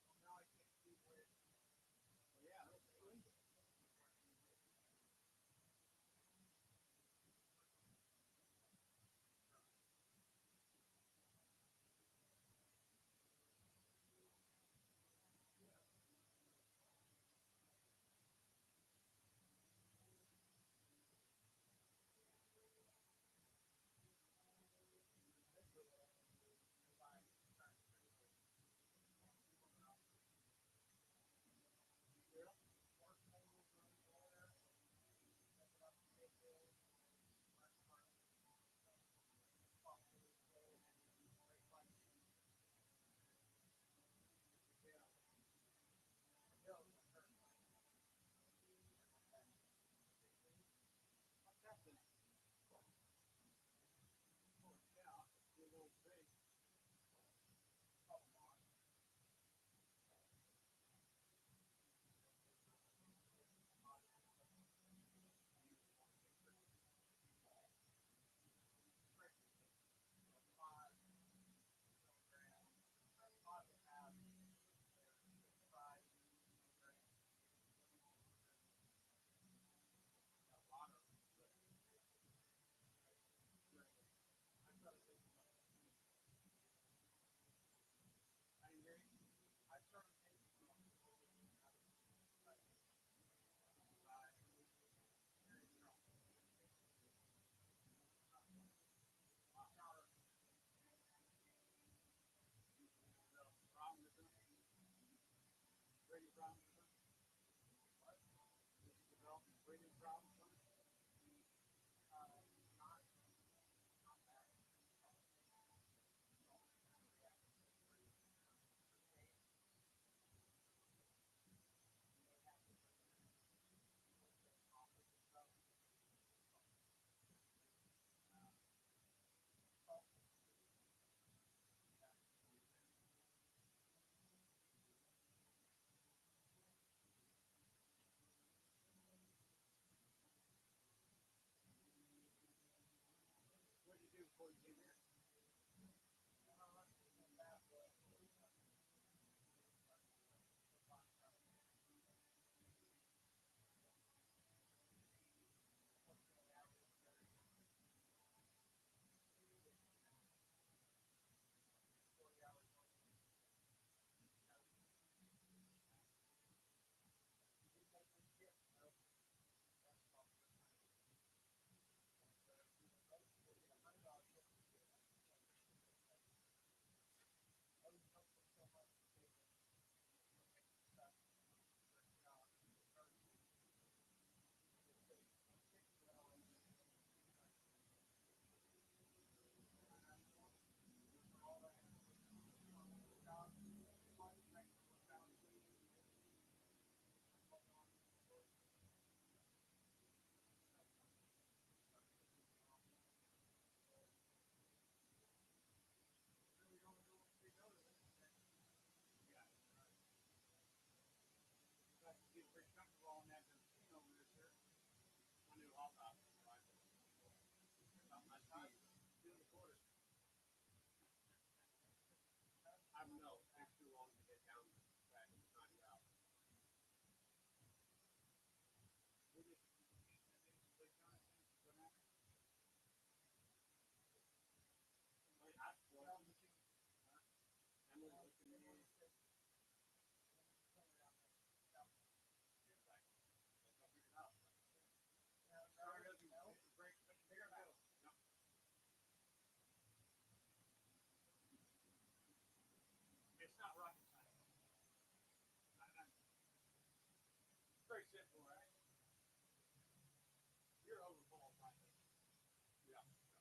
So now I can't see where. Well, yeah, that's illegal. What did you do before you came here? Get pretty comfortable on that machine over there, sir. I knew all about it. About my speed. 2.25. I don't know. It takes too long to get down the track and 90 out. It's not rocket science. It's very simple, right? You're overqualified. Yeah.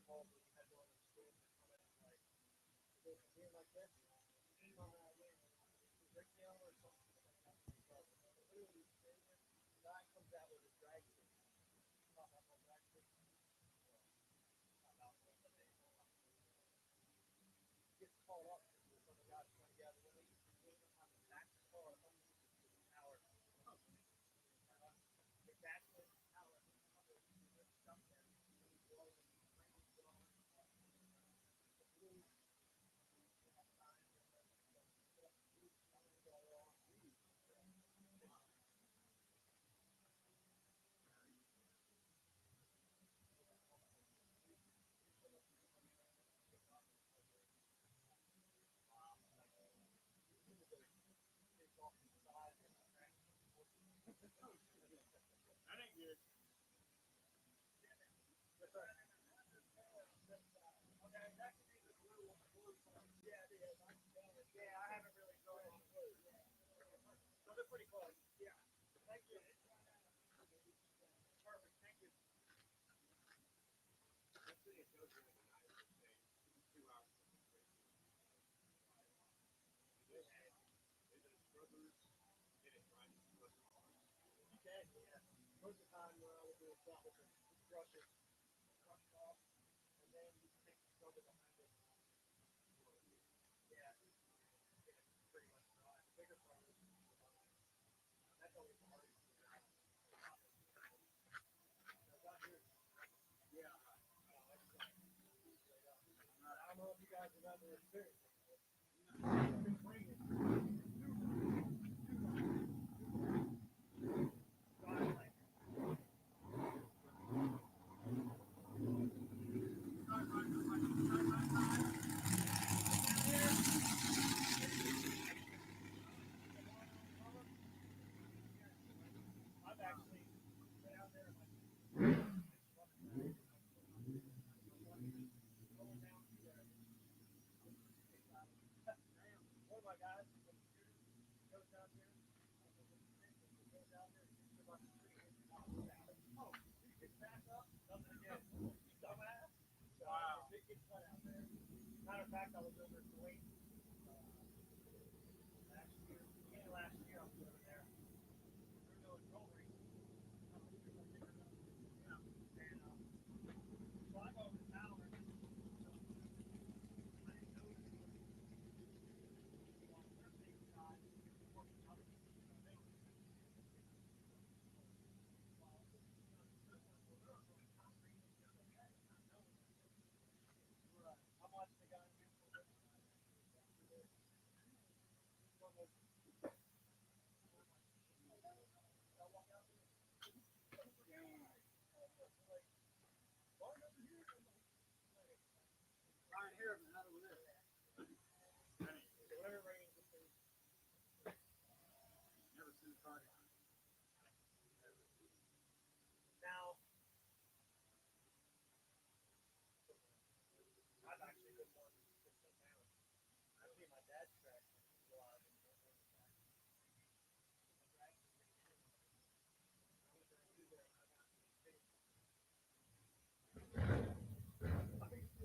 involved when you had one of the schools that come in and like go from here like this, aim on that wing, break down or something like that. So literally, the guy comes out with his drag stick. Not that one drag stick. Not that one, but they gets called up because there's some guys trying to gather when they on the back of the car underneath the tower. The gasoline tower stuff there. That ain't good. Yeah, I haven't really gone on the road. So they're pretty close. Yeah. Thank you. Perfect. Thank you. You can, yeah. Most of the time, what I would do is start with the brushes, brush it off, and then you can take the scrubber behind it. Yeah. Get it pretty much dry. The bigger brushes, that's always the hardest. Yeah. I don't know if you guys have ever experienced it. It's raining. I've actually been out there like one of my guys goes down here, goes out there, and about the tree. Oh, he gets back up, does it again. Dumbass. Wow. Big cut out there. Matter of fact, I was over at Kuwait last year, I was over there. We were doing roll racing. Yeah. And so I go over to town and I didn't know it. On their big side, working out of the thing. I'm watching the guy in Ryan Harriman, another one there. Whatever range it is. Never seen a target. Now, I've actually been one to sit down. I've seen my dad's track go out and go on the track.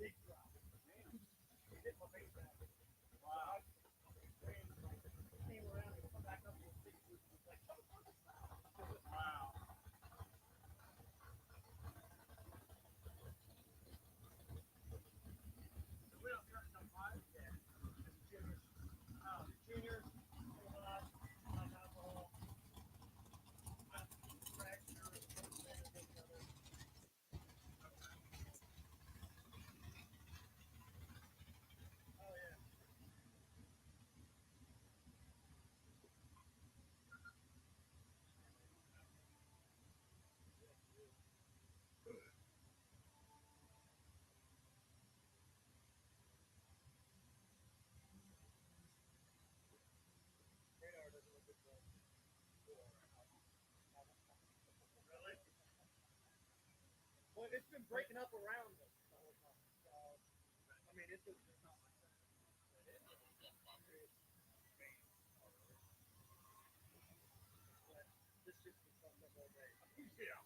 Big drop. Hit my face back. Wow. Came around and come back up to 6 weeks. Like, wow. We don't start until 5? Yeah. Juniors. Juniors, alcohol. Fracture, oh, yeah. Radar doesn't look good for us. Really? Well, it's been breaking up around us the whole time. So, I mean, it's not like that. But this just is something all day. Yeah.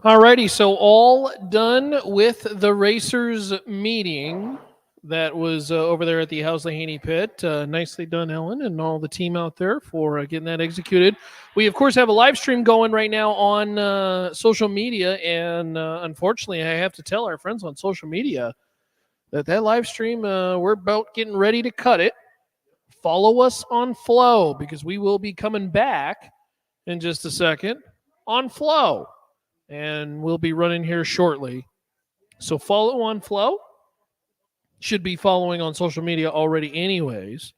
Alrighty, so all done with the racers meeting that was over there at the Housley Haney pit. Nicely done, Ellen, and all the team out there for getting that executed. We, of course, have a live stream going right now on social media, and unfortunately, I have to tell our friends on social media that live stream, we're about getting ready to cut it. Follow us on Flow, because we will be coming back in just a second on Flow. And we'll be running here shortly. So follow on Flow. Should be following on social media already anyways.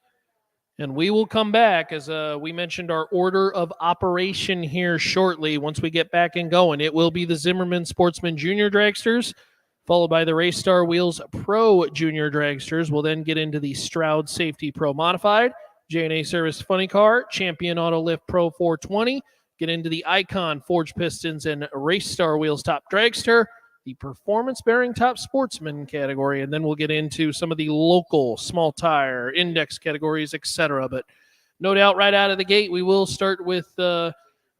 And we will come back, as we mentioned, our order of operation here shortly. Once we get back and going, it will be the Zimmerman Sportsman Junior Dragsters, followed by the Race Star Wheels Pro Junior Dragsters. We'll then get into the Stroud Safety Pro Modified, J&A Service Funny Car, Champion Auto Lift Pro 420, get into the Icon Forged Pistons and Race Star Wheels Top Dragster, the Performance Bearing Top Sportsman category, and then we'll get into some of the local small tire index categories, etc. But no doubt right out of the gate, we will start with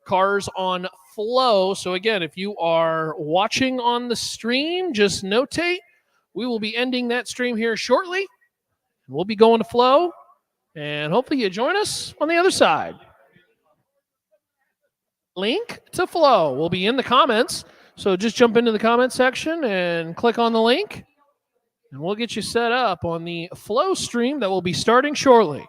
cars on Flow. So again, if you are watching on the stream, just notate, we will be ending that stream here shortly. We'll be going to Flow, and hopefully you join us on the other side. Link to Flow will be in the comments. So just jump into the comment section and click on the link, and we'll get you set up on the Flow stream that will be starting shortly.